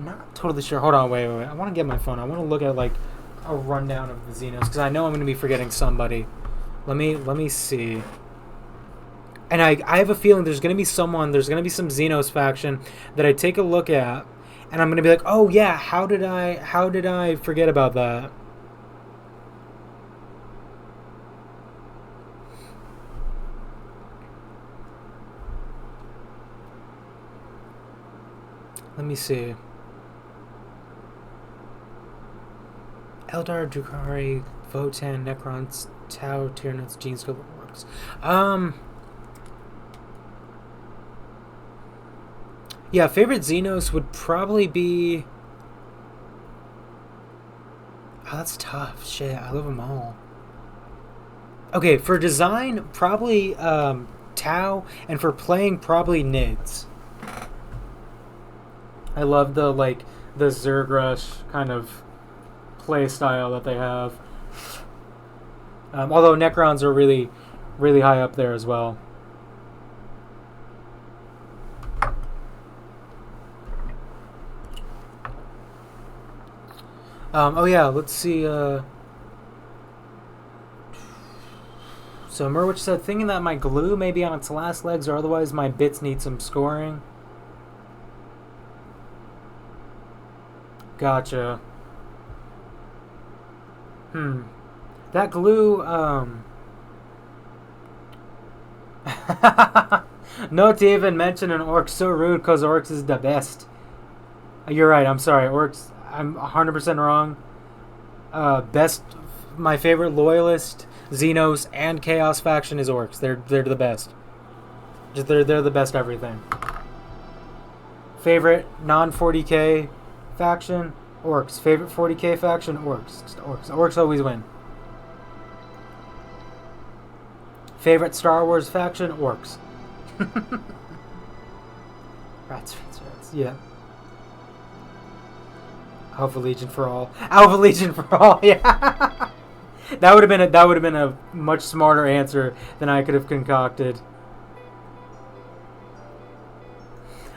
Not totally sure. Hold on, wait. I want to get my phone. I want to look at like a rundown of the Xenos because I know I'm going to be forgetting somebody. Let me see. And I have a feeling there's going to be some Xenos faction that I take a look at, and I'm going to be like, oh yeah, how did I forget about that? Let me see. Eldar, Drukhari, Votan, Necrons, Tau, Tyranids, Genescope, Orcs. Yeah, favorite Xenos would probably be... Oh, that's tough. Shit, I love them all. Okay, for design, probably Tau, and for playing, probably Nids. I love the Zergrush kind of play style that they have. Although Necrons are really, really high up there as well. Oh yeah, let's see. So Merwich said, thinking that my glue may be on its last legs, or otherwise my bits need some scoring. Gotcha. That glue, not to even mention an orc, so rude, because orcs is the best. You're right, I'm sorry, orcs, I'm 100% wrong. My favorite Loyalist, Xenos, and Chaos faction is orcs. They're the best. They're the best everything. Favorite non-40k faction, orcs. Favorite 40k faction, orcs. Orcs always win. Favorite Star Wars faction, orcs. Rats. Yeah. Alpha Legion for all. Alpha Legion for all. Yeah. That would have been a much smarter answer than I could have concocted.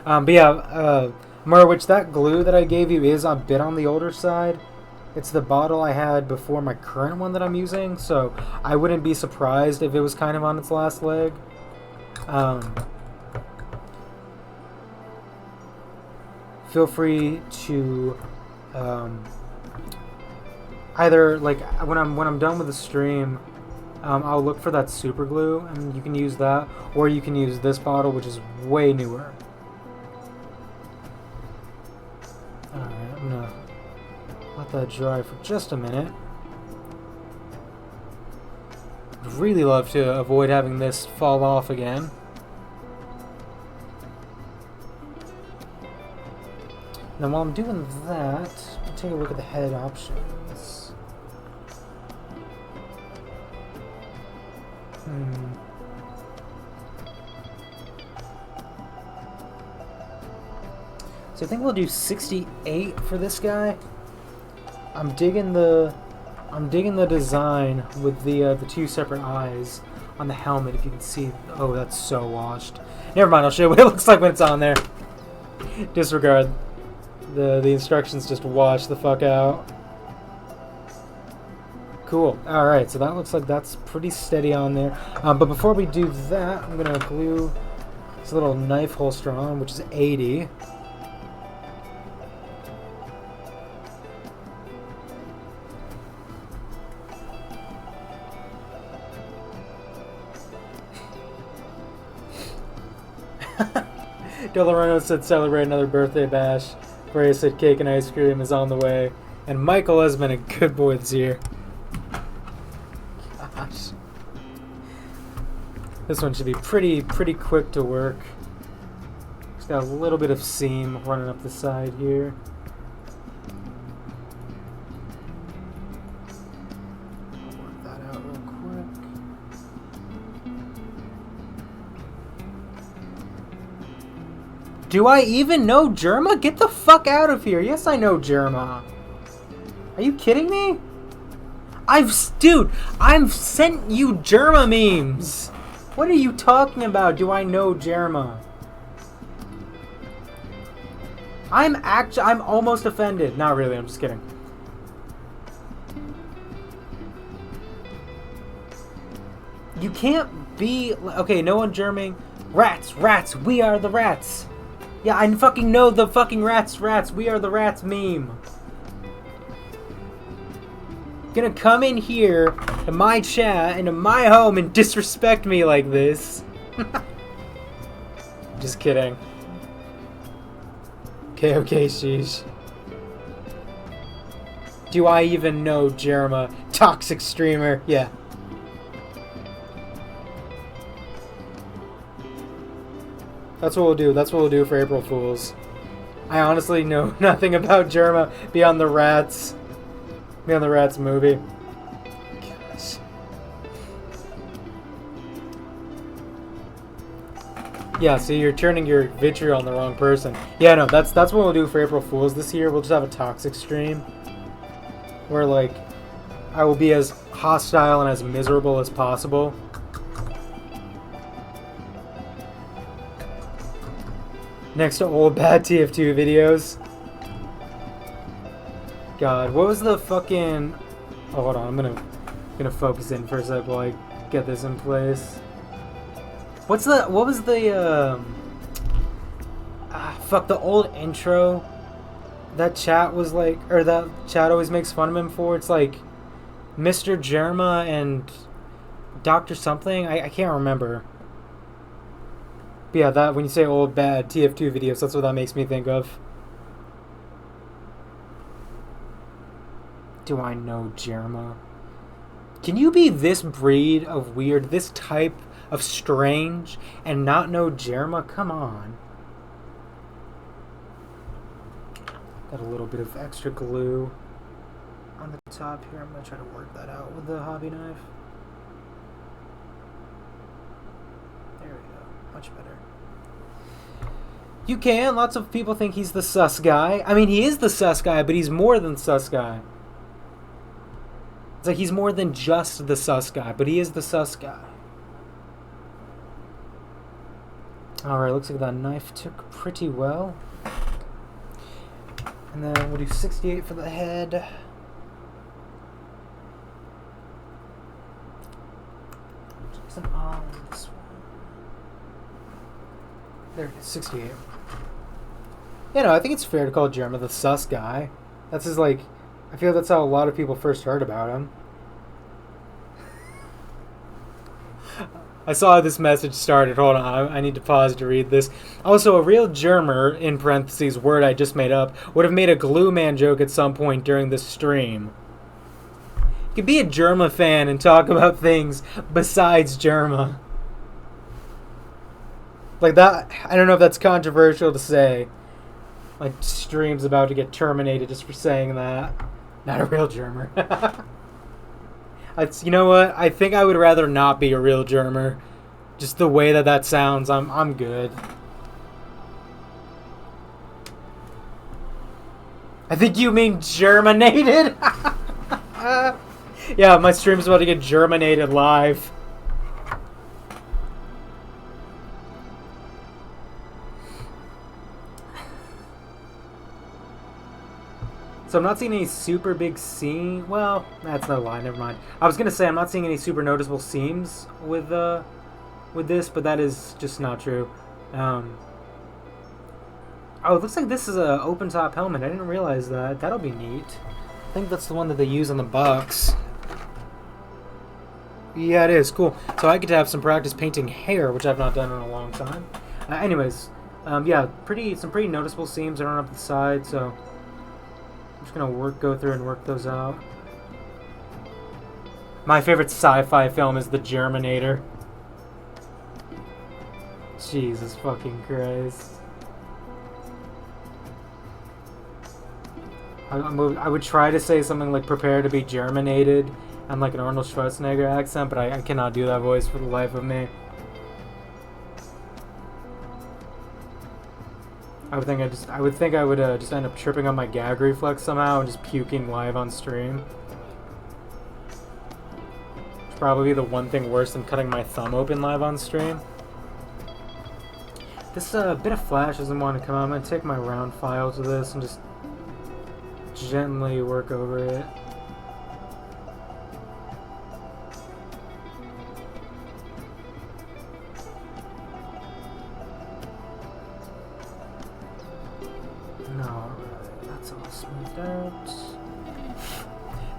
But yeah, Merwich, that glue that I gave you is a bit on the older side. It's the bottle I had before my current one that I'm using, so I wouldn't be surprised if it was kind of on its last leg. Feel free to either like when I'm done with the stream, I'll look for that super glue and you can use that, or you can use this bottle, which is way newer. Alright, I'm gonna let that dry for just a minute. I'd really love to avoid having this fall off again. Then while I'm doing that, I'll take a look at the head options. So I think we'll do 68 for this guy. I'm digging the design with the two separate eyes on the helmet. If you can see, oh, that's so washed. Never mind. I'll show you what it looks like when it's on there. Disregard. The instructions just wash the fuck out. Cool. Alright, so that looks like that's pretty steady on there. But before we do that, I'm going to glue this little knife holster on, which is 80. Delarano said celebrate another birthday bash. Bray said cake and ice cream is on the way. And Michael has been a good boy this year. Gosh. This one should be pretty quick to work. It's got a little bit of seam running up the side here. I'll work that out real quick. Do I even know Germa? Get the fuck out of here. Yes, I know Germa. Are you kidding me? I've sent you Germa memes. What are you talking about? Do I know Germa? I'm almost offended. Not really, I'm just kidding. You can't be... Okay, no one Germing. Rats, we are the rats. Yeah, I fucking know the fucking rats, we are the rats meme. Gonna come in here to my chat, into my home, and disrespect me like this. Just kidding. Okay, sheesh. Do I even know Jerema? Toxic streamer, yeah. That's what we'll do. That's what we'll do for April Fools. I honestly know nothing about Germa beyond the Rats. Beyond the Rats movie. Gosh. Yeah, see, you're turning your vitriol on the wrong person. Yeah, no, that's what we'll do for April Fools this year. We'll just have a toxic stream. Where, like, I will be as hostile and as miserable as possible. Next to old bad TF2 videos. God, what was the fucking... Oh, hold on, I'm gonna focus in for a sec while I get this in place. What was the, fuck, the old intro that chat was like, or that chat always makes fun of him for? It's like Mr. Germa and Dr. something? I can't remember. But yeah, that, when you say old bad TF2 videos, that's what that makes me think of. Do I know Germa? Can you be this breed of weird, this type of strange, and not know Germa? Come on. Got a little bit of extra glue on the top here. I'm going to try to work that out with the hobby knife. There we go. Much better. You can. Lots of people think he's the sus guy. I mean, he is the sus guy, but he's more than sus guy. It's like he's more than just the sus guy, but he is the sus guy. Alright, looks like that knife took pretty well. And then we'll do 68 for the head. Some on this one. There it is, 68. You know, I think it's fair to call Jerma the sus guy. That's his, like... I feel that's how a lot of people first heard about him. I saw this message started. Hold on, I need to pause to read this. Also, a real Germer, in parentheses, word I just made up, would have made a Glue Man joke at some point during this stream. You could be a Germa fan and talk about things besides Germa. Like that, I don't know if that's controversial to say. My stream's about to get terminated just for saying that. Not a real Germer. You know what? I think I would rather not be a real Germer. Just the way that sounds, I'm good. I think you mean germinated? Yeah, my stream's about to get germinated live. So I'm not seeing any super big seam. Well, that's no lie. Never mind. I was gonna say I'm not seeing any super noticeable seams with this, but that is just not true. Oh, it looks like this is a open top helmet. I didn't realize that. That'll be neat. I think that's the one that they use on the Bucks. Yeah, it is cool. So I get to have some practice painting hair, which I've not done in a long time. Anyways, yeah, some pretty noticeable seams around up the side. So. I'm just gonna go through and work those out. My favorite sci-fi film is The Germinator. Jesus fucking Christ. I would try to say something like "prepare to be germinated" and like an Arnold Schwarzenegger accent, but I cannot do that voice for the life of me. I would think I would just end up tripping on my gag reflex somehow and just puking live on stream. It's probably the one thing worse than cutting my thumb open live on stream. This bit of flash doesn't want to come out. I'm going to take my round file to this and just gently work over it.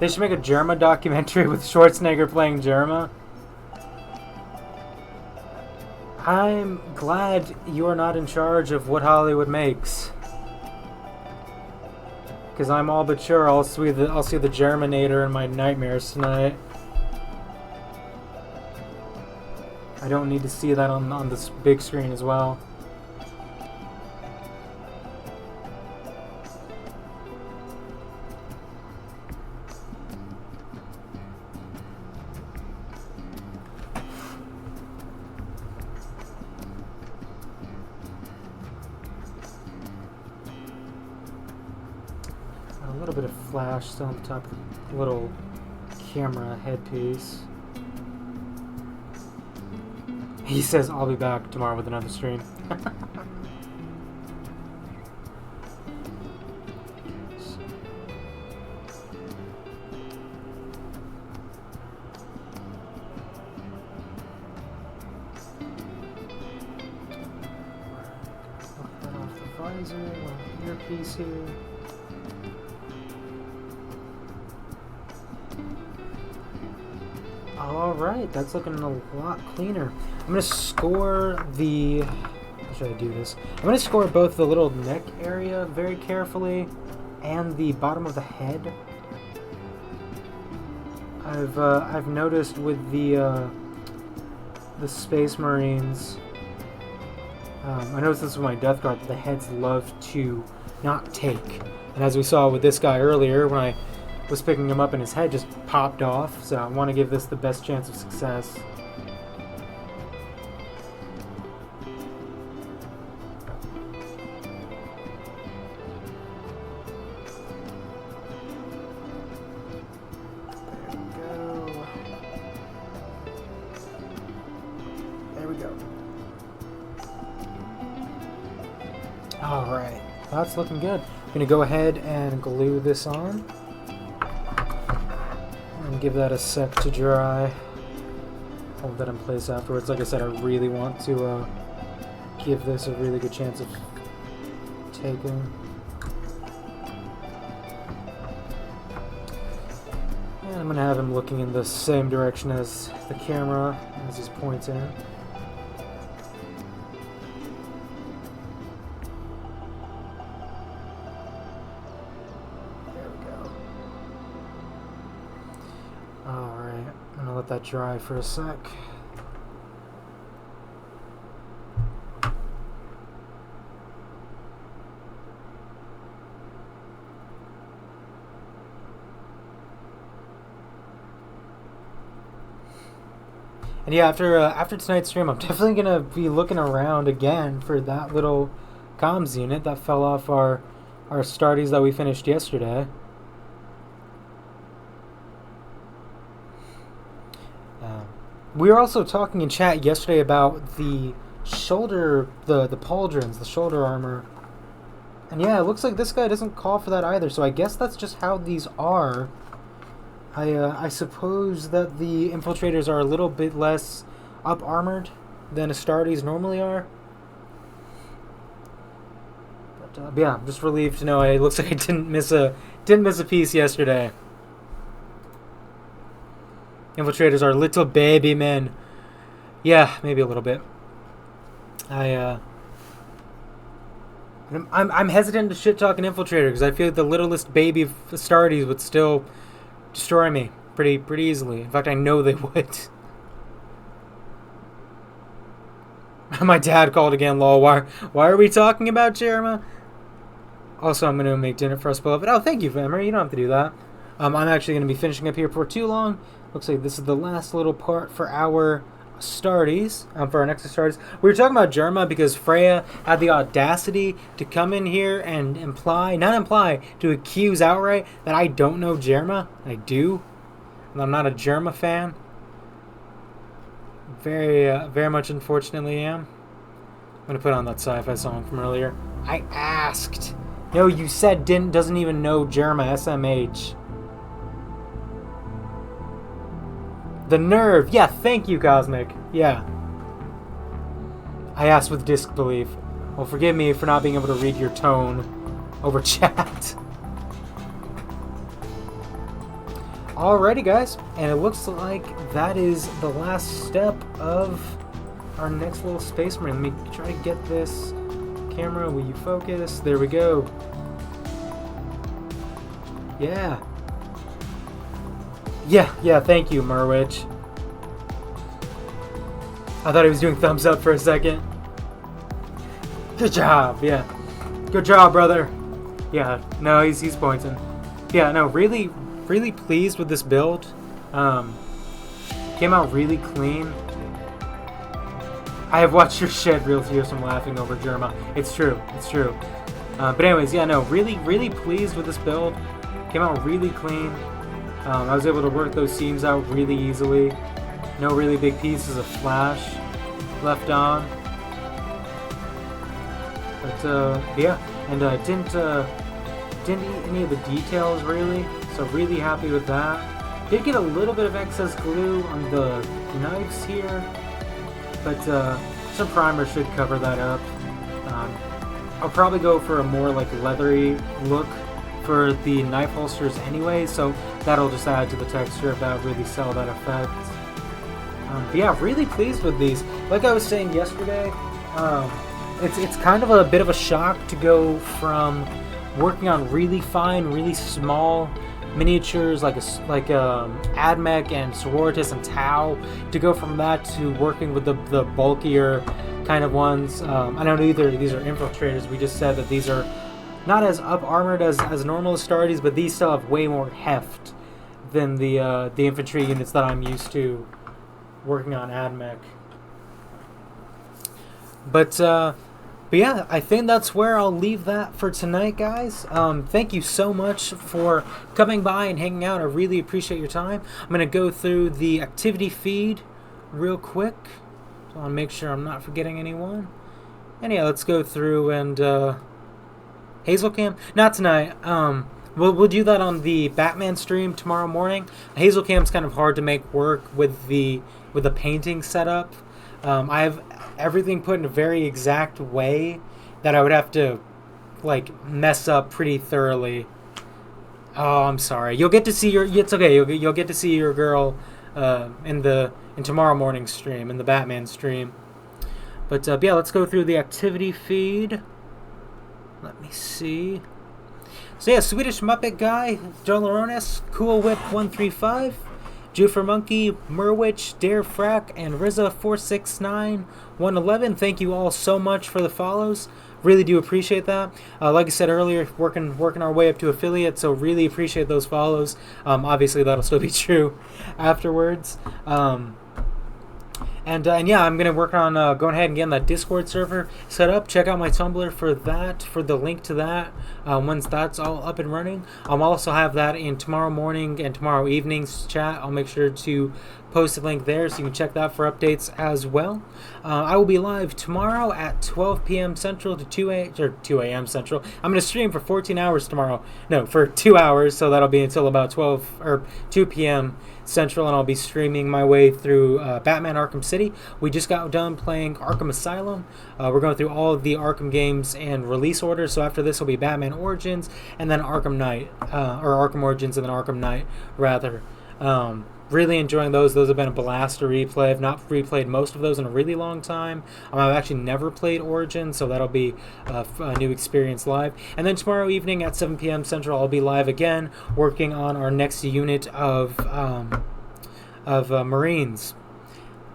They should make a Germa documentary with Schwarzenegger playing Germa. I'm glad you are not in charge of what Hollywood makes. Because I'm all but sure I'll see the Germinator in my nightmares tonight. I don't need to see that on this big screen as well. Flash still on the top of the little camera headpiece. He says I'll be back tomorrow with another stream. Put that off the visor, earpiece here. Alright, that's looking a lot cleaner. I'm going to score the... How should I do this? I'm going to score both the little neck area very carefully and the bottom of the head. I've noticed with the Space Marines... I noticed this with my Death Guard, that the heads love to not take. And as we saw with this guy earlier, when I was picking him up and his head just popped off, so I want to give this the best chance of success. There we go. Alright, that's looking good. I'm going to go ahead and glue this on. And give that a sec to dry. Hold that in place afterwards. Like I said, I really want to give this a really good chance of taking. And I'm gonna have him looking in the same direction as the camera as he's pointing. There we go. Alright, I'm gonna let that dry for a sec. And yeah, after tonight's stream, I'm definitely gonna be looking around again for that little comms unit that fell off our starties that we finished yesterday. We were also talking in chat yesterday about the shoulder, the pauldrons, the shoulder armor. And yeah, it looks like this guy doesn't call for that either. So I guess that's just how these are. I suppose that the infiltrators are a little bit less up-armored than Astartes normally are. But yeah, I'm just relieved to know it looks like I didn't miss a piece yesterday. Infiltrators are little baby men. Yeah, maybe a little bit. I'm hesitant to shit-talk an infiltrator because I feel like the littlest baby of Astartes would still destroy me pretty easily. In fact, I know they would. My dad called again, lol. Why are we talking about Jeremiah? Also, I'm going to make dinner for us, beloved. Oh, thank you, Emery. You don't have to do that. I'm actually going to be finishing up here for too long. Looks like this is the last little part for our Astartes, for our next Astartes. We were talking about Jeremiah because Freya had the audacity to come in here and to accuse outright that I don't know Jeremiah. I do. And I'm not a Jeremiah fan. Very much unfortunately am. I'm going to put on that sci-fi song from earlier. I asked. No, you said doesn't even know Jeremiah, SMH. The nerve. Yeah, thank you, Cosmic. Yeah. I asked with disbelief. Well, forgive me for not being able to read your tone over chat. Alrighty, guys. And it looks like that is the last step of our next little space marine. Let me try to get this camera. Will you focus? There we go. Yeah. Yeah, thank you, Merwich. I thought he was doing thumbs up for a second. Good job, yeah. Good job, brother. Yeah, no, he's pointing. Yeah, no, really pleased with this build. Came out really clean. I have watched your shed real tears from laughing over Jeremiah. It's true. But anyways, yeah, no, really pleased with this build. Came out really clean. I was able to work those seams out really easily. No really big pieces of flash left on. But yeah, and didn't eat any of the details really. So really happy with that. Did get a little bit of excess glue on the knives here, but some primer should cover that up. I'll probably go for a more like leathery look for the knife holsters anyway, so that'll just add to the texture of that, really sell that effect. But yeah, really pleased with these. Like I was saying yesterday, it's kind of a bit of a shock to go from working on really fine, really small miniatures like Admec and Sororitas and Tau, to go from that to working with the bulkier kind of ones. I know neither of these are infiltrators. We just said that these are not as up-armored as normal Astartes, but these still have way more heft than the infantry units that I'm used to working on Admec. But yeah, I think that's where I'll leave that for tonight, guys. Thank you so much for coming by and hanging out. I really appreciate your time. I'm going to go through the activity feed real quick. So I want to make sure I'm not forgetting anyone. And yeah, let's go through and... Hazel Cam? Not tonight. We'll do that on the Batman stream tomorrow morning. Hazel Cam's kind of hard to make work with the painting setup. I have everything put in a very exact way that I would have to like mess up pretty thoroughly. Oh, I'm sorry. You'll get to see your. It's okay. You'll get to see your girl in tomorrow morning's stream, in the Batman stream. But yeah, let's go through the activity feed. Let me see. So yeah, Swedish Muppet Guy, John Larones, Cool Whip 135, Jufer Monkey, Merwich, Dare Frack, and Rizza469 111. Thank you all so much for the follows. Really do appreciate that. Like I said earlier, working our way up to affiliate, so really appreciate those follows. Obviously, that'll still be true afterwards. And yeah, I'm gonna work on going ahead and getting that Discord server set up. Check out my Tumblr for that, for the link to that. Once that's all up and running, I'll also have that in tomorrow morning and tomorrow evening's chat. I'll make sure to post a link there so you can check that for updates as well. I will be live tomorrow at 12 p.m. Central to 2 a.m. Central. I'm going to stream for 14 hours tomorrow. No, for 2 hours, so that'll be until about 2 p.m. Central, and I'll be streaming my way through Batman Arkham City. We just got done playing Arkham Asylum. We're going through all of the Arkham games and release order, so after this will be Batman Origins, and then Arkham Knight, or Arkham Origins and then Arkham Knight, rather. Really enjoying those. Those have been a blast to replay. I've not replayed most of those in a really long time. I've actually never played Origin, so that'll be a new experience live. And then tomorrow evening at 7 p.m. Central, I'll be live again, working on our next unit of Marines.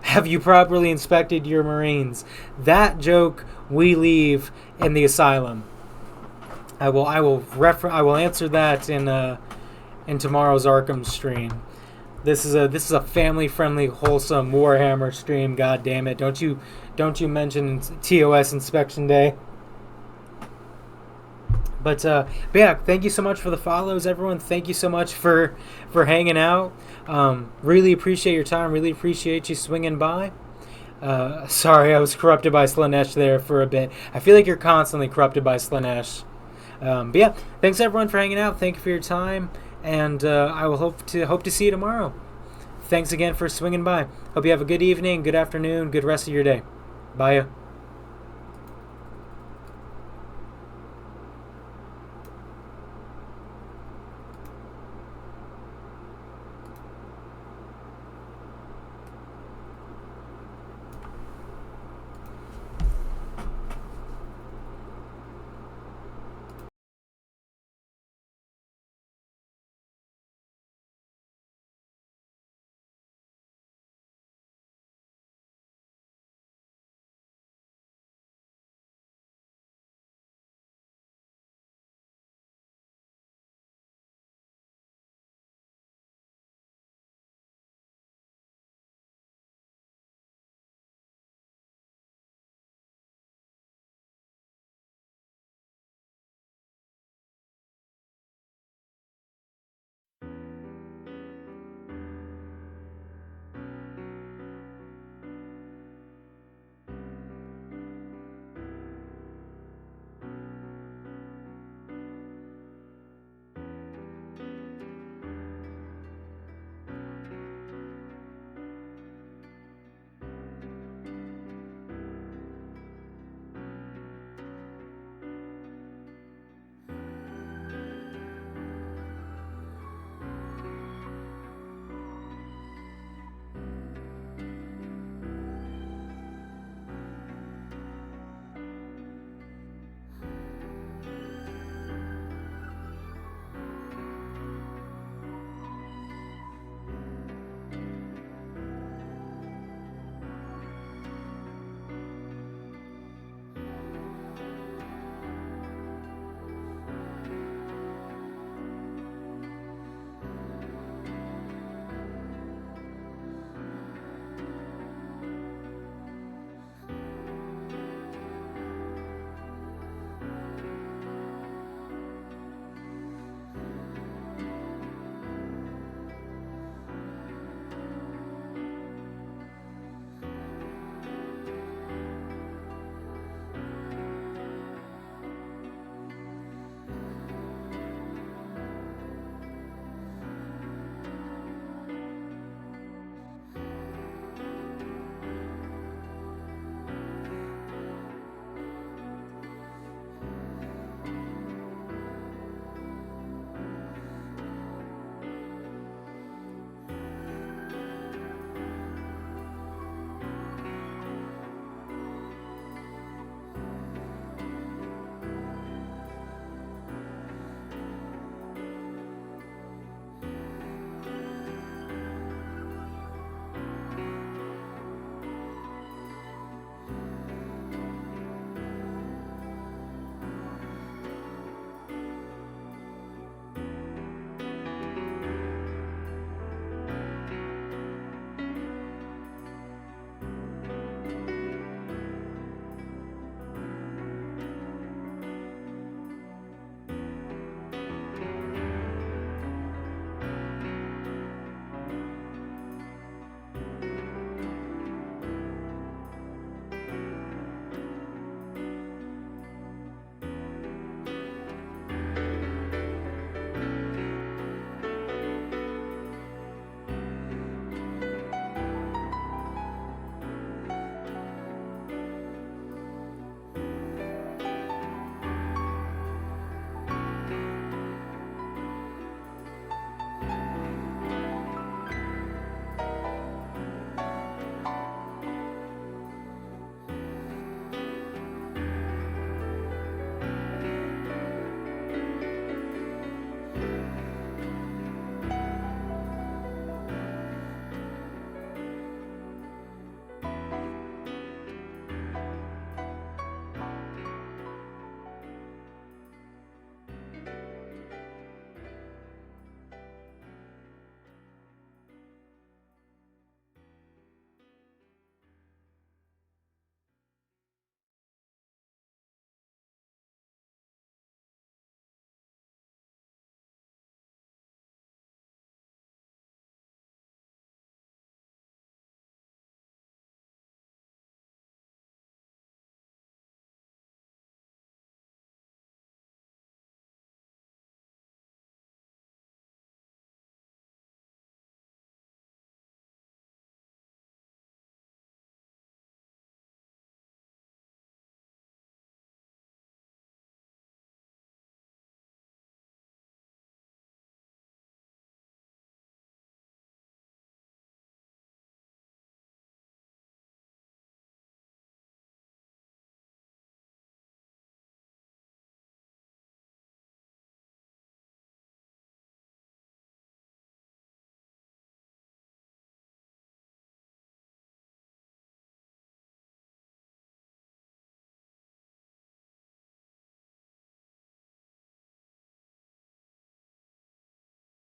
Have you properly inspected your Marines? That joke we leave in the asylum. I will answer that in tomorrow's Arkham stream. This is a family-friendly, wholesome Warhammer stream. God damn it! Don't you mention TOS Inspection Day? But yeah, thank you so much for the follows, everyone. Thank you so much for hanging out. Really appreciate your time. Really appreciate you swinging by. Sorry, I was corrupted by Slanesh there for a bit. I feel like you're constantly corrupted by Slanesh. But yeah, thanks everyone for hanging out. Thank you for your time. And I will hope to see you tomorrow. Thanks again for swinging by. Hope you have a good evening, good afternoon, good rest of your day. Bye.